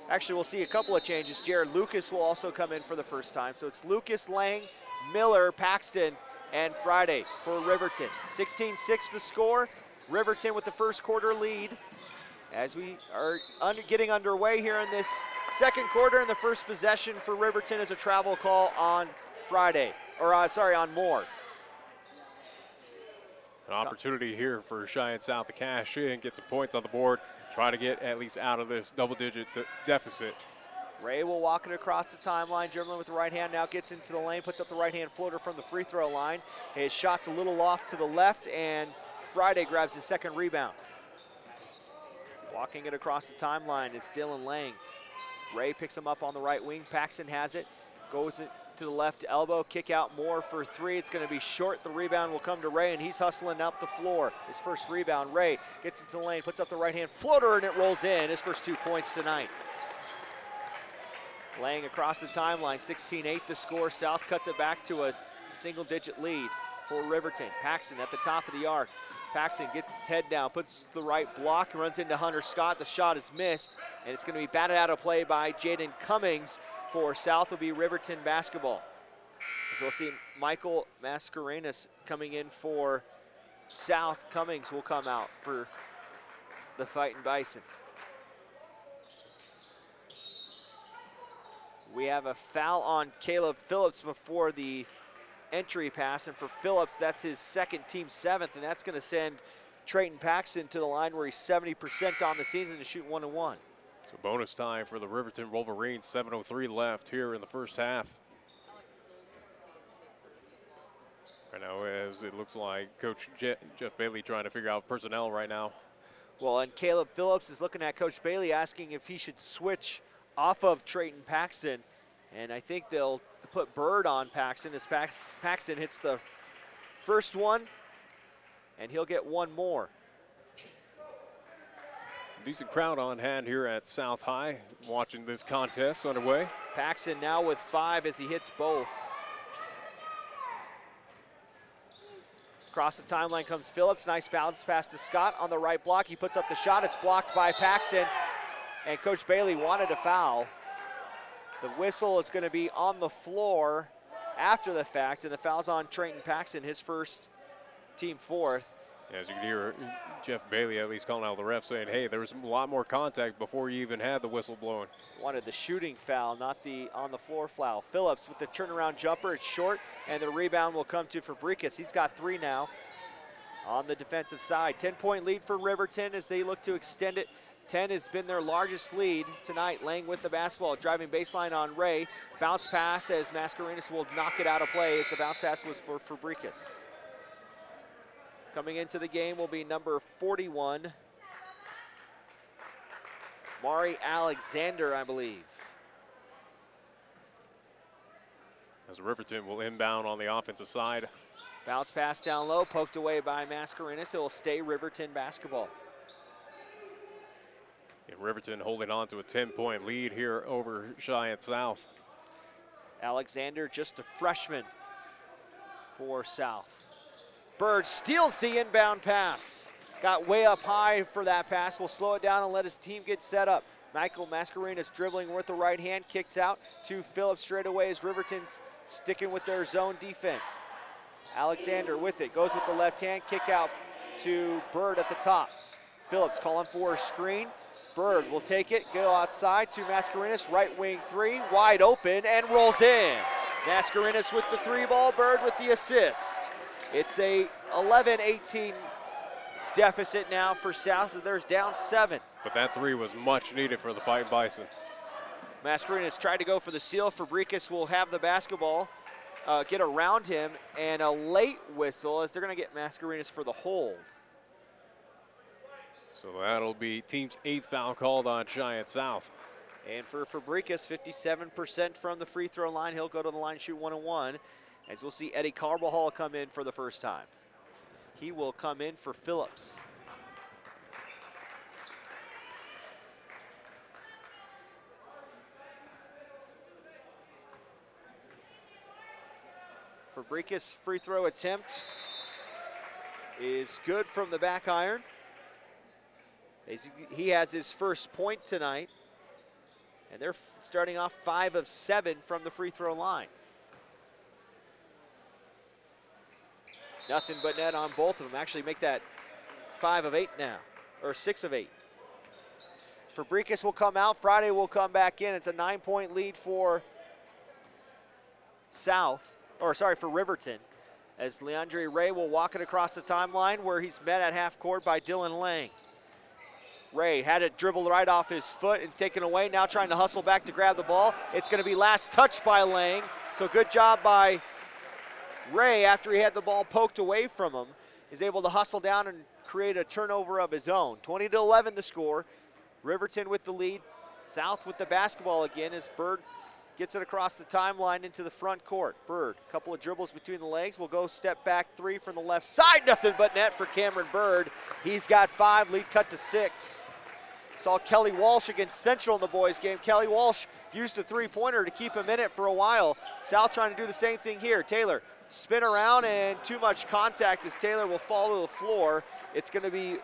Actually, we'll see a couple of changes. Jared Lucas will also come in for the first time. So it's Lucas, Lang, Miller, Paxton, and Friday for Riverton. 16-6 the score. Riverton with the first quarter lead. As we are getting underway here in this second quarter, and the first possession for Riverton is a travel call on Friday. on Moore. An opportunity here for Cheyenne South to cash in, get some points on the board, try to get at least out of this double-digit deficit. Ray will walk it across the timeline, dribbling with the right hand, now gets into the lane, puts up the right hand floater from the free throw line. His shot's a little off to the left, and Friday grabs his second rebound. Walking it across the timeline, it's Dylan Lang. Ray picks him up on the right wing, Paxton has it, goes it to the left elbow, kick out Moore for three. It's going to be short. The rebound will come to Ray, and he's hustling up the floor. His first rebound, Ray gets into the lane, puts up the right hand floater, and it rolls in. His first 2 points tonight. Lang across the timeline, 16-8 the score. South cuts it back to a single-digit lead for Riverton. Paxton at the top of the arc. Paxton gets his head down, puts the right block, runs into Hunter Scott. The shot is missed, and it's going to be batted out of play by Jaden Cummings. For South will be Riverton basketball. So we'll see Michael Mascarenas coming in for South. Cummings will come out for the Fighting Bison. We have a foul on Caleb Phillips before the entry pass, and for Phillips, that's his second, team 7th, and that's going to send Trayton Paxton to the line where he's 70% on the season to shoot 1-1. So bonus time for the Riverton Wolverines, 7:03 left here in the first half. Right now, as it looks like Coach Jeff Bailey trying to figure out personnel right now. Well, and Caleb Phillips is looking at Coach Bailey asking if he should switch off of Trayton Paxton, and I think they'll put Bird on Paxton as Paxton hits the first one, and he'll get one more. Decent crowd on hand here at South High watching this contest underway. Paxton now with 5 as he hits both. Across the timeline comes Phillips. Nice bounce pass to Scott on the right block. He puts up the shot. It's blocked by Paxton, and Coach Bailey wanted a foul. The whistle is going to be on the floor after the fact, and the foul's on Trayton Paxton, his first, team 4th. As you can hear Jeff Bailey at least calling out the ref saying, hey, there was a lot more contact before you even had the whistle blowing. Wanted the shooting foul, not the on the floor foul. Phillips with the turnaround jumper, it's short, and the rebound will come to Fabricas. He's got 3 now on the defensive side. 10-point lead for Riverton as they look to extend it. 10 has been their largest lead tonight. Lang with the basketball, driving baseline on Ray. Bounce pass as Mascarenas will knock it out of play as the bounce pass was for Fabricas. Coming into the game will be number 41, Mari Alexander, I believe. As Riverton will inbound on the offensive side. Bounce pass down low, poked away by Mascarenas. It will stay Riverton basketball. And Riverton holding on to a 10-point lead here over Cheyenne South. Alexander, just a freshman for South. Bird steals the inbound pass. Got way up high for that pass. Will slow it down and let his team get set up. Michael Mascarenas dribbling with the right hand, kicks out to Phillips straight away as Riverton's sticking with their zone defense. Alexander with it, goes with the left hand, kick out to Bird at the top. Phillips calling for a screen. Bird will take it, go outside to Mascarenas, right wing 3, wide open and rolls in. Mascarenas with the 3 ball, Bird with the assist. It's a 11-18 deficit now for South. There's down 7. But that 3 was much needed for the Fighting Bison. Mascarenas tried to go for the seal. Fabricas will have the basketball, get around him, and a late whistle as they're going to get Mascarenas for the hold. So that'll be team's 8th foul called on Cheyenne South. And for Fabricas, 57% from the free throw line. He'll go to the line, shoot 1-1. As we'll see Eddie Carbajal come in for the first time. He will come in for Phillips. Fabricas' free throw attempt is good from the back iron. He has his first point tonight, and they're starting off 5 of 7 from the free throw line. Nothing but net on both of them. Actually make that 5 of 8 now, or 6 of 8. Fabricas will come out, Friday will come back in. It's a 9-point lead for South. for Riverton, as Leandre Ray will walk it across the timeline where he's met at half court by Dylan Lang. Ray had it dribbled right off his foot and taken away, now trying to hustle back to grab the ball. It's going to be last touch by Lang, so good job by Ray after he had the ball poked away from him. Is able to hustle down and create a turnover of his own. 20-11 the score. Riverton with the lead. South with the basketball again as Bird gets it across the timeline into the front court. Bird, a couple of dribbles between the legs, will go step back three from the left side. Nothing but net for Cameron Bird. He's got 5, lead cut to 6. Saw Kelly Walsh against Central in the boys game. Kelly Walsh used a three-pointer to keep him in it for a while. South trying to do the same thing here. Taylor, spin around and too much contact as Taylor will fall to the floor. It's going to be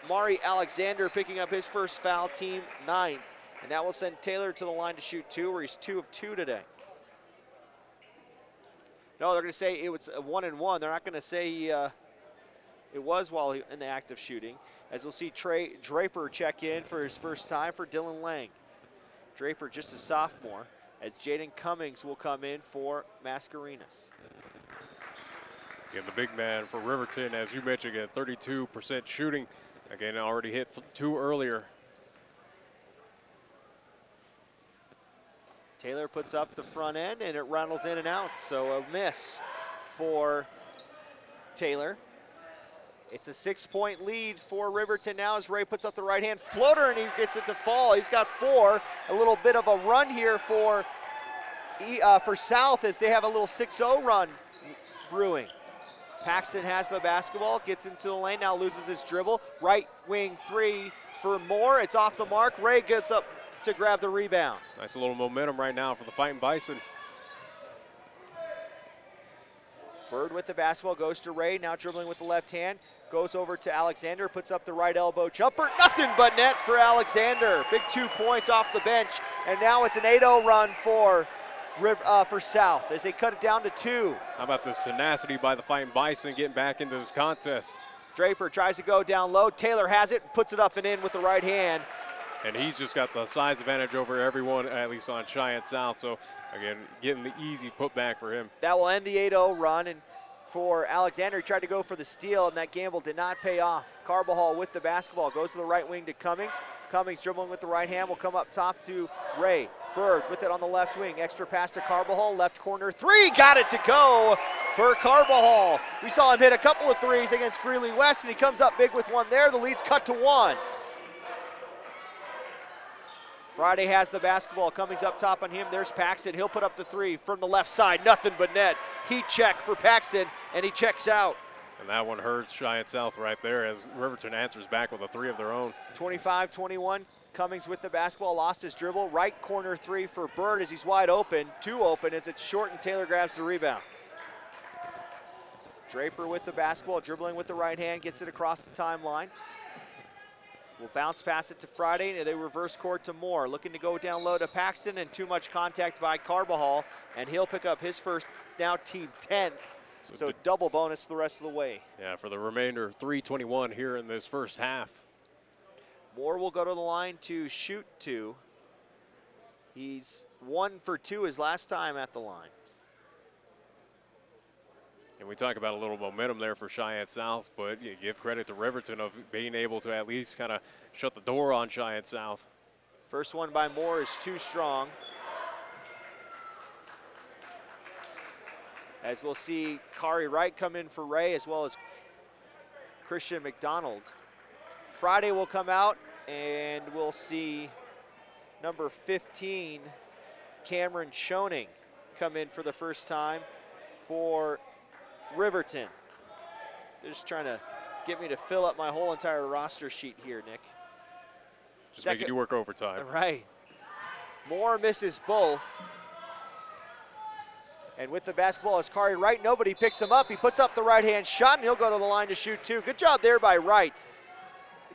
Mari Alexander picking up his first foul, team 9th. And that will send Taylor to the line to shoot 2, where he's 2 of 2 today. No, they're going to say it was a 1-and-1. They're not going to say it was while in the act of shooting. As we'll see Trey Draper check in for his first time for Dylan Lang. Draper just a sophomore, as Jaden Cummings will come in for Mascarenas. Again, the big man for Riverton, as you mentioned, again, 32% shooting. Again, already hit 2 earlier. Taylor puts up the front end and it rattles in and out, so a miss for Taylor. It's a 6-point lead for Riverton now as Ray puts up the right hand floater and he gets it to fall. He's got 4. A little bit of a run here for South as they have a little 6-0 run brewing. Paxton has the basketball, gets into the lane, now loses his dribble. Right wing 3 for Moore. It's off the mark. Ray gets up to grab the rebound. Nice little momentum right now for the Fighting Bison. Bird with the basketball goes to Ray, now dribbling with the left hand, goes over to Alexander, puts up the right elbow jumper, nothing but net for Alexander. Big 2 points off the bench, and now it's an 8-0 run for South as they cut it down to 2. How about this tenacity by the Fighting Bison getting back into this contest? Draper tries to go down low, Taylor has it, puts it up and in with the right hand. And he's just got the size advantage over everyone, at least on Cheyenne South. So, again, getting the easy putback for him. That will end the 8-0 run. And for Alexander, he tried to go for the steal, and that gamble did not pay off. Carbajal with the basketball, goes to the right wing to Cummings. Cummings dribbling with the right hand will come up top to Ray. Bird with it on the left wing. Extra pass to Carbajal, left corner 3. Got it to go for Carbajal. We saw him hit a couple of threes against Greeley West, and he comes up big with one there. The lead's cut to 1. Friday has the basketball, Cummings up top on him. There's Paxton, he'll put up the 3 from the left side, nothing but net. Heat check for Paxton, and he checks out. And that one hurts Cheyenne South right there as Riverton answers back with a 3 of their own. 25-21, Cummings with the basketball, lost his dribble. Right corner 3 for Bird as he's wide open, 2 open as it's short and Taylor grabs the rebound. Draper with the basketball, dribbling with the right hand, gets it across the timeline. Will bounce pass it to Friday, and they reverse court to Moore. Looking to go down low to Paxton, and too much contact by Carbajal, and he'll pick up his first, now team 10th. So double bonus the rest of the way. Yeah, for the remainder, 3:21 here in this first half. Moore will go to the line to shoot 2. He's 1 for 2 his last time at the line. And we talk about a little momentum there for Cheyenne South, but you give credit to Riverton of being able to at least kind of shut the door on Cheyenne South. First one by Moore is too strong. As we'll see Kari Wright come in for Ray, as well as Christian McDonald. Friday will come out, and we'll see number 15, Cameron Schoening, come in for the first time for Riverton. They're just trying to get me to fill up my whole entire roster sheet here, Nick. Just making you work overtime. Right. Moore misses both. And with the basketball is Kari Wright. Nobody picks him up. He puts up the right-hand shot, and he'll go to the line to shoot 2. Good job there by Wright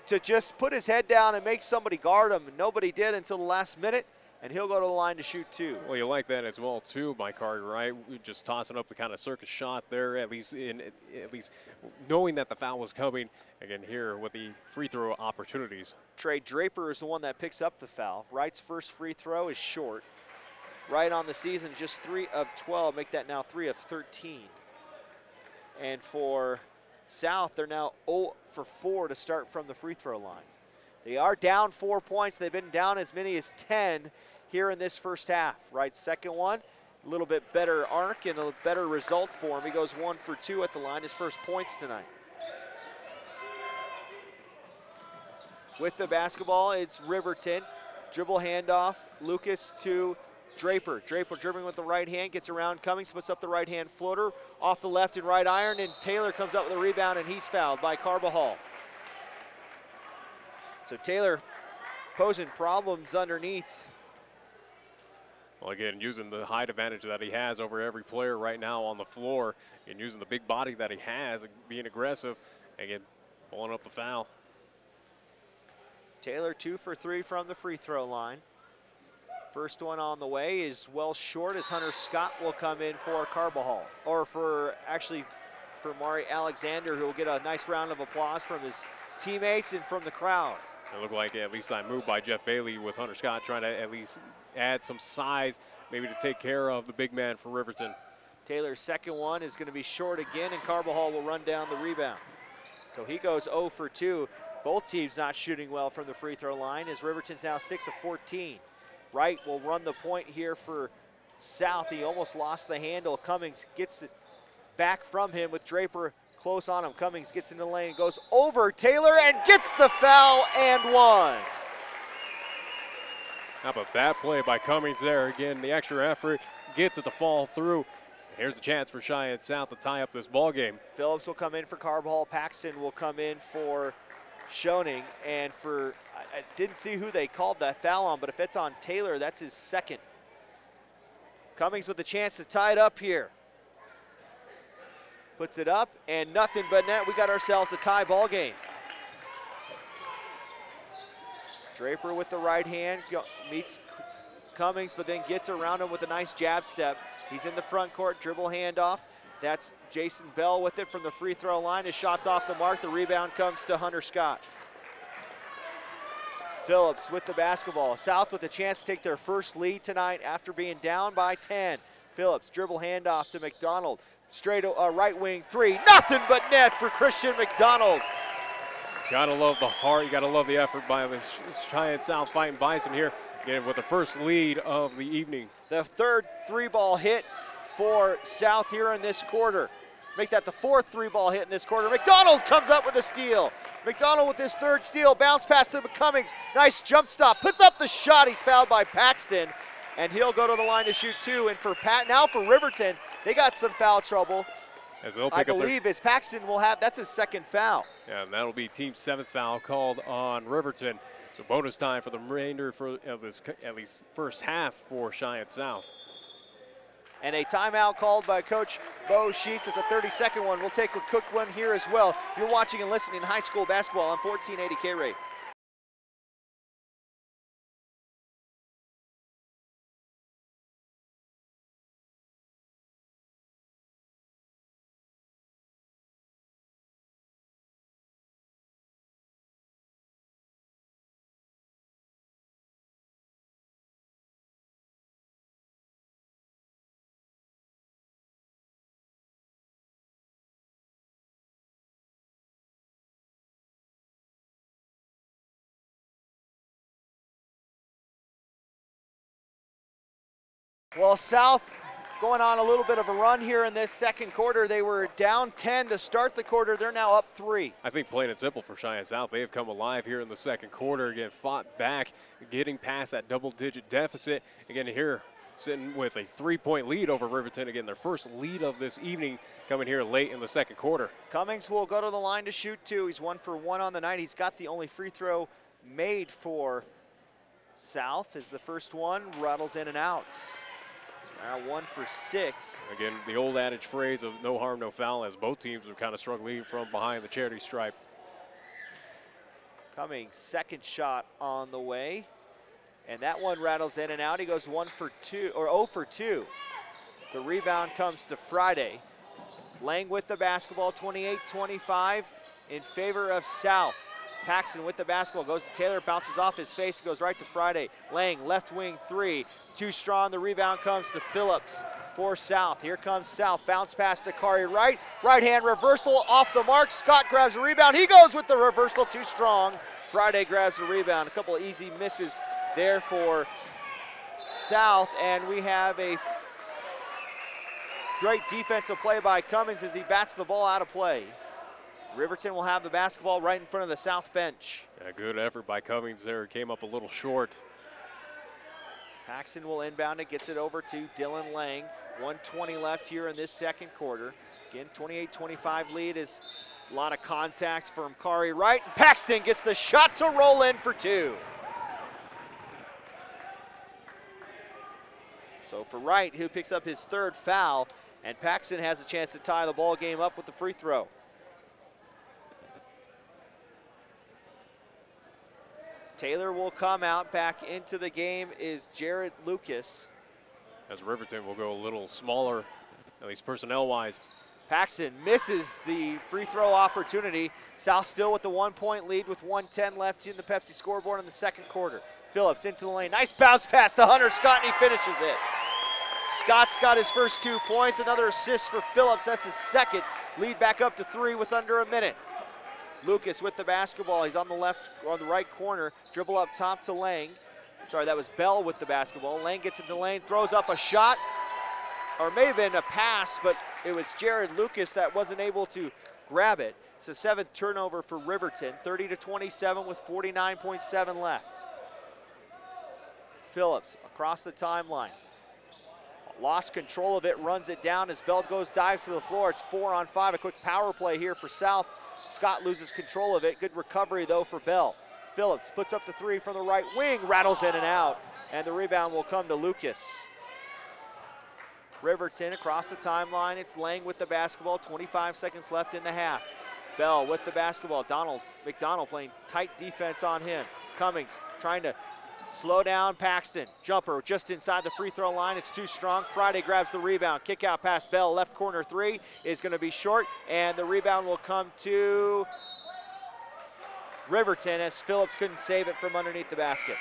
to just put his head down and make somebody guard him. Nobody did until the last minute, and he'll go to the line to shoot 2. Well, you like that as well, too, by Kari Wright. Just tossing up the kind of circus shot there, at least knowing that the foul was coming. Again, here with the free throw opportunities. Trey Draper is the one that picks up the foul. Wright's first free throw is short. Right on the season, just 3 of 12, make that now 3 of 13. And for South, they're now 0 for 4 to start from the free throw line. They are down 4 points. They've been down as many as 10 here in this first half. Right, second one, a little bit better arc and a better result for him. He goes 1 for 2 at the line, his first points tonight. With the basketball, it's Riverton. Dribble handoff, Lucas to Draper. Draper dribbling with the right hand, gets around Cummings, puts up the right hand floater, off the left and right iron, and Taylor comes up with a rebound, and he's fouled by Carbajal. So Taylor posing problems underneath. Well, again, using the height advantage that he has over every player right now on the floor, and using the big body that he has, being aggressive, again, pulling up the foul. Taylor 2 for 3 from the free throw line. First one on the way is well short as Hunter Scott will come in for Carbajal, or for Mari Alexander, who will get a nice round of applause from his teammates and from the crowd. It looked like at least that move by Jeff Bailey with Hunter Scott trying to at least add some size, maybe to take care of the big man for Riverton. Taylor's second one is going to be short again, and Carbajal will run down the rebound. So he goes 0 for 2. Both teams not shooting well from the free throw line, as Riverton's now 6 of 14. Wright will run the point here for South. He almost lost the handle. Cummings gets it back from him with Draper close on him. Cummings gets in the lane, goes over Taylor, and gets the foul and one. How about that play by Cummings there? Again, the extra effort gets it to fall through. Here's the chance for Cheyenne South to tie up this ball game. Phillips will come in for Carbajal. Paxton will come in for Schoening, and I didn't see who they called that foul on, but if it's on Taylor, that's his second. Cummings with a chance to tie it up here. Puts it up, and nothing but net. We got ourselves a tie ball game. Draper with the right hand meets Cummings, but then gets around him with a nice jab step. He's in the front court, dribble handoff. That's Jason Bell with it from the free throw line. His shot's off the mark. The rebound comes to Hunter Scott. Phillips with the basketball. South with a chance to take their first lead tonight after being down by 10. Phillips dribble handoff to McDonald. Straight right wing three. Nothing but net for Christian McDonald. Gotta love the heart. You gotta love the effort by the Cheyenne South Fighting Bison here. Again, with the first lead of the evening. The third 3-ball hit for South here in this quarter. Make that the fourth 3-ball hit in this quarter. McDonald comes up with a steal. McDonald with his third steal, bounce pass to Cummings. Nice jump stop, puts up the shot. He's fouled by Paxton, and he'll go to the line to shoot 2. And for now for Riverton, they got some foul trouble. As they'll pick I believe as Paxton will have, that's his second foul. Yeah, and that'll be team's 7th foul called on Riverton. So bonus time for the remainder of this at least first half for Cheyenne South. And a timeout called by Coach Bo Sheets at the 32nd one. We'll take a quick one here as well. You're watching and listening to high school basketball on 1480 KRAE. Well, South going on a little bit of a run here in this second quarter. They were down 10 to start the quarter. They're now up 3. I think plain and simple for Cheyenne South, they have come alive here in the second quarter. Again, fought back, getting past that double-digit deficit. Again, here sitting with a 3-point lead over Riverton. Again, their first lead of this evening coming here late in the second quarter. Cummings will go to the line to shoot 2. He's 1 for 1 on the night. He's got the only free throw made for South as the first one rattles in and out. Now 1 for 6. Again, the old adage phrase of no harm, no foul, as both teams are kind of struggling from behind the charity stripe. Cummings' second shot on the way, and that one rattles in and out. He goes 1 for 2, or 0 for 2. The rebound comes to Friday. Lang with the basketball, 28-25 in favor of South. Paxton with the basketball, goes to Taylor, bounces off his face, goes right to Friday. Lang, left wing three, too strong. The rebound comes to Phillips for South. Here comes South, bounce pass to KRAE right. Right hand reversal off the mark. Scott grabs the rebound. He goes with the reversal, too strong. Friday grabs the rebound. A couple of easy misses there for South, and we have a great defensive play by Cummings as he bats the ball out of play. Riverton will have the basketball right in front of the South bench. Yeah, good effort by Cummings there. Came up a little short. Paxton will inbound it, gets it over to Dylan Lang. 1:20 left here in this second quarter. Again, 28-25 lead is a lot of contact from KRAE right. And Paxton gets the shot to roll in for two. So for Wright, who picks up his third foul, and Paxton has a chance to tie the ball game up with the free throw. Taylor will come out. Back into the game is Jared Lucas. As Riverton will go a little smaller, at least personnel-wise. Paxton misses the free throw opportunity. South still with the 1-point lead with 1:10 left in the Pepsi scoreboard in the second quarter. Phillips into the lane. Nice bounce pass to Hunter Scott, and he finishes it. Scott's got his first 2 points. Another assist for Phillips. That's his second. Lead back up to 3 with under a minute. Lucas with the basketball. He's on the left or the right corner. Dribble up top to Lang. Sorry, that was Bell with the basketball. Lang gets into lane, throws up a shot, or may have been a pass, but it was Jared Lucas that wasn't able to grab it. It's a 7th turnover for Riverton, 30-27 with 49.7 left. Phillips across the timeline. Lost control of it, runs it down as Bell goes, dives to the floor. It's 4-on-5, a quick power play here for South. Scott loses control of it. Good recovery, though, for Bell. Phillips puts up the 3 from the right wing, rattles in and out, and the rebound will come to Lucas. Riverton across the timeline. It's Lang with the basketball. 25 seconds left in the half. Bell with the basketball. McDonald playing tight defense on him. Cummings trying to slow down Paxton. Jumper just inside the free throw line. It's too strong. Friday grabs the rebound. Kick out past Bell. Left corner 3 is going to be short, and the rebound will come to Riverton as Phillips couldn't save it from underneath the basket.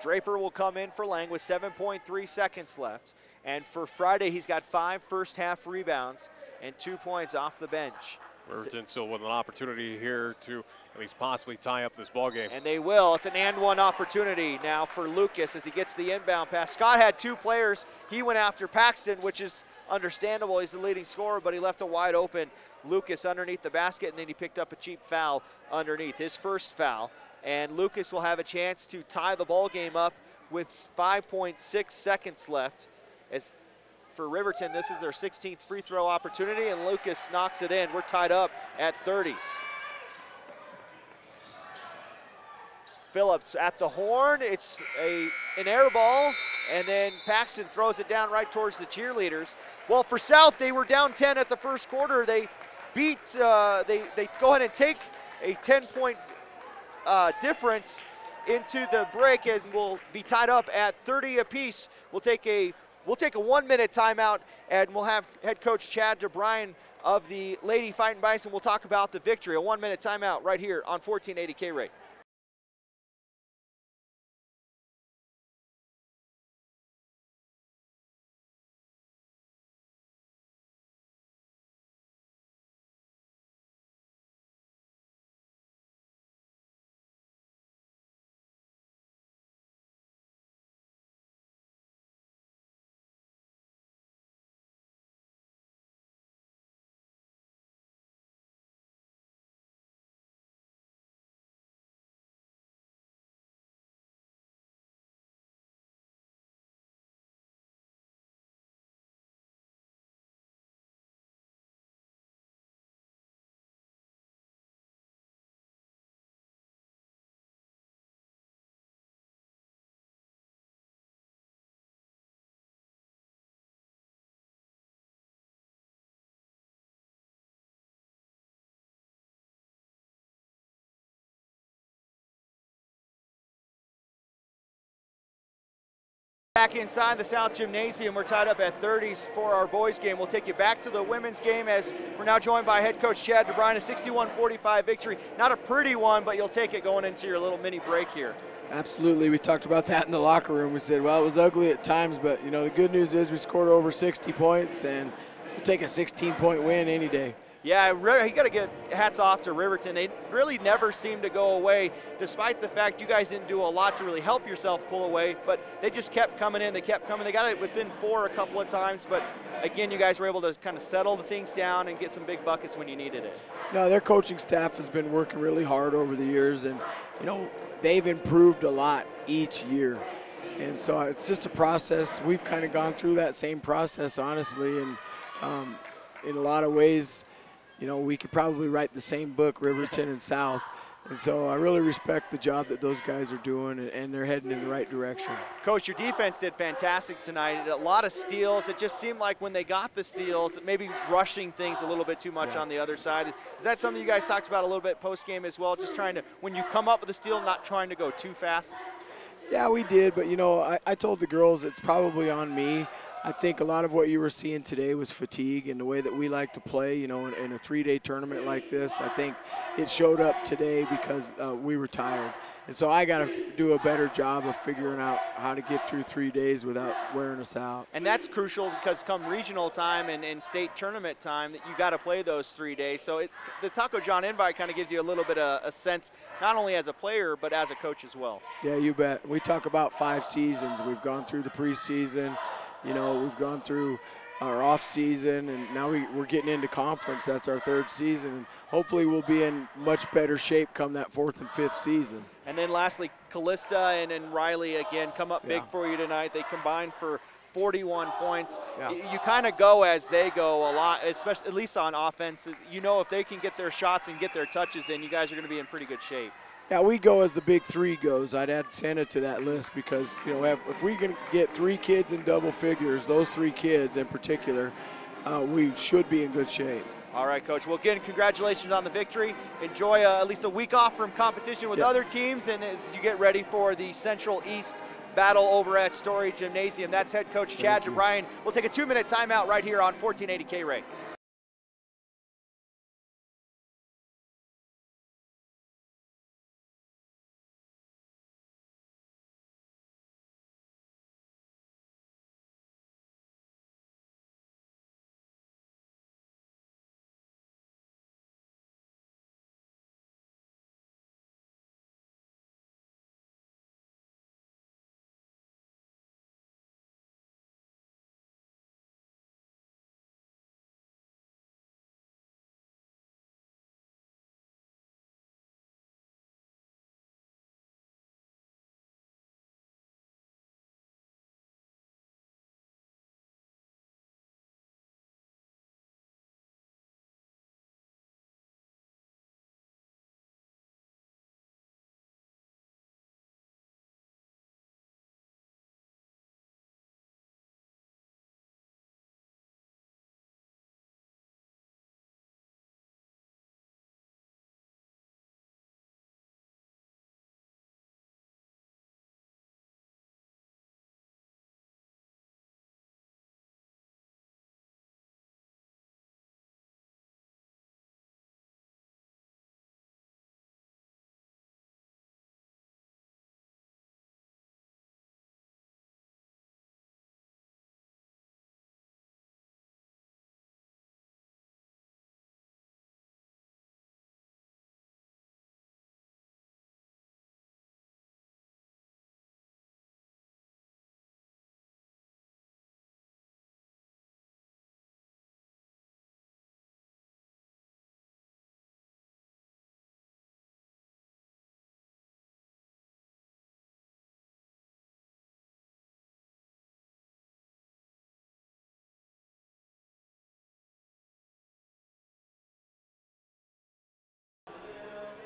Draper will come in for Lang with 7.3 seconds left. And for Friday, he's got 5 first-half rebounds and 2 points off the bench. Riverton still with an opportunity here to at least possibly tie up this ball game. And they will. It's an and-one opportunity now for Lucas as he gets the inbound pass. Scott had 2 players. He went after Paxton, which is understandable. He's the leading scorer, but he left a wide open Lucas underneath the basket, and then he picked up a cheap foul underneath, his first foul. And Lucas will have a chance to tie the ball game up with 5.6 seconds left. As for Riverton, this is their 16th free throw opportunity, and Lucas knocks it in. We're tied up at 30s. Phillips at the horn. It's an air ball, and then Paxton throws it down right towards the cheerleaders. Well, for South, they were down 10 at the first quarter. They beat, they go ahead and take a 10-point difference into the break, and will be tied up at 30 apiece. We'll take a 1-minute timeout, and we'll have head coach Chad DeBryan of the Lady Fighting Bison. We'll talk about the victory. A 1-minute timeout right here on 1480 KRAE. Back inside the South Gymnasium, we're tied up at 30s for our boys game. We'll take you back to the women's game as we're now joined by head coach Chad DeBrine. A 61-45 victory. Not a pretty one, but you'll take it going into your little mini break here. Absolutely. We talked about that in the locker room. We said, well, it was ugly at times, but, you know, the good news is we scored over 60 points, and we'll take a 16-point win any day. Yeah, you got to give hats off to Riverton. They really never seem to go away, despite the fact you guys didn't do a lot to really help yourself pull away, but they just kept coming in. They kept coming. They got it within 4 a couple of times, but again, you guys were able to kind of settle the things down and get some big buckets when you needed it. No, their coaching staff has been working really hard over the years, and, you know, they've improved a lot each year. And so it's just a process. We've kind of gone through that same process, honestly, and in a lot of ways, you know, we could probably write the same book, Riverton and South. And so I really respect the job that those guys are doing, and they're heading in the right direction. Coach, your defense did fantastic tonight. A lot of steals. It just seemed like when they got the steals, maybe rushing things a little bit too much on the other side. Is that something you guys talked about a little bit post-game as well, just trying to, when you come up with a steal, not trying to go too fast? Yeah, we did, but, you know, I told the girls it's probably on me. I think a lot of what you were seeing today was fatigue and the way that we like to play, you know, in a 3-day tournament like this. I think it showed up today because we were tired. And so I got to do a better job of figuring out how to get through 3 days without wearing us out. And that's crucial because come regional time and state tournament time, that you got to play those 3 days. So the Taco John invite kind of gives you a little bit of a sense, not only as a player, but as a coach as well. Yeah, you bet. We talk about 5 seasons. We've gone through the preseason. You know, we've gone through our off season, and now we're getting into conference. That's our 3rd season, and hopefully we'll be in much better shape come that 4th and 5th season. And then lastly, Callista and Riley again come up big for you tonight. They combined for 41 points. Yeah. You kind of go as they go a lot, especially at least on offense. You know, if they can get their shots and get their touches in, you guys are going to be in pretty good shape. Yeah, we go as the big 3 goes. I'd add Santa to that list because, you know, if we can get 3 kids in double figures, those 3 kids in particular, we should be in good shape. All right, Coach. Well, again, congratulations on the victory. Enjoy at least a week off from competition with other teams, and as you get ready for the Central East battle over at Story Gymnasium. That's head coach Chad DeBrine. We'll take a 2-minute timeout right here on 1480 KRAE.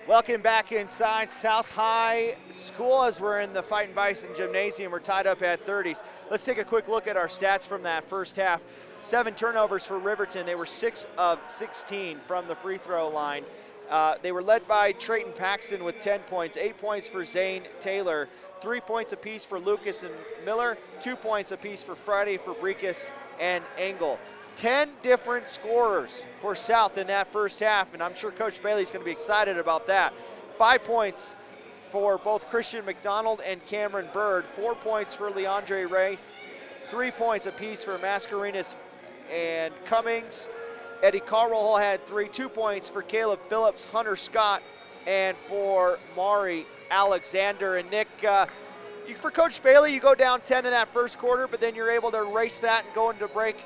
Welcome back inside South High School as we're in the Fighting Bison Gymnasium. We're tied up at 30s. Let's take a quick look at our stats from that first half. 7 turnovers for Riverton. They were 6 of 16 from the free throw line. They were led by Trayton Paxton with 10 points, 8 points for Zane Taylor, 3 points apiece for Lucas and Miller, 2 points apiece for Friday, Fabricus, and Engel. 10 different scorers for South in that first half, and I'm sure Coach Bailey's going to be excited about that. 5 points for both Christian McDonald and Cameron Bird, 4 points for Leandre Ray, 3 points apiece for Mascarenas and Cummings. Eddie Carroll had 3, 2 points for Caleb Phillips, Hunter Scott, and for Mari Alexander. And Nick, for Coach Bailey, you go down 10 in that first quarter, but then you're able to erase that and go into break,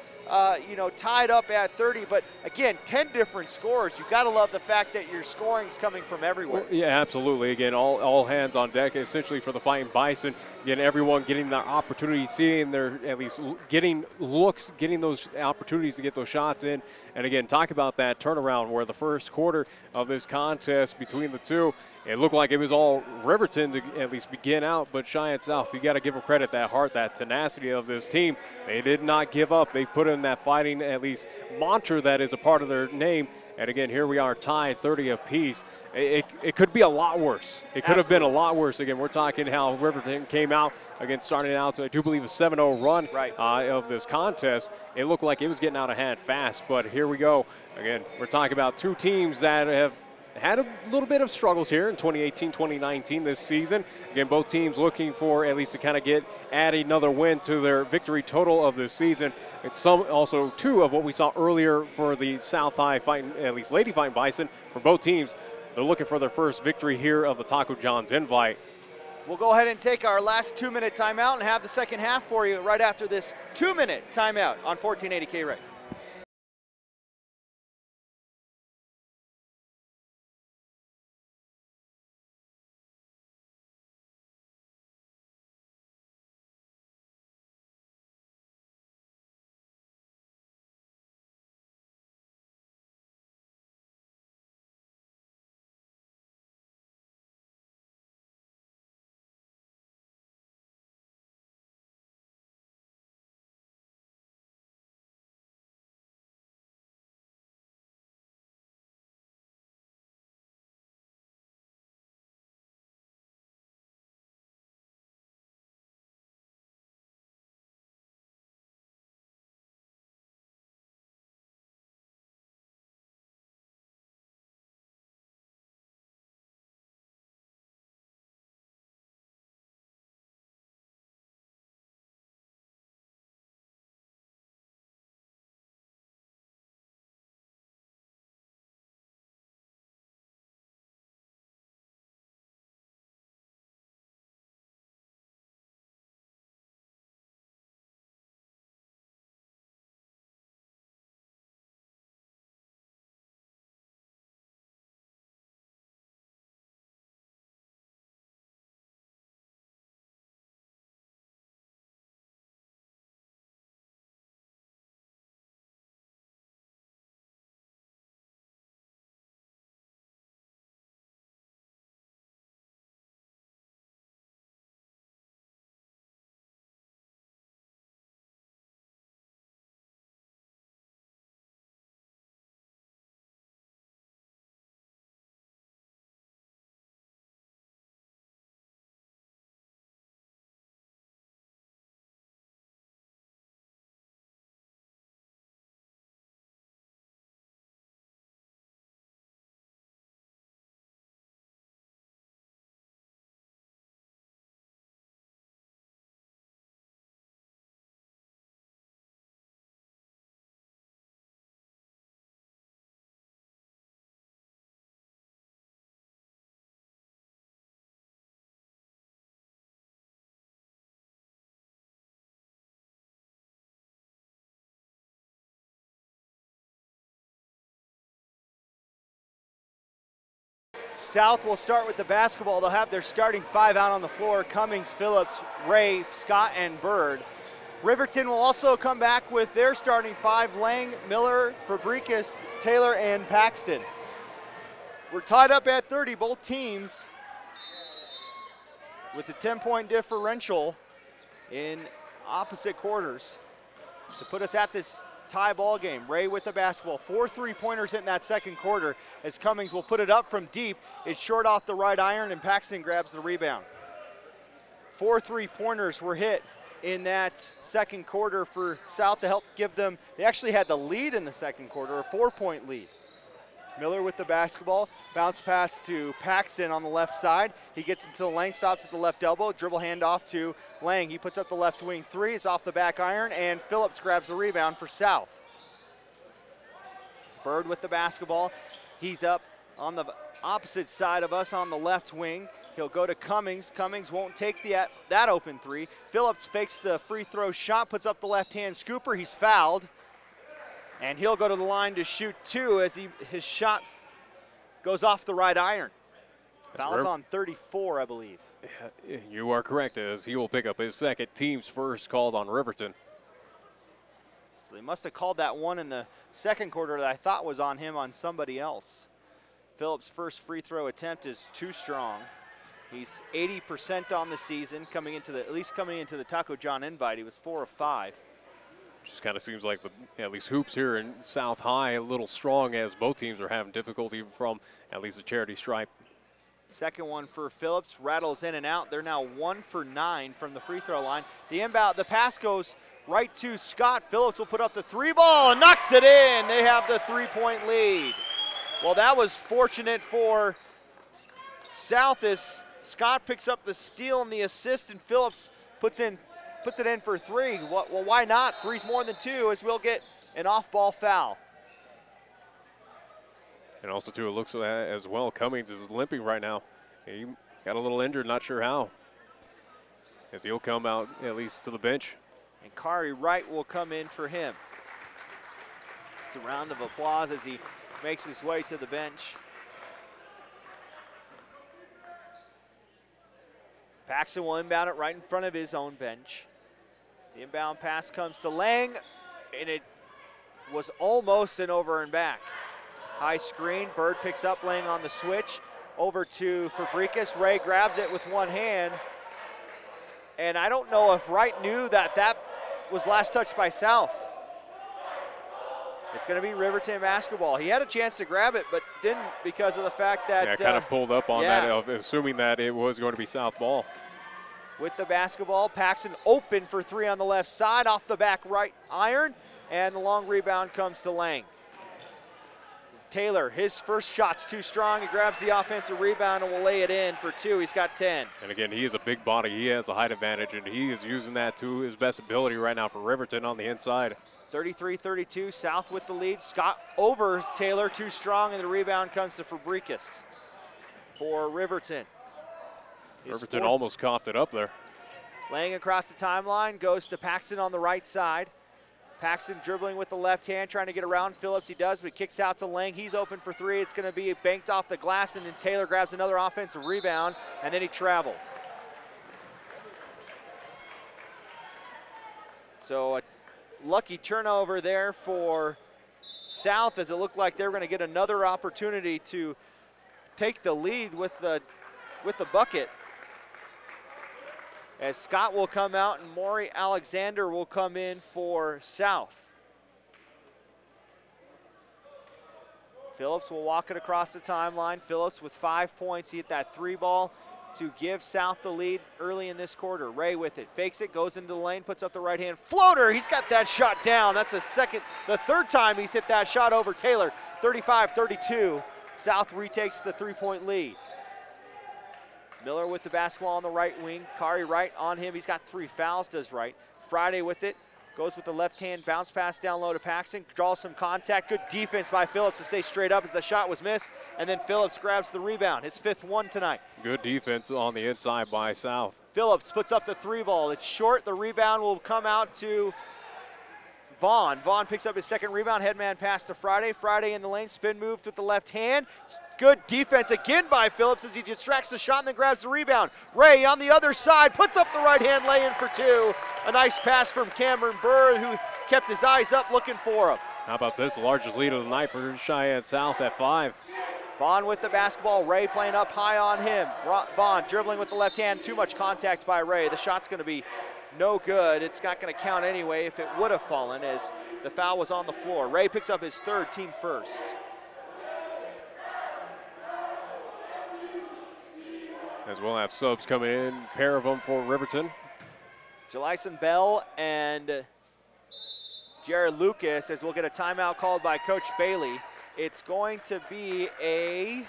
tied up at 30. But again, 10 different scores. You've got to love the fact that your scoring's coming from everywhere. Well, yeah, absolutely. Again, all hands on deck, essentially, for the Fighting Bison. Again, everyone getting their opportunity, seeing their, at least getting looks, getting those opportunities to get those shots in. And again, talk about that turnaround where the first quarter of this contest between the two, it looked like it was all Riverton to at least begin out, but Cheyenne South, you got to give them credit, that heart, that tenacity of this team. They did not give up. They put in that fighting, at least, mantra that is a part of their name. And again, here we are tied 30 apiece. It could be a lot worse. It could have been a lot worse. Again, we're talking how Riverton came out, again, starting out to, I do believe, a 7-0 run of this contest. It looked like it was getting out of hand fast, but here we go. Again, we're talking about two teams that have had a little bit of struggles here in 2018-2019 this season. Again, both teams looking for at least to kind of add another win to their victory total of this season. It's some also too of what we saw earlier for the South High Fighting, at least Lady Fighting Bison. For both teams, they're looking for their first victory here of the Taco John's Invite. We'll go ahead and take our last 2-minute timeout and have the second half for you right after this 2-minute timeout on 1480 KRAE. South will start with the basketball. They'll have their starting 5 out on the floor: Cummings, Phillips, Ray, Scott, and Bird. Riverton will also come back with their starting 5: Lang, Miller, Fabricus, Taylor, and Paxton. We're tied up at 30, both teams, with a 10-point differential in opposite quarters to put us at this tie ball game. Ray with the basketball. 4 3-pointers in that second quarter as Cummings will put it up from deep. It's short off the right iron, and Paxton grabs the rebound. 4 3-pointers were hit in that second quarter for South to help give them, they actually had the lead in the second quarter, a 4-point lead. Miller with the basketball, bounce pass to Paxton on the left side. He gets into the lane, stops at the left elbow, dribble handoff to Lang. He puts up the left wing three, it's off the back iron, and Phillips grabs the rebound for South. Bird with the basketball. He's up on the opposite side of us on the left wing. He'll go to Cummings. Cummings won't take that open three. Phillips fakes the free throw shot, puts up the left-hand scooper. He's fouled. And he'll go to the line to shoot 2 as his shot goes off the right iron. Foul's on 34, I believe. You are correct, as he will pick up his second, team's first called on Riverton. So he must have called that one in the second quarter that I thought was on him on somebody else. Phillips' first free throw attempt is too strong. He's 80% on the season, at least coming into the Taco John invite. He was 4 of 5. Just kind of seems like at least hoops here in South High a little strong, as both teams are having difficulty from at least the charity stripe. Second one for Phillips, rattles in and out. They're now 1 for 9 from the free throw line. The pass goes right to Scott. Phillips will put up the 3 ball and knocks it in. They have the 3-point lead. Well, that was fortunate for South as Scott picks up the steal and the assist, and Phillips puts it in for 3. Well, why not? 3's more than 2, as we'll get an off-ball foul. And also, too, it looks as well, Cummings is limping right now. He got a little injured, not sure how, as he'll come out at least to the bench. And Kari Wright will come in for him. It's a round of applause as he makes his way to the bench. Paxton will inbound it right in front of his own bench. The inbound pass comes to Lang, and it was almost an over and back. High screen, Bird picks up Lang on the switch. Over to Fabricas. Ray grabs it with one hand. And I don't know if Wright knew that was last touched by South. It's going to be Riverton basketball. He had a chance to grab it, but didn't because of the fact that kind of pulled up on that, assuming that it was going to be South ball. With the basketball, Paxton open for 3 on the left side, off the back right iron, and the long rebound comes to Lang. Taylor, his first shot's too strong. He grabs the offensive rebound and will lay it in for 2. He's got 10. And again, he is a big body. He has a height advantage, and he is using that to his best ability right now for Riverton on the inside. 33-32, South with the lead. Scott over Taylor, too strong, and the rebound comes to Fabricas for Riverton. Riverton almost coughed it up there. Laying across the timeline, goes to Paxton on the right side. Paxton dribbling with the left hand, trying to get around Phillips. He does, but kicks out to Lang. He's open for 3. It's going to be banked off the glass, and then Taylor grabs another offensive rebound, and then he traveled. So a lucky turnover there for South, as it looked like they were going to get another opportunity to take the lead with the bucket. As Scott will come out and Maury Alexander will come in for South. Phillips will walk it across the timeline. Phillips with 5 points. He hit that 3 ball to give South the lead early in this quarter. Ray with it, fakes it, goes into the lane, puts up the right hand floater. He's got that shot down. That's the third time he's hit that shot over Taylor. 35-32. South retakes the 3-point lead. Miller with the basketball on the right wing. Kari Wright on him. He's got 3 fouls, does Wright. Friday with it. Goes with the left hand, bounce pass down low to Paxton. Draws some contact. Good defense by Phillips to stay straight up as the shot was missed. And then Phillips grabs the rebound. His 5th one tonight. Good defense on the inside by South. Phillips puts up the 3 ball. It's short. The rebound will come out to Vaughn. Vaughn picks up his 2nd rebound. Headman pass to Friday. Friday in the lane. Spin move with the left hand. Good defense again by Phillips as he distracts the shot and then grabs the rebound. Ray on the other side puts up the right hand lay-in for 2. A nice pass from Cameron Bird, who kept his eyes up looking for him. How about this? The largest lead of the night for Cheyenne South at 5. Vaughn with the basketball. Ray playing up high on him. Vaughn dribbling with the left hand. Too much contact by Ray. The shot's going to be no good. It's not going to count anyway if it would have fallen, as the foul was on the floor. Ray picks up his 3rd, team first. As we'll have subs coming in, pair of them for Riverton. Jelison Bell and Jared Lucas, as we'll get a timeout called by Coach Bailey. It's going to be a...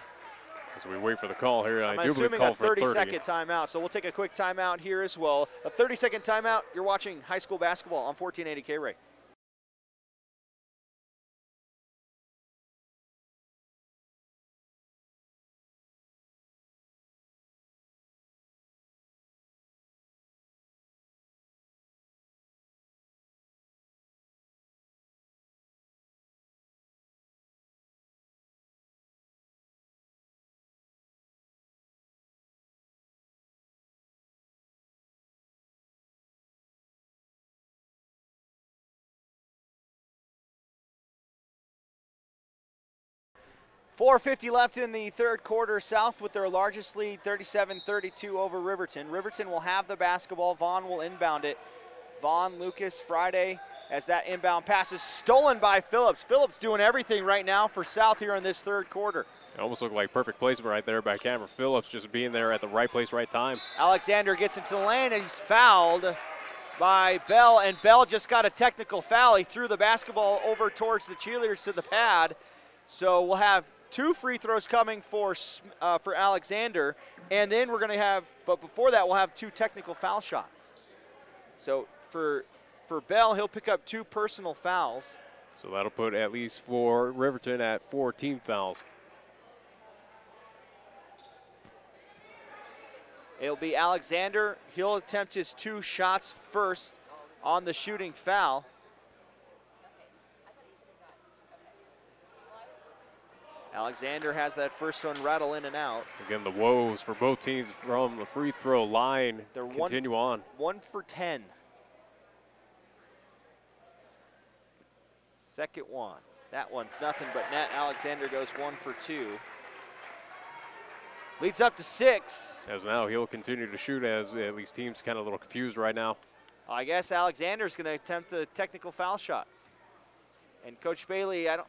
As we wait for the call here, I'm assuming a 30-second timeout, so we'll take a quick timeout here as well. A 30-second timeout. You're watching high school basketball on 1480 KRAE. .450 left in the third quarter. South with their largest lead, 37-32 over Riverton. Riverton will have the basketball. Vaughn will inbound it. Vaughn, Lucas, Friday, as that inbound pass is stolen by Phillips. Phillips doing everything right now for South here in this third quarter. It almost looked like perfect placement right there by Cameron Phillips, just being there at the right place, right time. Alexander gets into the lane, and he's fouled by Bell, and Bell just got a technical foul. He threw the basketball over towards the cheerleaders to the pad. So we'll have 2 free throws coming for Alexander, and then we're going to have, but before that, we'll have 2 technical foul shots. So for Bell, he'll pick up 2 personal fouls. So that'll put at least for Riverton at 4 team fouls. It'll be Alexander. He'll attempt his 2 shots first on the shooting foul. Alexander has that first one rattle in and out. Again, the woes for both teams from the free throw line continue on. 1 for 10. Second one. That one's nothing but net. Alexander goes 1 for 2. Leads up to 6. As now he'll continue to shoot, as at least teams kind of a little confused right now. I guess Alexander's going to attempt the technical foul shots. And Coach Bailey, I don't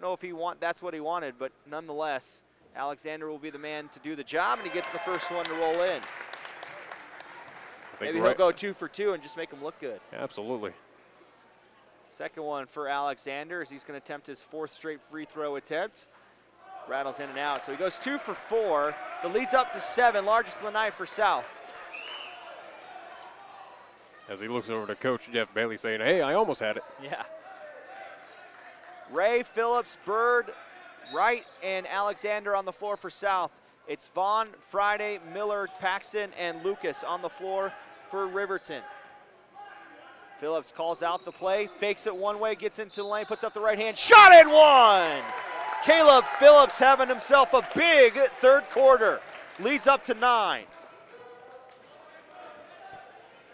know if that's what he wanted, but nonetheless, Alexander will be the man to do the job, and he gets the first one to roll in. Maybe he'll go 2 for 2 and just make him look good. Absolutely. Second one for Alexander, as he's going to attempt his 4th straight free throw attempt. Rattles in and out, so he goes 2 for 4. The lead's up to 7, largest of the night for South. As he looks over to Coach Jeff Bailey saying, hey, I almost had it. Yeah. Ray, Phillips, Bird, Wright, and Alexander on the floor for South. It's Vaughn, Friday, Miller, Paxton, and Lucas on the floor for Riverton. Phillips calls out the play, fakes it one way, gets into the lane, puts up the right hand, shot and 1! Caleb Phillips having himself a big third quarter. Leads up to 9.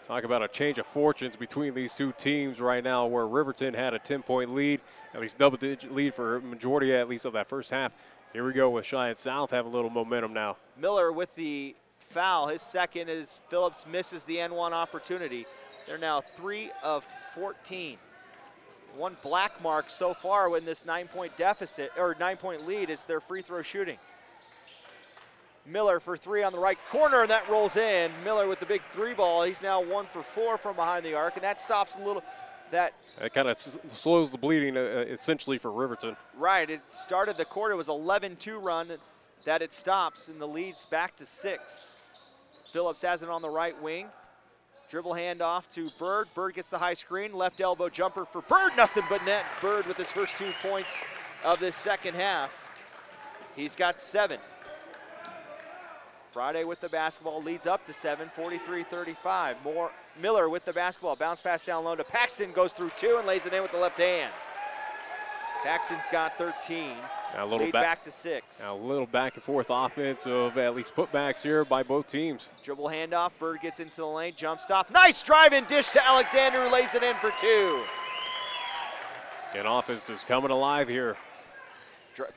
Talk about a change of fortunes between these 2 teams right now, where Riverton had a 10-point lead, at least double-digit lead for a majority at least of that first half. Here we go with Cheyenne South have a little momentum now. Miller with the foul, his second, as Phillips misses the N1 opportunity. They're now 3 of 14. 1 black mark so far in this 9-point deficit, or 9-point lead, is their free throw shooting. Miller for 3 on the right corner, and that rolls in. Miller with the big 3 ball. He's now 1 for 4 from behind the arc, and that stops a little. That kind of slows the bleeding essentially for Riverton. Right. It started the quarter. It was 11-2 run that it stops, and the lead's back to 6. Phillips has it on the right wing. Dribble handoff to Bird. Bird gets the high screen. Left elbow jumper for Bird. Nothing but net. Bird with his first 2 points of this second half. He's got 7. Friday with the basketball, leads up to 7, 43-35. More Miller with the basketball. Bounce pass down low to Paxton. Goes through 2 and lays it in with the left hand. Paxton's got 13. Now a little back to 6. Now a little back and forth offense of at least putbacks here by both teams. Dribble handoff. Bird gets into the lane. Jump stop. Nice drive and dish to Alexander, who lays it in for 2. And offense is coming alive here.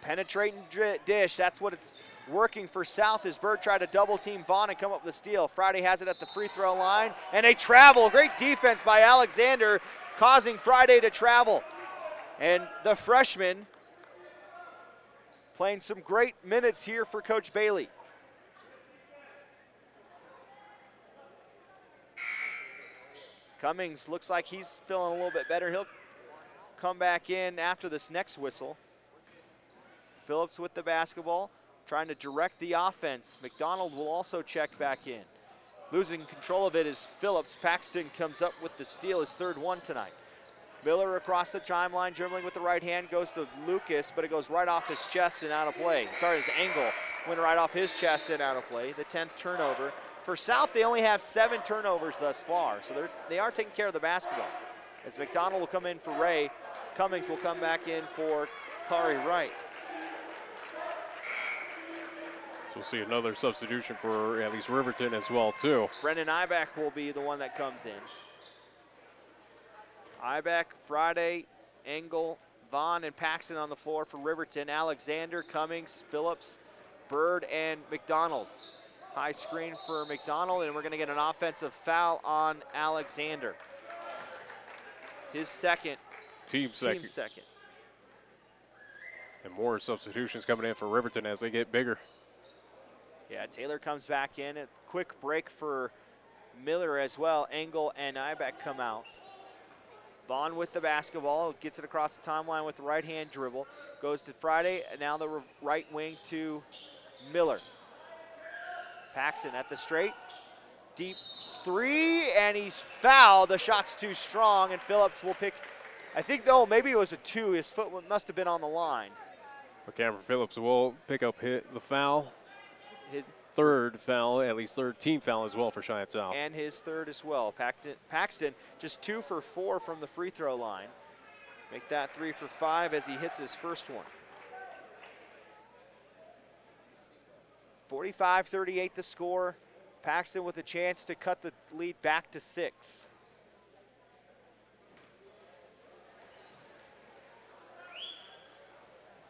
Penetrating dish. That's what it's working for South, as Bird tried to double team Vaughn and come up with a steal. Friday has it at the free throw line, and a travel. Great defense by Alexander, causing Friday to travel. And the freshman playing some great minutes here for Coach Bailey. Cummings looks like he's feeling a little bit better. He'll come back in after this next whistle. Phillips with the basketball, trying to direct the offense. McDonald will also check back in. Losing control of it is Phillips. Paxton comes up with the steal, his third one tonight. Miller across the timeline, dribbling with the right hand, goes to Lucas, but it goes right off his chest and out of play. Sorry, his angle went right off his chest and out of play. The 10th turnover. For South, they only have 7 turnovers thus far, so they are taking care of the basketball. As McDonald will come in for Ray, Cummings will come back in for KRAE Wright. So we'll see another substitution for at least Riverton as well, too. Brendan Ibach will be the one that comes in. Ibach, Friday, Engel, Vaughn, and Paxton on the floor for Riverton. Alexander, Cummings, Phillips, Bird, and McDonald. High screen for McDonald, and we're going to get an offensive foul on Alexander. His second. Team second. And more substitutions coming in for Riverton as they get bigger. Yeah, Taylor comes back in. A quick break for Miller as well. Engel and Ibach come out. Vaughn with the basketball, gets it across the timeline with the right-hand dribble. Goes to Friday, and now the right wing to Miller. Paxton at the straight. Deep three, and he's fouled. The shot's too strong, and Phillips will pick, I think, though, maybe it was a 2. His foot must have been on the line. But Cameron Phillips will pick up the foul. His third foul, at least third team foul as well for Cheyenne South. And his third as well. Paxton just 2 for 4 from the free throw line. Make that 3 for 5 as he hits his first one. 45-38 the score. Paxton with a chance to cut the lead back to 6.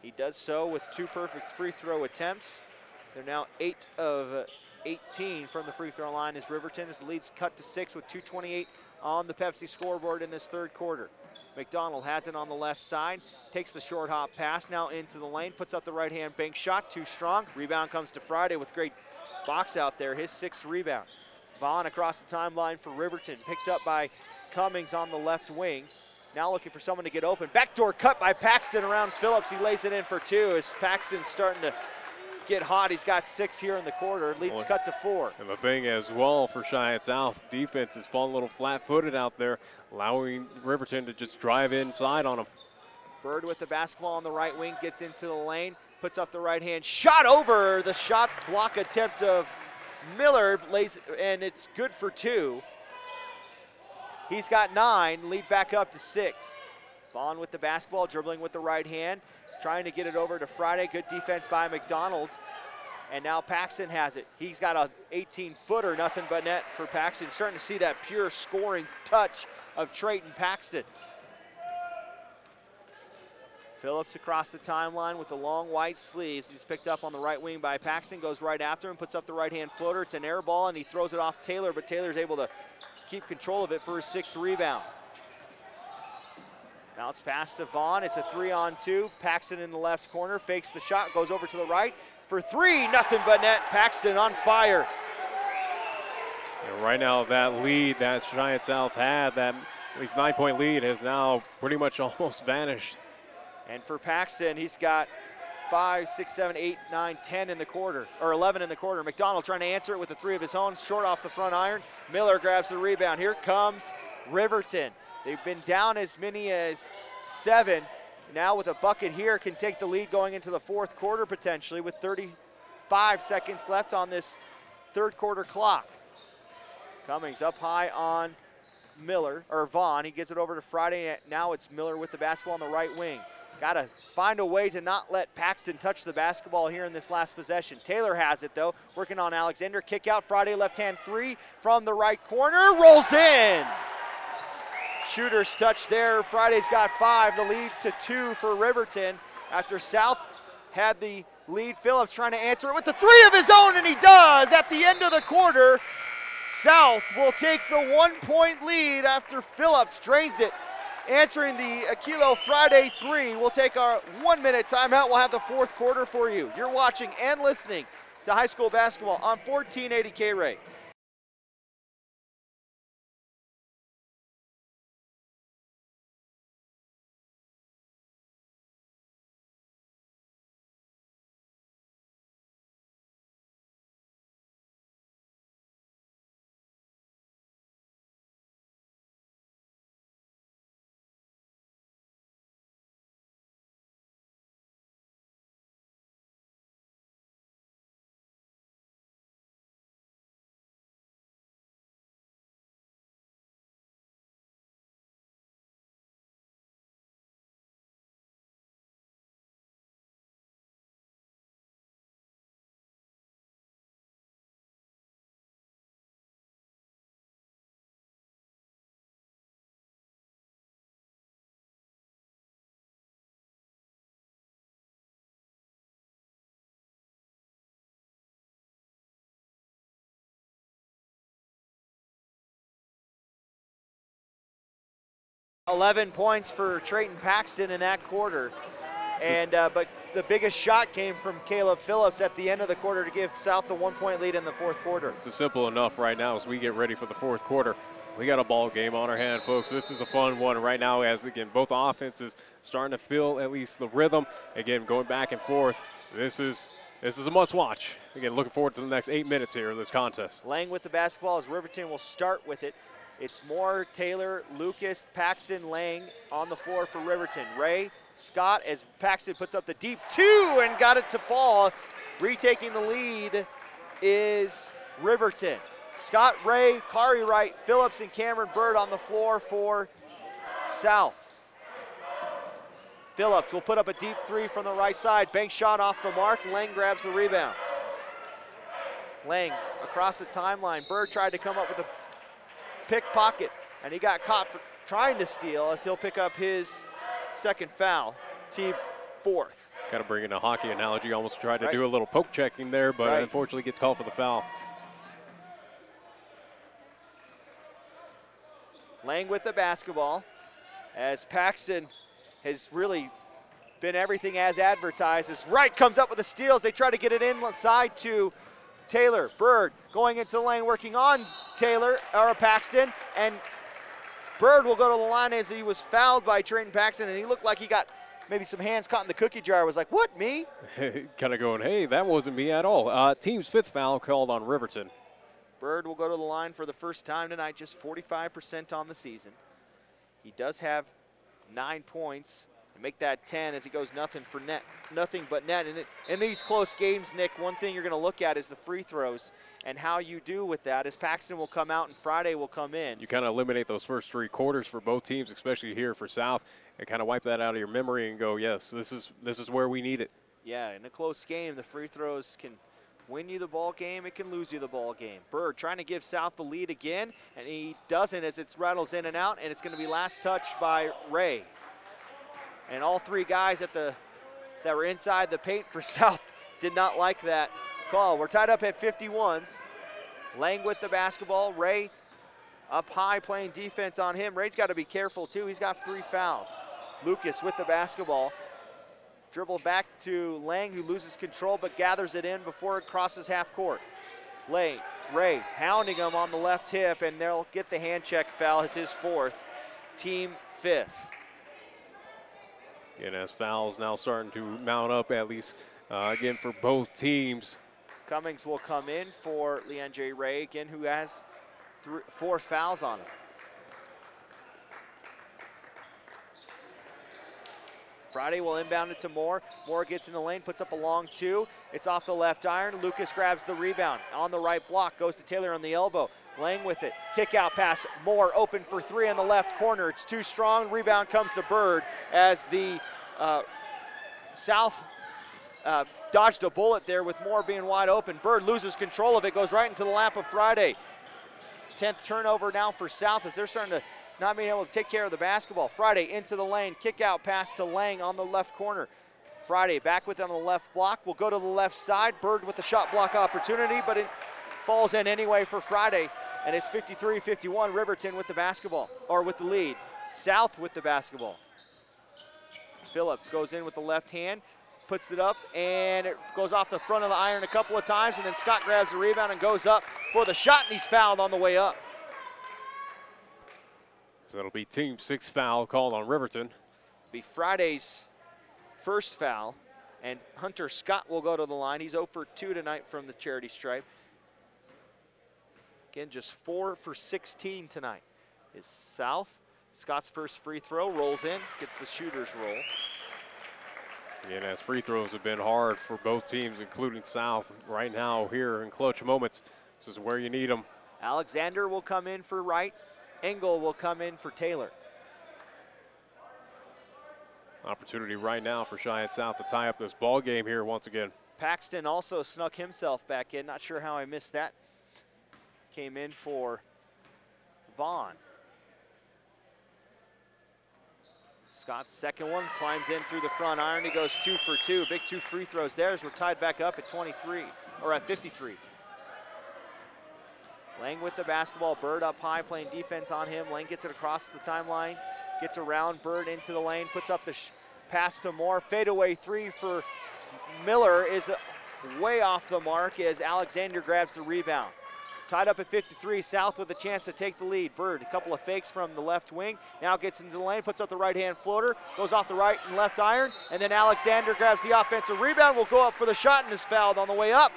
He does so with 2 perfect free throw attempts. They're now 8 of 18 from the free throw line as Riverton. His lead's cut to 6 with 2:28 on the Pepsi scoreboard in this third quarter. McDonald has it on the left side, takes the short hop pass now into the lane, puts up the right hand bank shot, too strong. Rebound comes to Friday with great box out there, his 6th rebound. Vaughn across the timeline for Riverton, picked up by Cummings on the left wing. Now looking for someone to get open. Backdoor cut by Paxton around Phillips. He lays it in for 2 as Paxton's starting to get hot. He's got 6 here in the quarter. Lead's cut to 4. And the thing as well for Cheyenne South, defense is falling a little flat-footed out there, allowing Riverton to just drive inside on them. Bird with the basketball on the right wing, gets into the lane, puts up the right hand shot over the shot block attempt of Miller, and it's good for 2. He's got 9, lead back up to 6. Vaughn with the basketball, dribbling with the right hand, trying to get it over to Friday. Good defense by McDonald. And now Paxton has it. He's got a 18-footer, nothing but net for Paxton. Starting to see that pure scoring touch of Trayton Paxton. Phillips across the timeline with the long white sleeves. He's picked up on the right wing by Paxton, goes right after him, puts up the right-hand floater. It's an air ball, and he throws it off Taylor, but Taylor's able to keep control of it for his 6th rebound. Now it's pass to Vaughn. It's a 3-on-2. Paxton in the left corner, fakes the shot, goes over to the right for 3. Nothing but net. Paxton on fire. And right now, that lead that Cheyenne South had, that at least 9-point lead, has now pretty much almost vanished. And for Paxton, he's got 5, 6, 7, 8, 9, 10 in the quarter, or 11 in the quarter. McDonald trying to answer it with a 3 of his own, short off the front iron. Miller grabs the rebound. Here comes Riverton. They've been down as many as 7. Now with a bucket here, can take the lead going into the 4th quarter potentially with 35 seconds left on this 3rd quarter clock. Cummings up high on Miller, or Vaughn. He gets it over to Friday. Now it's Miller with the basketball on the right wing. Got to find a way to not let Paxton touch the basketball here in this last possession. Taylor has it, though, working on Alexander. Kick out, Friday left-hand 3 from the right corner. Rolls in. Shooter's touch there. Friday's got 5. The lead to 2 for Riverton after South had the lead. Phillips trying to answer it with the 3 of his own, and he does at the end of the quarter. South will take the 1-point lead after Phillips drains it. Answering the Aquilo Friday 3. We'll take our 1-minute timeout. We'll have the 4th quarter for you. You're watching and listening to high school basketball on 1480 KRAE. 11 points for Trayton Paxton in that quarter. And but the biggest shot came from Caleb Phillips at the end of the quarter to give South the 1-point lead in the fourth quarter. It's simple enough right now as we get ready for the fourth quarter. We got a ball game on our hand, folks. This is a fun one right now as, again, both offenses starting to feel at least the rhythm. Again, going back and forth. This is a must-watch. Again, looking forward to the next 8 minutes here of this contest. Lang with the basketball as Riverton will start with it. It's Moore, Taylor, Lucas, Paxton, Lang on the floor for Riverton. Ray, Scott, as Paxton puts up the deep two and got it to fall. Retaking the lead is Riverton. Scott, Ray, Kari Wright, Phillips, and Cameron Bird on the floor for South. Phillips will put up a deep three from the right side. Bank shot off the mark. Lang grabs the rebound. Lang across the timeline. Bird tried to come up with a pickpocket, and he got caught for trying to steal as he'll pick up his second foul, team fourth. Kind of bring in a hockey analogy, almost tried to do a little poke checking there, but unfortunately gets called for the foul. Lang with the basketball as Paxton has really been everything as advertised. As Wright comes up with the steals, they try to get it inside to Taylor. Bird going into the lane, working on Paxton, and Bird will go to the line as he was fouled by Trayton Paxton, and he looked like he got maybe some hands caught in the cookie jar. Was like, what, me? Kind of going, hey, that wasn't me at all. Team's fifth foul called on Riverton. Bird will go to the line for the first time tonight, just 45% on the season. He does have 9 points. Make that 10 as he goes nothing but net. And in these close games, Nick, one thing you're going to look at is the free throws and how you do with that, as Paxton will come out and Friday will come in. You kind of eliminate those first 3 quarters for both teams, especially here for South, and kind of wipe that out of your memory and go, yes, this is where we need it. Yeah, in a close game, the free throws can win you the ball game, it can lose you the ball game. Bird trying to give South the lead again, and he doesn't as it rattles in and out, and it's going to be last touch by Ray. And all 3 guys that were inside the paint for South did not like that call. We're tied up at 51s. Lang with the basketball. Ray up high playing defense on him. Ray's got to be careful too. He's got 3 fouls. Lucas with the basketball. Dribble back to Lang, who loses control but gathers it in before it crosses half court. Ray pounding him on the left hip, and they'll get the hand check foul. It's his 4th, team 5th. And as fouls now starting to mount up, at least again for both teams. Cummings will come in for Leandre Ray again, who has 4 fouls on him. Friday will inbound it to Moore. Moore gets in the lane, puts up a long 2. It's off the left iron. Lucas grabs the rebound. On the right block, goes to Taylor on the elbow. Lang with it. Kick out pass. Moore open for 3 on the left corner. It's too strong. Rebound comes to Bird as the South dodged a bullet there with Moore being wide open. Bird loses control of it, goes right into the lap of Friday. 10th turnover now for South as they're starting to not being able to take care of the basketball. Friday into the lane, kick out pass to Lang on the left corner. Friday back with it on the left block. Will go to the left side. Bird with the shot block opportunity, but it falls in anyway for Friday. And it's 53-51, Riverton with the basketball, or with the lead. South with the basketball. Phillips goes in with the left hand, puts it up, and it goes off the front of the iron a couple of times, and then Scott grabs the rebound and goes up for the shot, and he's fouled on the way up. So that'll be team 6 foul called on Riverton. Be Friday's first foul, and Hunter Scott will go to the line. He's 0 for 2 tonight from the charity stripe. Again, just 4 for 16 tonight. Is South. Scott's first free throw, rolls in, gets the shooter's roll. And as free throws have been hard for both teams, including South right now here in clutch moments. This is where you need them. Alexander will come in for Wright. Engel will come in for Taylor. Opportunity right now for Cheyenne South to tie up this ball game here once again. Paxton also snuck himself back in. Not sure how I missed that. Came in for Vaughn. Scott's second one, climbs in through the front iron. He goes 2 for 2. Big 2 free throws there as we're tied back up at 23, or at 53. Lang with the basketball. Bird up high playing defense on him. Lang gets it across the timeline Gets around Bird into the lane, puts up the pass to Moore. Fadeaway three for Miller is way off the mark as Alexander grabs the rebound. Tied up at 53, South with a chance to take the lead. Bird, a couple of fakes from the left wing, now gets into the lane, puts up the right-hand floater, goes off the right and left iron, and then Alexander grabs the offensive rebound, will go up for the shot and is fouled on the way up.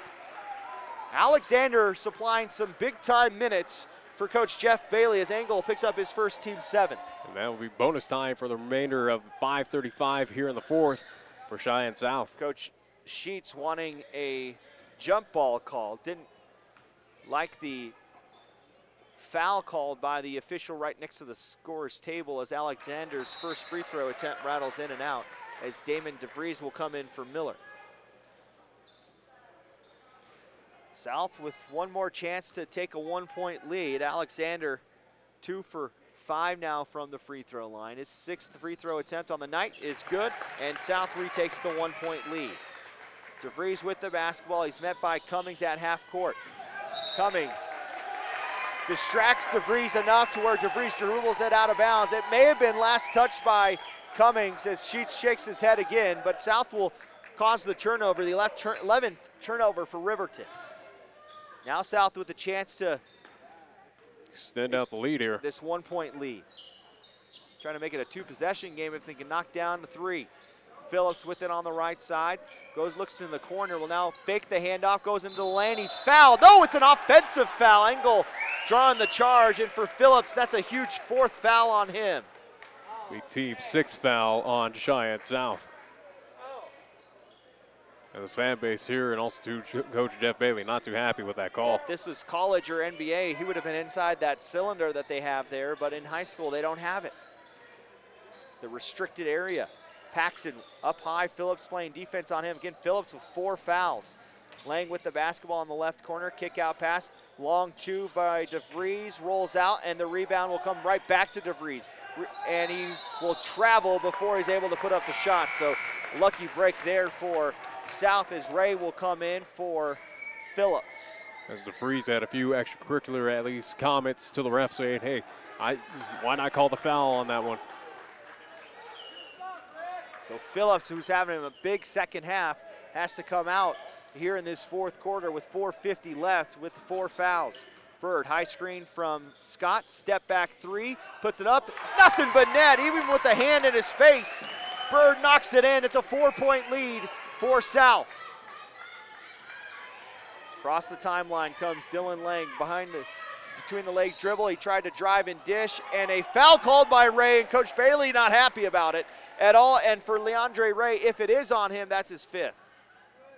Alexander supplying some big-time minutes for Coach Jeff Bailey as Engel picks up his first team 7th. And that will be bonus time for the remainder of 5:35 here in the 4th for Cheyenne South. Coach Sheets wanting a jump ball call. Didn't like the foul called by the official right next to the scorer's table as Alexander's first free throw attempt rattles in and out as Damon DeVries will come in for Miller. South with one more chance to take a 1-point lead. Alexander 2 for 5 now from the free throw line. His 6th free throw attempt on the night is good, and South retakes the 1-point lead. DeVries with the basketball. He's met by Cummings at half court. Cummings distracts DeVries enough to where DeVries dribbles it out of bounds. It may have been last touched by Cummings as Sheets shakes his head again, but South will cause the turnover, the 11th turnover for Riverton. Now South with a chance to extend out the lead here. This 1-point lead. Trying to make it a 2-possession game if they can knock down the 3. Phillips with it on the right side. Looks in the corner, will now fake the handoff, goes into the lane, he's fouled. No, it's an offensive foul. Engel drawing the charge, and for Phillips, that's a huge 4th foul on him. The team 6th foul on Cheyenne South. And the fan base here and also to Coach Jeff Bailey not too happy with that call. If this was college or NBA, he would have been inside that cylinder that they have there, but in high school, they don't have it. The restricted area. Paxton up high, Phillips playing defense on him. Again, Phillips with 4 fouls. Lang with the basketball in the left corner, kick out pass, long 2 by DeVries, rolls out, and the rebound will come right back to DeVries. And he will travel before he's able to put up the shot. So lucky break there for South as Ray will come in for Phillips. As DeVries had a few extracurricular, at least, comments to the ref saying, hey, why not call the foul on that one? So Phillips, who's having a big second half, has to come out here in this 4th quarter with 4:50 left with 4 fouls. Bird, high screen from Scott, step back 3, puts it up, nothing but net, even with the hand in his face. Bird knocks it in, it's a 4-point lead for South. Across the timeline comes Dylan Lang between the legs dribble. He tried to drive and dish, and a foul called by Ray, and Coach Bailey not happy about it at all. And for Leandre Ray, if it is on him, that's his 5th.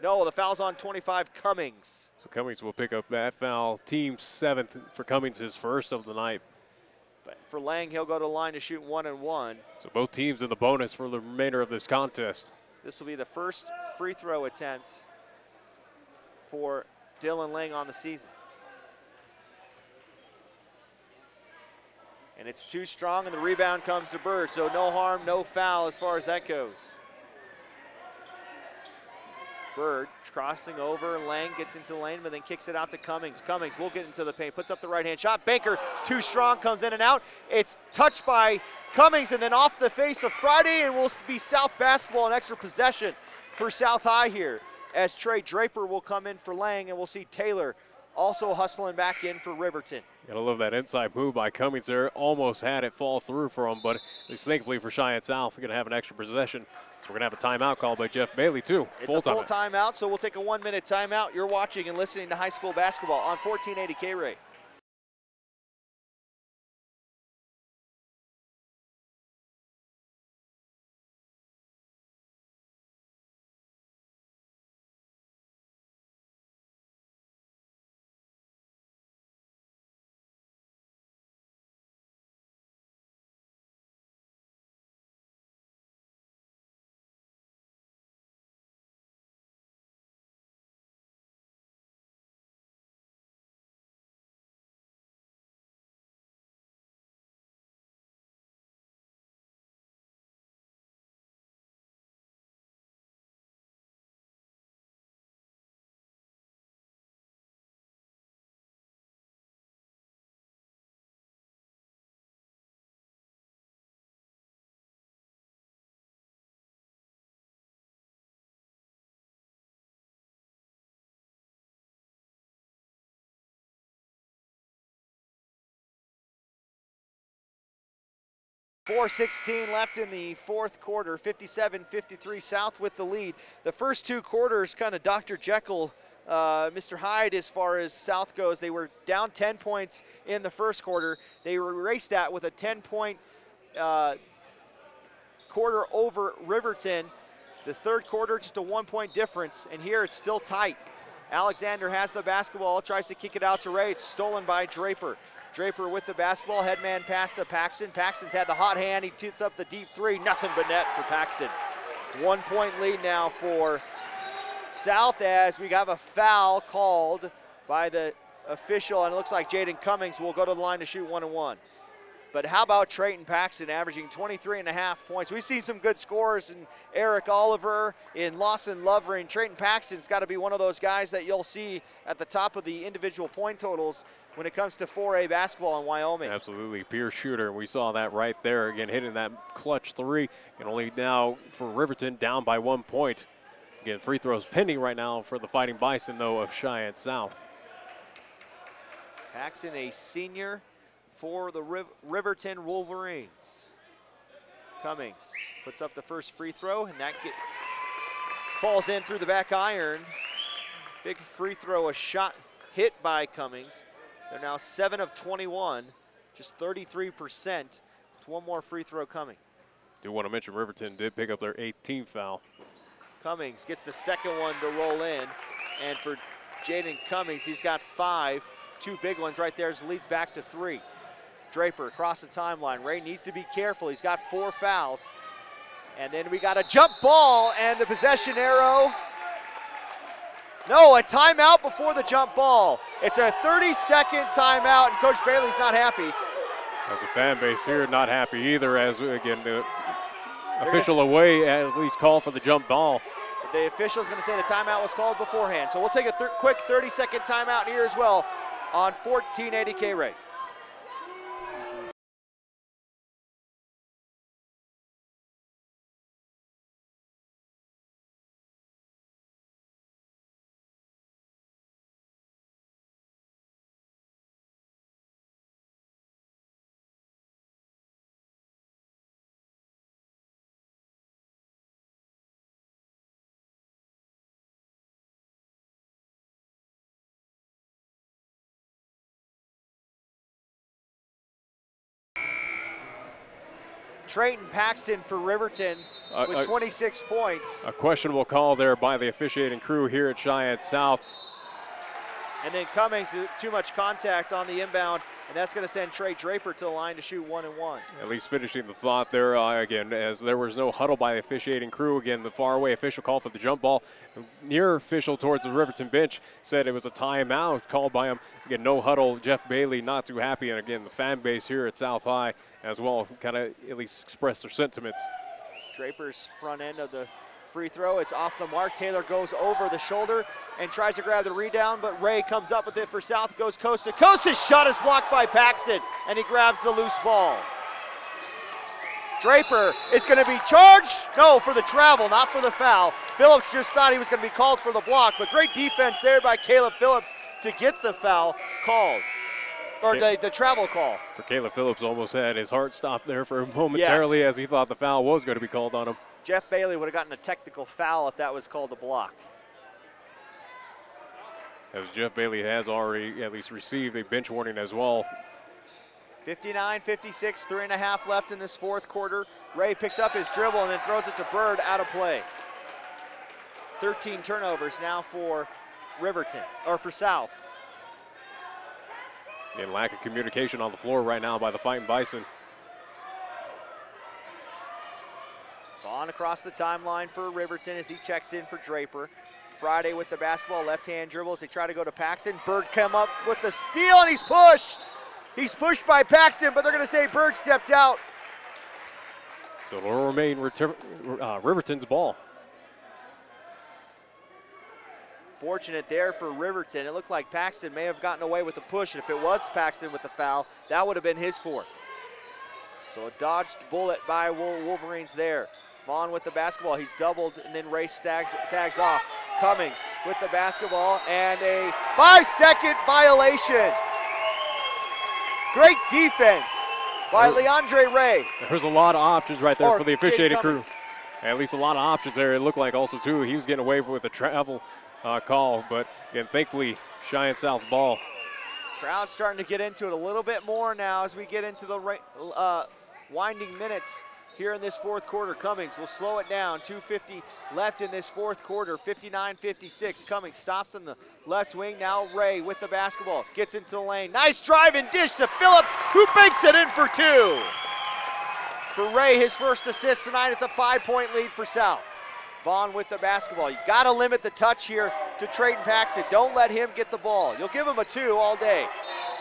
No, the foul's on 25, Cummings. So Cummings will pick up that foul. Team 7th for Cummings, his 1st of the night. But for Lang, he'll go to the line to shoot 1 and 1. So both teams in the bonus for the remainder of this contest. This will be the first free throw attempt for Dylan Lang on the season. And it's too strong, and the rebound comes to Bird. So no harm, no foul as far as that goes. Bird crossing over, Lang gets into the lane, but then kicks it out to Cummings. Cummings will get into the paint, puts up the right-hand shot. Banker, too strong, comes in and out. It's touched by Cummings and then off the face of Friday, and will be South basketball, an extra possession for South High here, as Trey Draper will come in for Lang, and we'll see Taylor also hustling back in for Riverton. Gotta love that inside move by Cummings there. Almost had it fall through for him, but at least thankfully for Cheyenne South, we're gonna have an extra possession. So we're gonna have a timeout called by Jeff Bailey too. It's a full timeout, so we'll take a 1-minute timeout. You're watching and listening to high school basketball on 1480 KRAE. 4:16 left in the fourth quarter, 57-53 South with the lead. The first two quarters kind of Dr. Jekyll, Mr. Hyde as far as South goes. They were down 10 points in the first quarter. They erased that with a 10-point quarter over Riverton. The third quarter, just a 1-point difference, and here it's still tight. Alexander has the basketball, tries to kick it out to Ray. It's stolen by Draper. Draper with the basketball, headman pass to Paxton. Paxton's had the hot hand, he tits up the deep three, nothing but net for Paxton. 1-point lead now for South as we have a foul called by the official, and it looks like Jaden Cummings will go to the line to shoot 1-and-1. But how about Trayton Paxton averaging 23.5 points? We've seen some good scores in Eric Oliver, in Lawson Lovering. Trayton Paxton's got to be one of those guys that you'll see at the top of the individual point totals when it comes to 4A basketball in Wyoming. Absolutely, pure shooter. We saw that right there, again, hitting that clutch three. And only now for Riverton down by 1 point. Again, free throws pending right now for the Fighting Bison, though, of Cheyenne South. Paxton, a senior for the Riverton Wolverines. Cummings puts up the first free throw, and that falls in through the back iron. Big free throw, a shot hit by Cummings. They're now 7 of 21, just 33%, with one more free throw coming. Do want to mention Riverton did pick up their 18th foul. Cummings gets the second one to roll in, and for Jaden Cummings, he's got 5, 2 big ones right there as leads back to 3. Draper across the timeline. Ray needs to be careful. He's got 4 fouls. And then we got a jump ball and the possession arrow. No, a timeout before the jump ball. It's a 30-second timeout, and Coach Bailey's not happy. As a fan base here, not happy either, as, again, the official away at least called for the jump ball. The official's going to say the timeout was called beforehand. So we'll take a quick 30-second timeout here as well on 1480 KRAE. Trayton Paxton for Riverton with 26 points. A questionable call there by the officiating crew here at Cheyenne South. And then Cummings, too much contact on the inbound, and that's going to send Trey Draper to the line to shoot 1-and-1. At least finishing the thought there, again, as there was no huddle by the officiating crew. Again, the faraway official call for the jump ball. Near official towards the Riverton bench said it was a timeout called by him. Again, no huddle. Jeff Bailey not too happy. And again, the fan base here at South High as well kind of at least express their sentiments. Draper's front end of the free throw. It's off the mark. Taylor goes over the shoulder and tries to grab the rebound, but Ray comes up with it for South, goes coast to coast. His shot is blocked by Paxton, and he grabs the loose ball. Draper is going to be charged. No, for the travel, not for the foul. Phillips just thought he was going to be called for the block, but great defense there by Caleb Phillips to get the foul called, or the travel call. For Caleb Phillips, almost had his heart stopped there for momentarily as he thought the foul was going to be called on him. Jeff Bailey would have gotten a technical foul if that was called a block. As Jeff Bailey has already at least received a bench warning as well. 59-56, 3.5 left in this fourth quarter. Ray picks up his dribble and then throws it to Bird, out of play. 13 turnovers now for Riverton, or for South. And lack of communication on the floor right now by the Fighting Bison. On across the timeline for Riverton as he checks in for Draper. Friday with the basketball, left-hand dribbles. They try to go to Paxton. Bird come up with the steal, and he's pushed. He's pushed by Paxton, but they're going to say Bird stepped out. So it'll remain Riverton's ball. Fortunate there for Riverton. It looked like Paxton may have gotten away with the push, and if it was Paxton with the foul, that would have been his fourth. So a dodged bullet by Wolverines there. Vaughn with the basketball, he's doubled, and then Ray sags off. Cummings with the basketball, and a 5-second violation. Great defense by Leandre Ray. There's a lot of options right there for the officiating crew. At least a lot of options there. It looked like also, too, he was getting away with a travel call. But, again, thankfully, Cheyenne South's ball. Crowd's starting to get into it a little bit more now as we get into the winding minutes here in this fourth quarter. Cummings will slow it down. 2:50 left in this fourth quarter. 59-56. Cummings stops in the left wing. Now Ray with the basketball. Gets into the lane. Nice drive and dish to Phillips, who banks it in for two. For Ray, his first assist tonight. It's a 5-point lead for South. Vaughn with the basketball. You got to limit the touch here to Trayton Paxton. Don't let him get the ball. You'll give him a 2 all day.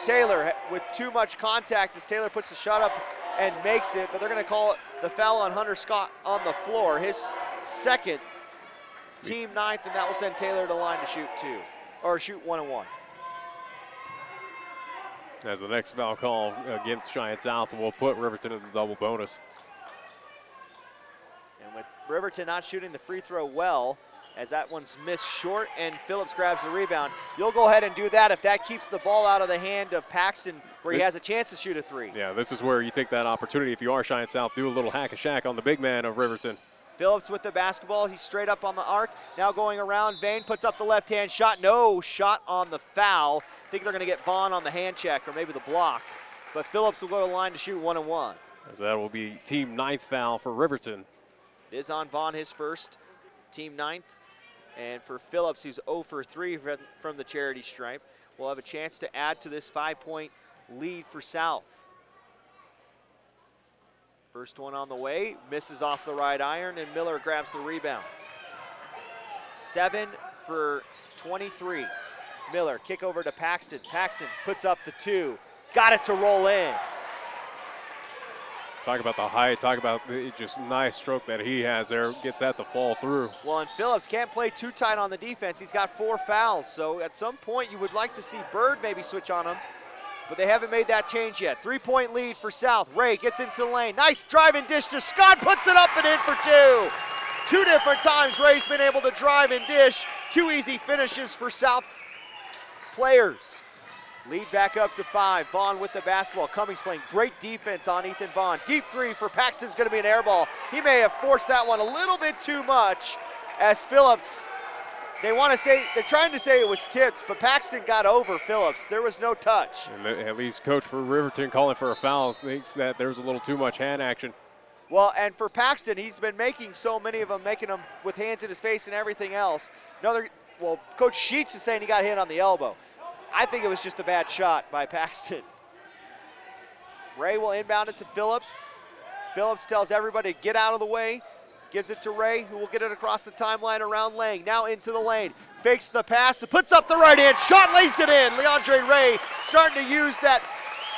Taylor with too much contact as Taylor puts the shot up and makes it, but they're going to call it the foul on Hunter Scott on the floor. His second, team 9th, and that will send Taylor to the line to shoot 2, or shoot 1-and-1. As the next foul call against Cheyenne South, will put Riverton in the double bonus. And with Riverton not shooting the free throw well, as that one's missed short and Phillips grabs the rebound, you'll go ahead and do that if that keeps the ball out of the hand of Paxton where he has a chance to shoot a 3. Yeah, this is where you take that opportunity. If you are Cheyenne South, do a little hack-a-shack on the big man of Riverton. Phillips with the basketball. He's straight up on the arc. Now going around. Vane puts up the left-hand shot. No shot on the foul. I think they're going to get Vaughn on the hand check or maybe the block. But Phillips will go to the line to shoot 1-and-1. As that will be team 9th foul for Riverton. It is on Vaughn, his first, team 9th. And for Phillips, who's 0 for 3 from the charity stripe, will have a chance to add to this 5-point lead for South. First one on the way, misses off the right iron, and Miller grabs the rebound. 7 for 23. Miller, kick over to Paxton. Paxton puts up the 2. Got it to roll in. Talk about the height, talk about the just nice stroke that he has there. Gets that to fall through. Well, and Phillips can't play too tight on the defense. He's got 4 fouls, so at some point you would like to see Bird maybe switch on him, but they haven't made that change yet. 3-point lead for South. Ray gets into the lane. Nice drive and dish to Scott, puts it up and in for 2. 2 different times Ray's been able to drive and dish. 2 easy finishes for South players. Lead back up to 5. Vaughn with the basketball. Cummings playing great defense on Ethan Vaughn. Deep 3 for Paxton's going to be an air ball. He may have forced that one a little bit too much as Phillips, they're trying to say it was tipped, but Paxton got over Phillips. There was no touch. And at least coach for Riverton calling for a foul thinks that there was a little too much hand action. Well, and for Paxton, he's been making so many of them, making them with hands in his face and everything else. Coach Sheets is saying he got hit on the elbow. I think it was just a bad shot by Paxton. Ray will inbound it to Phillips. Phillips tells everybody to get out of the way. Gives it to Ray, who will get it across the timeline around Lang. Now into the lane. Fakes the pass. Puts up the right hand shot. Lays it in. Leandre Ray starting to use that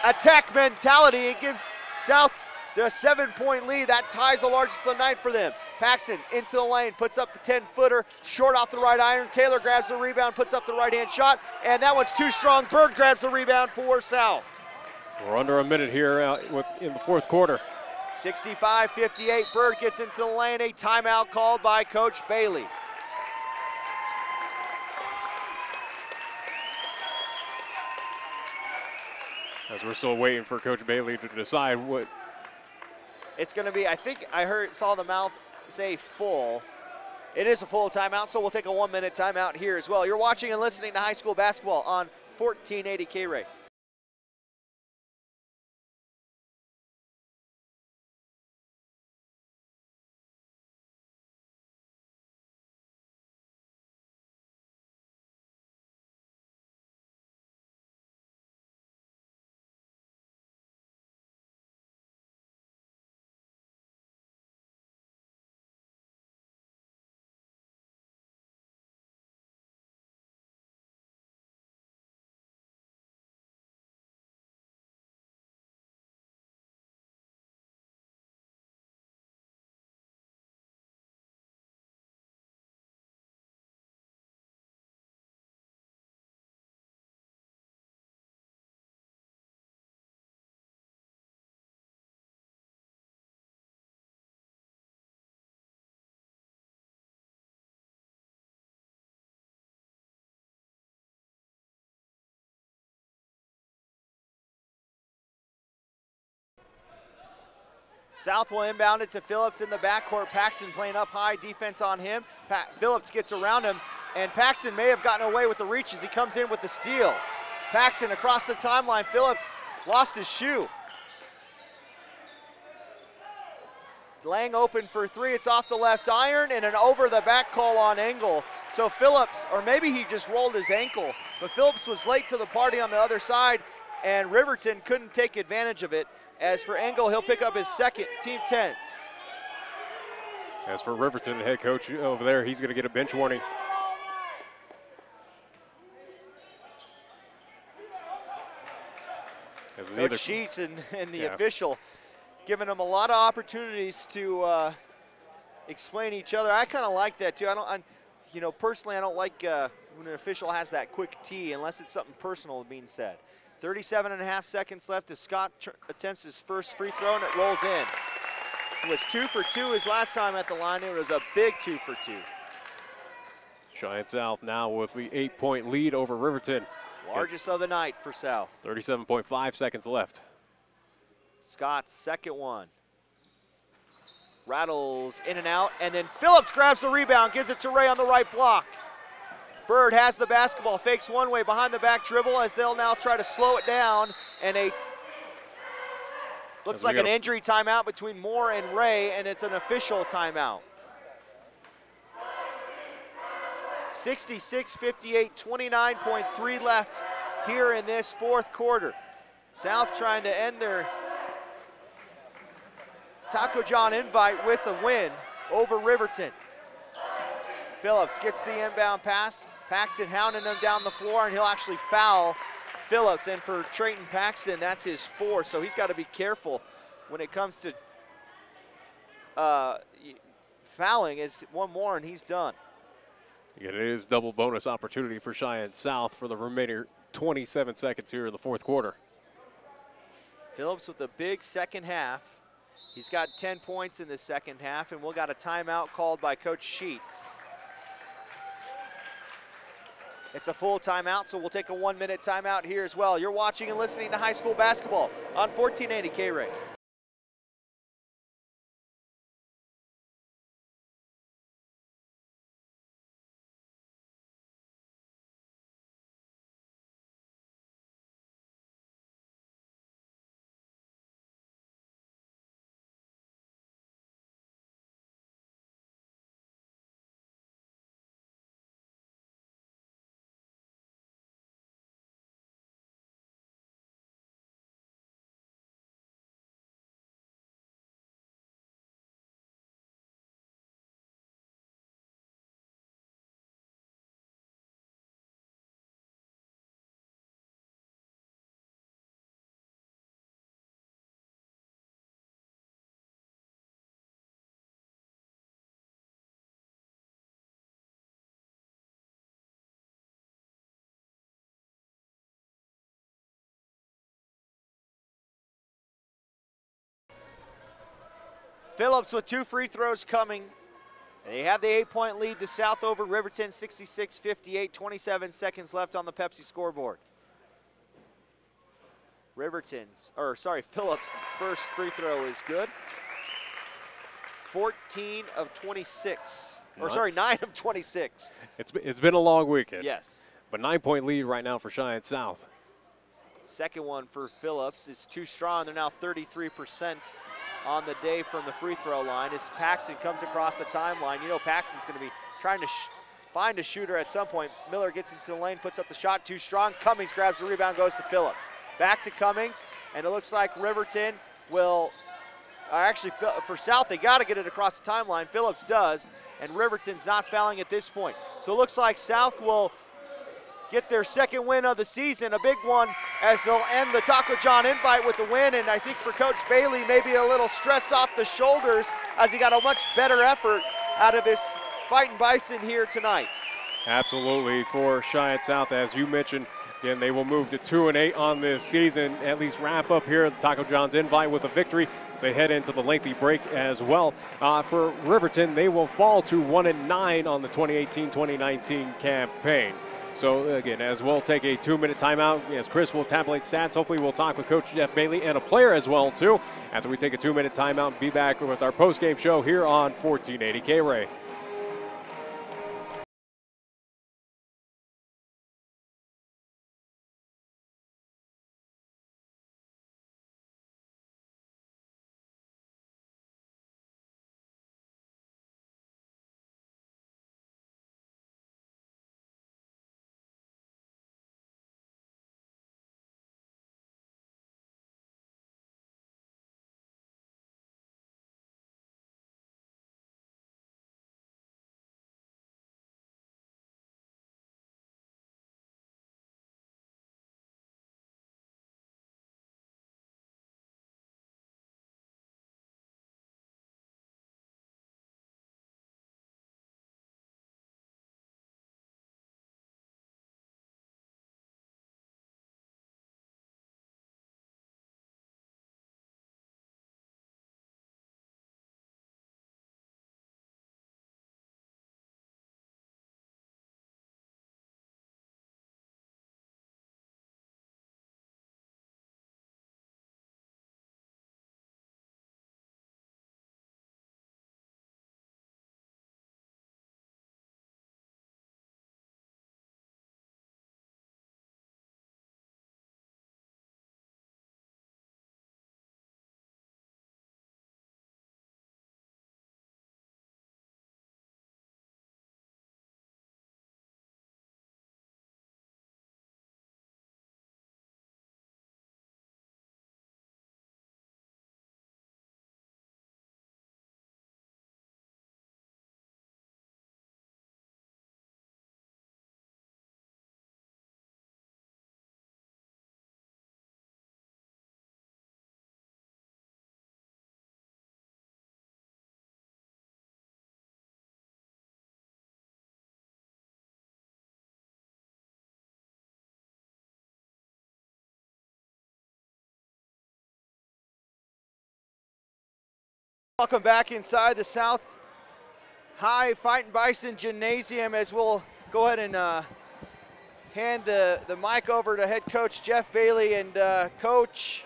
attack mentality. It gives South the 7-point lead. That ties the largest of the night for them. Paxton into the lane, puts up the 10-footer, short off the right iron. Taylor grabs the rebound, puts up the right-hand shot, and that one's too strong. Bird grabs the rebound for South. We're under a minute here in the fourth quarter. 65-58, Bird gets into the lane. A timeout called by Coach Bailey. As we're still waiting for Coach Bailey to decide what. It's going to be, I think I saw the mouth say full. It is a full timeout, so we'll take a 1-minute timeout here as well. You're watching and listening to high school basketball on 1480 KRAE. South will inbound it to Phillips in the backcourt. Paxton playing up high, defense on him. Phillips gets around him, and Paxton may have gotten away with the reach as he comes in with the steal. Paxton across the timeline. Phillips lost his shoe. Lang open for three. It's off the left iron and an over the back call on Engel. So Phillips, or maybe he just rolled his ankle, but Phillips was late to the party on the other side, and Riverton couldn't take advantage of it. As for Engel, he'll pick up his second, team 10th. As for Riverton, the head coach over there, he's going to get a bench warning. Coach Sheets and the official giving them a lot of opportunities to explain each other. I kind of like that too. Personally, I don't like when an official has that quick tee unless it's something personal being said. 37.5 seconds left as Scott attempts his first free throw and it rolls in. It was 2 for 2 his last time at the line. It was a big 2 for 2. Cheyenne South now with the 8-point lead over Riverton. Largest of the night for South. 37.5 seconds left. Scott's second one. Rattles in and out, and then Phillips grabs the rebound, gives it to Ray on the right block. Bird has the basketball, fakes one way behind the back dribble as they'll now try to slow it down, and looks like an injury timeout between Moore and Ray, and it's an official timeout. 66-58, 29.3 left here in this fourth quarter. South trying to end their Taco John invite with a win over Riverton. Phillips gets the inbound pass. Paxton hounding him down the floor, and he'll actually foul Phillips. And for Trayton Paxton, that's his 4th, so he's got to be careful when it comes to fouling. Is one more, and he's done. Again, it is double bonus opportunity for Cheyenne South for the remaining 27 seconds here in the fourth quarter. Phillips with a big second half. He's got 10 points in the second half, and we'll got a timeout called by Coach Sheets. It's a full timeout, so we'll take a 1-minute timeout here as well. You're watching and listening to high school basketball on 1480 KRAE. Phillips with 2 free throws coming. They have the 8-point lead to South over Riverton, 66-58, 27 seconds left on the Pepsi scoreboard. Phillips' first free throw is good. 14 of 26, 9 of 26. It's been a long weekend. Yes. But 9-point lead right now for Cheyenne South. Second one for Phillips is too strong. They're now 33% on the day from the free throw line as Paxton comes across the timeline. You know Paxton's going to be trying to find a shooter at some point. Miller gets into the lane, puts up the shot, too strong. Cummings grabs the rebound, goes to Phillips. Back to Cummings, and it looks like Riverton will, actually for South, they got to get it across the timeline. Phillips does, and Riverton's not fouling at this point. So it looks like South will get their second win of the season, a big one, as they'll end the Taco John invite with a win. And I think for Coach Bailey, maybe a little stress off the shoulders as he got a much better effort out of his Fighting Bison here tonight. Absolutely, for Cheyenne South, as you mentioned, again, they will move to 2-8 on this season, at least wrap up here at the Taco John's invite with a victory as they head into the lengthy break as well. For Riverton, they will fall to 1-9 on the 2018-2019 campaign. So again, as we'll take a 2-minute timeout, as Chris will tabulate stats, hopefully we'll talk with Coach Jeff Bailey and a player as well too. After we take a 2-minute timeout and be back with our post-game show here on 1480 KRAE. Welcome back inside the South High Fighting Bison Gymnasium, as we'll go ahead and hand the mic over to head coach Jeff Bailey. And coach,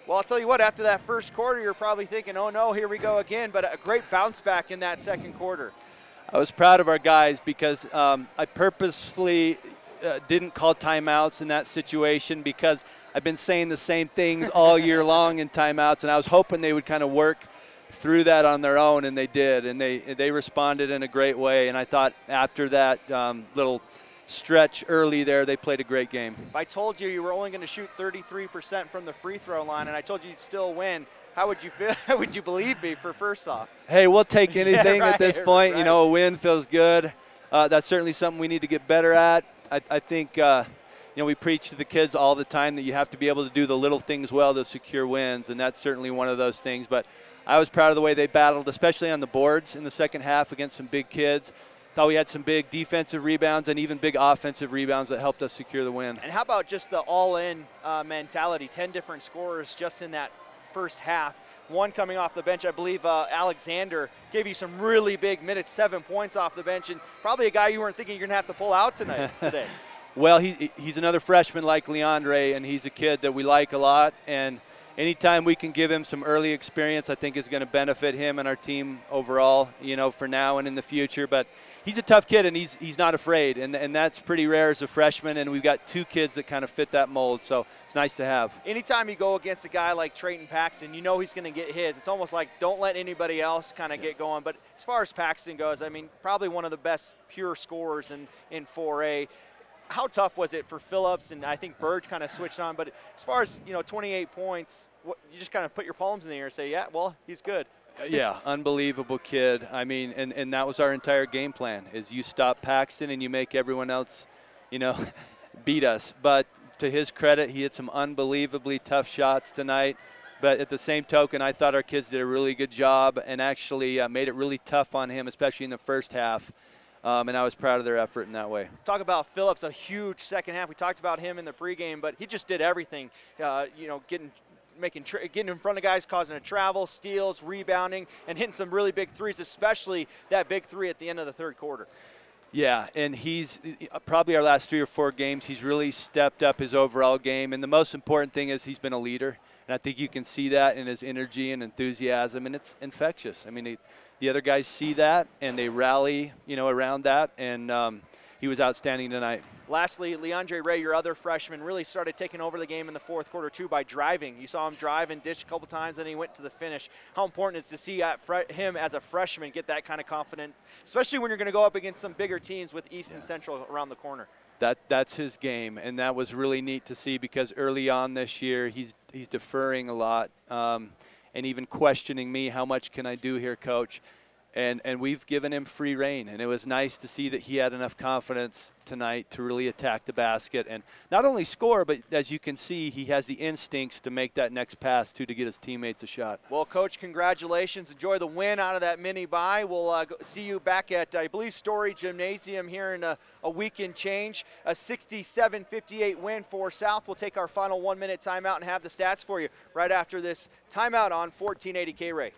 well, I'll tell you what, after that first quarter, you're probably thinking, oh no, here we go again, but a great bounce back in that second quarter. I was proud of our guys because I purposefully didn't call timeouts in that situation, because I've been saying the same things all year long in timeouts, and I was hoping they would kind of work through that on their own, and they did, and they responded in a great way. And I thought after that little stretch early there, they played a great game. If I told you you were only going to shoot 33% from the free throw line, and I told you you'd still win, how would you feel? How would you believe me for first off? Hey, we'll take anything yeah, right, at this point. Right. You know, a win feels good. That's certainly something we need to get better at. I think you know, we preach to the kids all the time that you have to be able to do the little things well to secure wins, and that's certainly one of those things. But I was proud of the way they battled, especially on the boards in the second half against some big kids. Thought we had some big defensive rebounds and even big offensive rebounds that helped us secure the win. And how about just the all-in mentality? 10 different scorers just in that first half. One coming off the bench, I believe Alexander gave you some really big minutes, 7 points off the bench, and probably a guy you weren't thinking you're going to have to pull out today. Well, he's another freshman like Leandre, and he's a kid that we like a lot. And anytime we can give him some early experience, I think is going to benefit him and our team overall, you know, for now and in the future. But he's a tough kid, and he's not afraid, and that's pretty rare as a freshman, and we've got two kids that kind of fit that mold, so it's nice to have. Anytime you go against a guy like Trayton Paxton, you know he's going to get his. It's almost like don't let anybody else kind of get going. But as far as Paxton goes, I mean, probably one of the best pure scorers in 4A. How tough was it for Phillips? And I think Burge kind of switched on. But as far as, you know, 28 points, you just kind of put your palms in the air and say, yeah, well, he's good. Yeah, unbelievable kid. I mean, and that was our entire game plan, is you stop Paxton and you make everyone else, you know, beat us. But to his credit, he had some unbelievably tough shots tonight. But at the same token, I thought our kids did a really good job and actually made it really tough on him, especially in the first half. And I was proud of their effort in that way. Talk about Phillips, a huge second half. We talked about him in the pregame, but he just did everything, you know, getting in front of guys, causing a travel, steals, rebounding, and hitting some really big threes, especially that big three at the end of the third quarter. Yeah, and he's probably our last 3 or 4 games, he's really stepped up his overall game. And the most important thing is he's been a leader. And I think you can see that in his energy and enthusiasm, and it's infectious. I mean, the other guys see that, and they rally, around that. And he was outstanding tonight. Lastly, Leandre Ray, your other freshman, really started taking over the game in the fourth quarter, too, by driving. You saw him drive and dish a couple times, then he went to the finish. How important is to see him as a freshman get that kind of confidence, especially when you're going to go up against some bigger teams with East and Central around the corner? That's his game, and that was really neat to see because early on this year he's deferring a lot and even questioning me, how much can I do here, Coach? And we've given him free rein, and it was nice to see that he had enough confidence tonight to really attack the basket and not only score, but as you can see, he has the instincts to make that next pass to get his teammates a shot. Well, Coach, congratulations. Enjoy the win out of that mini-bye. We'll see you back at, I believe, Story Gymnasium here in a week and change. A 67-58 win for South. We'll take our final 1-minute timeout and have the stats for you right after this timeout on 1480 KRAE.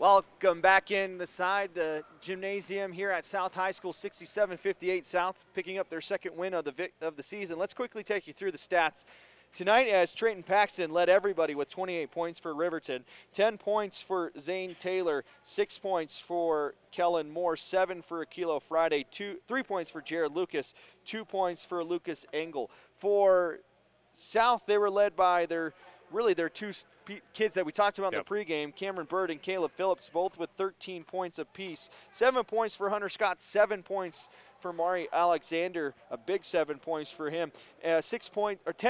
Welcome back in the side gymnasium here at South High School. 67-58 South picking up their second win of the season. Let's quickly take you through the stats tonight as Trayton Paxton led everybody with 28 points for Riverton, 10 points for Zane Taylor, 6 points for Kellen Moore, 7 for Akilo Friday, 3 points for Jared Lucas, 2 points for Lucas Engel. For South, they were led by their two kids that we talked about in the pregame, Cameron Bird and Caleb Phillips, both with 13 points apiece. 7 points for Hunter Scott, 7 points for Mari Alexander, a big 7 points for him. 10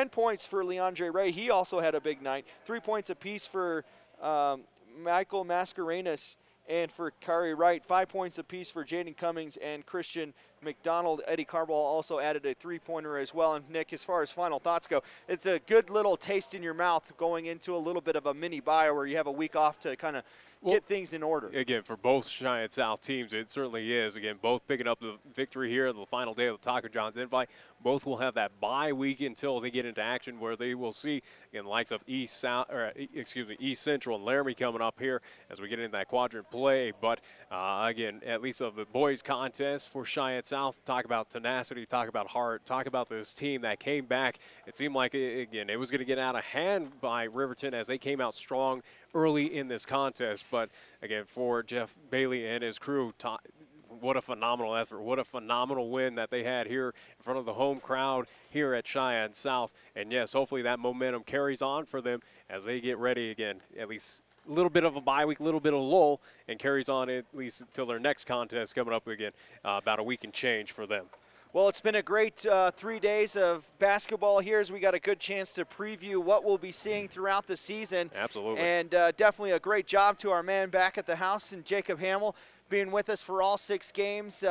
points for Leandre Ray. He also had a big night. 3 points apiece for Michael Mascarenas and for Kari Wright. 5 points apiece for Jaden Cummings and Christian McDonald. Eddie Carball also added a 3-pointer as well. And Nick, as far as final thoughts go, it's a good little taste in your mouth going into a little bit of a mini bye where you have a week off to kind of get things in order. Again, for both Cheyenne South teams, it certainly is. Again, both picking up the victory here the final day of the Taco John's Invite. Both will have that bye week until they get into action, where they will see, again, the likes of East Central and Laramie coming up here as we get into that quadrant play. But again, at least of the boys contest for Cheyenne South, talk about tenacity, talk about heart, talk about this team that came back. It seemed like, again, it was going to get out of hand by Riverton as they came out strong early in this contest. But again, for Jeff Bailey and his crew, what a phenomenal effort. What a phenomenal win that they had here in front of the home crowd here at Cheyenne South. And yes, hopefully that momentum carries on for them as they get ready again, at least a little bit of a bye week, a little bit of lull, and carries on at least until their next contest coming up again, about a week and change for them. Well, it's been a great 3 days of basketball here as we got a good chance to preview what we'll be seeing throughout the season. Absolutely. And definitely a great job to our man back at the house, and Jacob Hamill, being with us for all 6 games,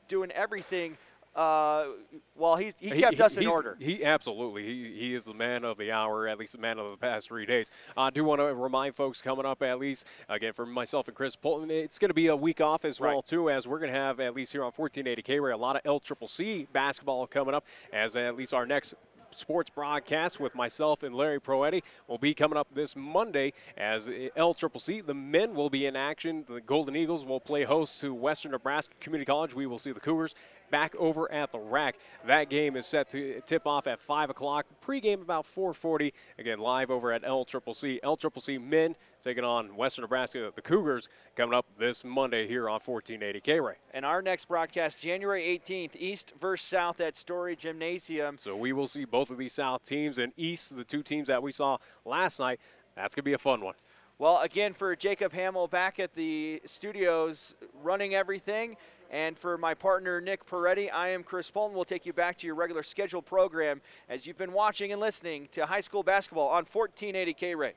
doing everything. Well, he kept us in order. He absolutely. He is the man of the hour, at least the man of the past 3 days. I do want to remind folks coming up, at least, again, for myself and Chris Polton, it's going to be a week off as well, too, as we're going to have, at least here on 1480 KRAE, a lot of LCCC basketball coming up, as at least our next sports broadcast with myself and Larry Proetti will be coming up this Monday as LCCC. The men will be in action. The Golden Eagles will play host to Western Nebraska Community College. We will see the Cougars back over at the RAC. That game is set to tip off at 5 o'clock. Pre-game about 4:40. Again, live over at LCCC. LCCC men taking on Western Nebraska, the Cougars, coming up this Monday here on 1480 KRAE. And our next broadcast, January 18th, East versus South at Story Gymnasium. So we will see both of these South teams, and East, the two teams that we saw last night. That's going to be a fun one. Well, again, for Jacob Hamill back at the studios running everything, and for my partner Nick Peretti, I am Chris Polton. We'll take you back to your regular scheduled program as you've been watching and listening to high school basketball on 1480 KRAE.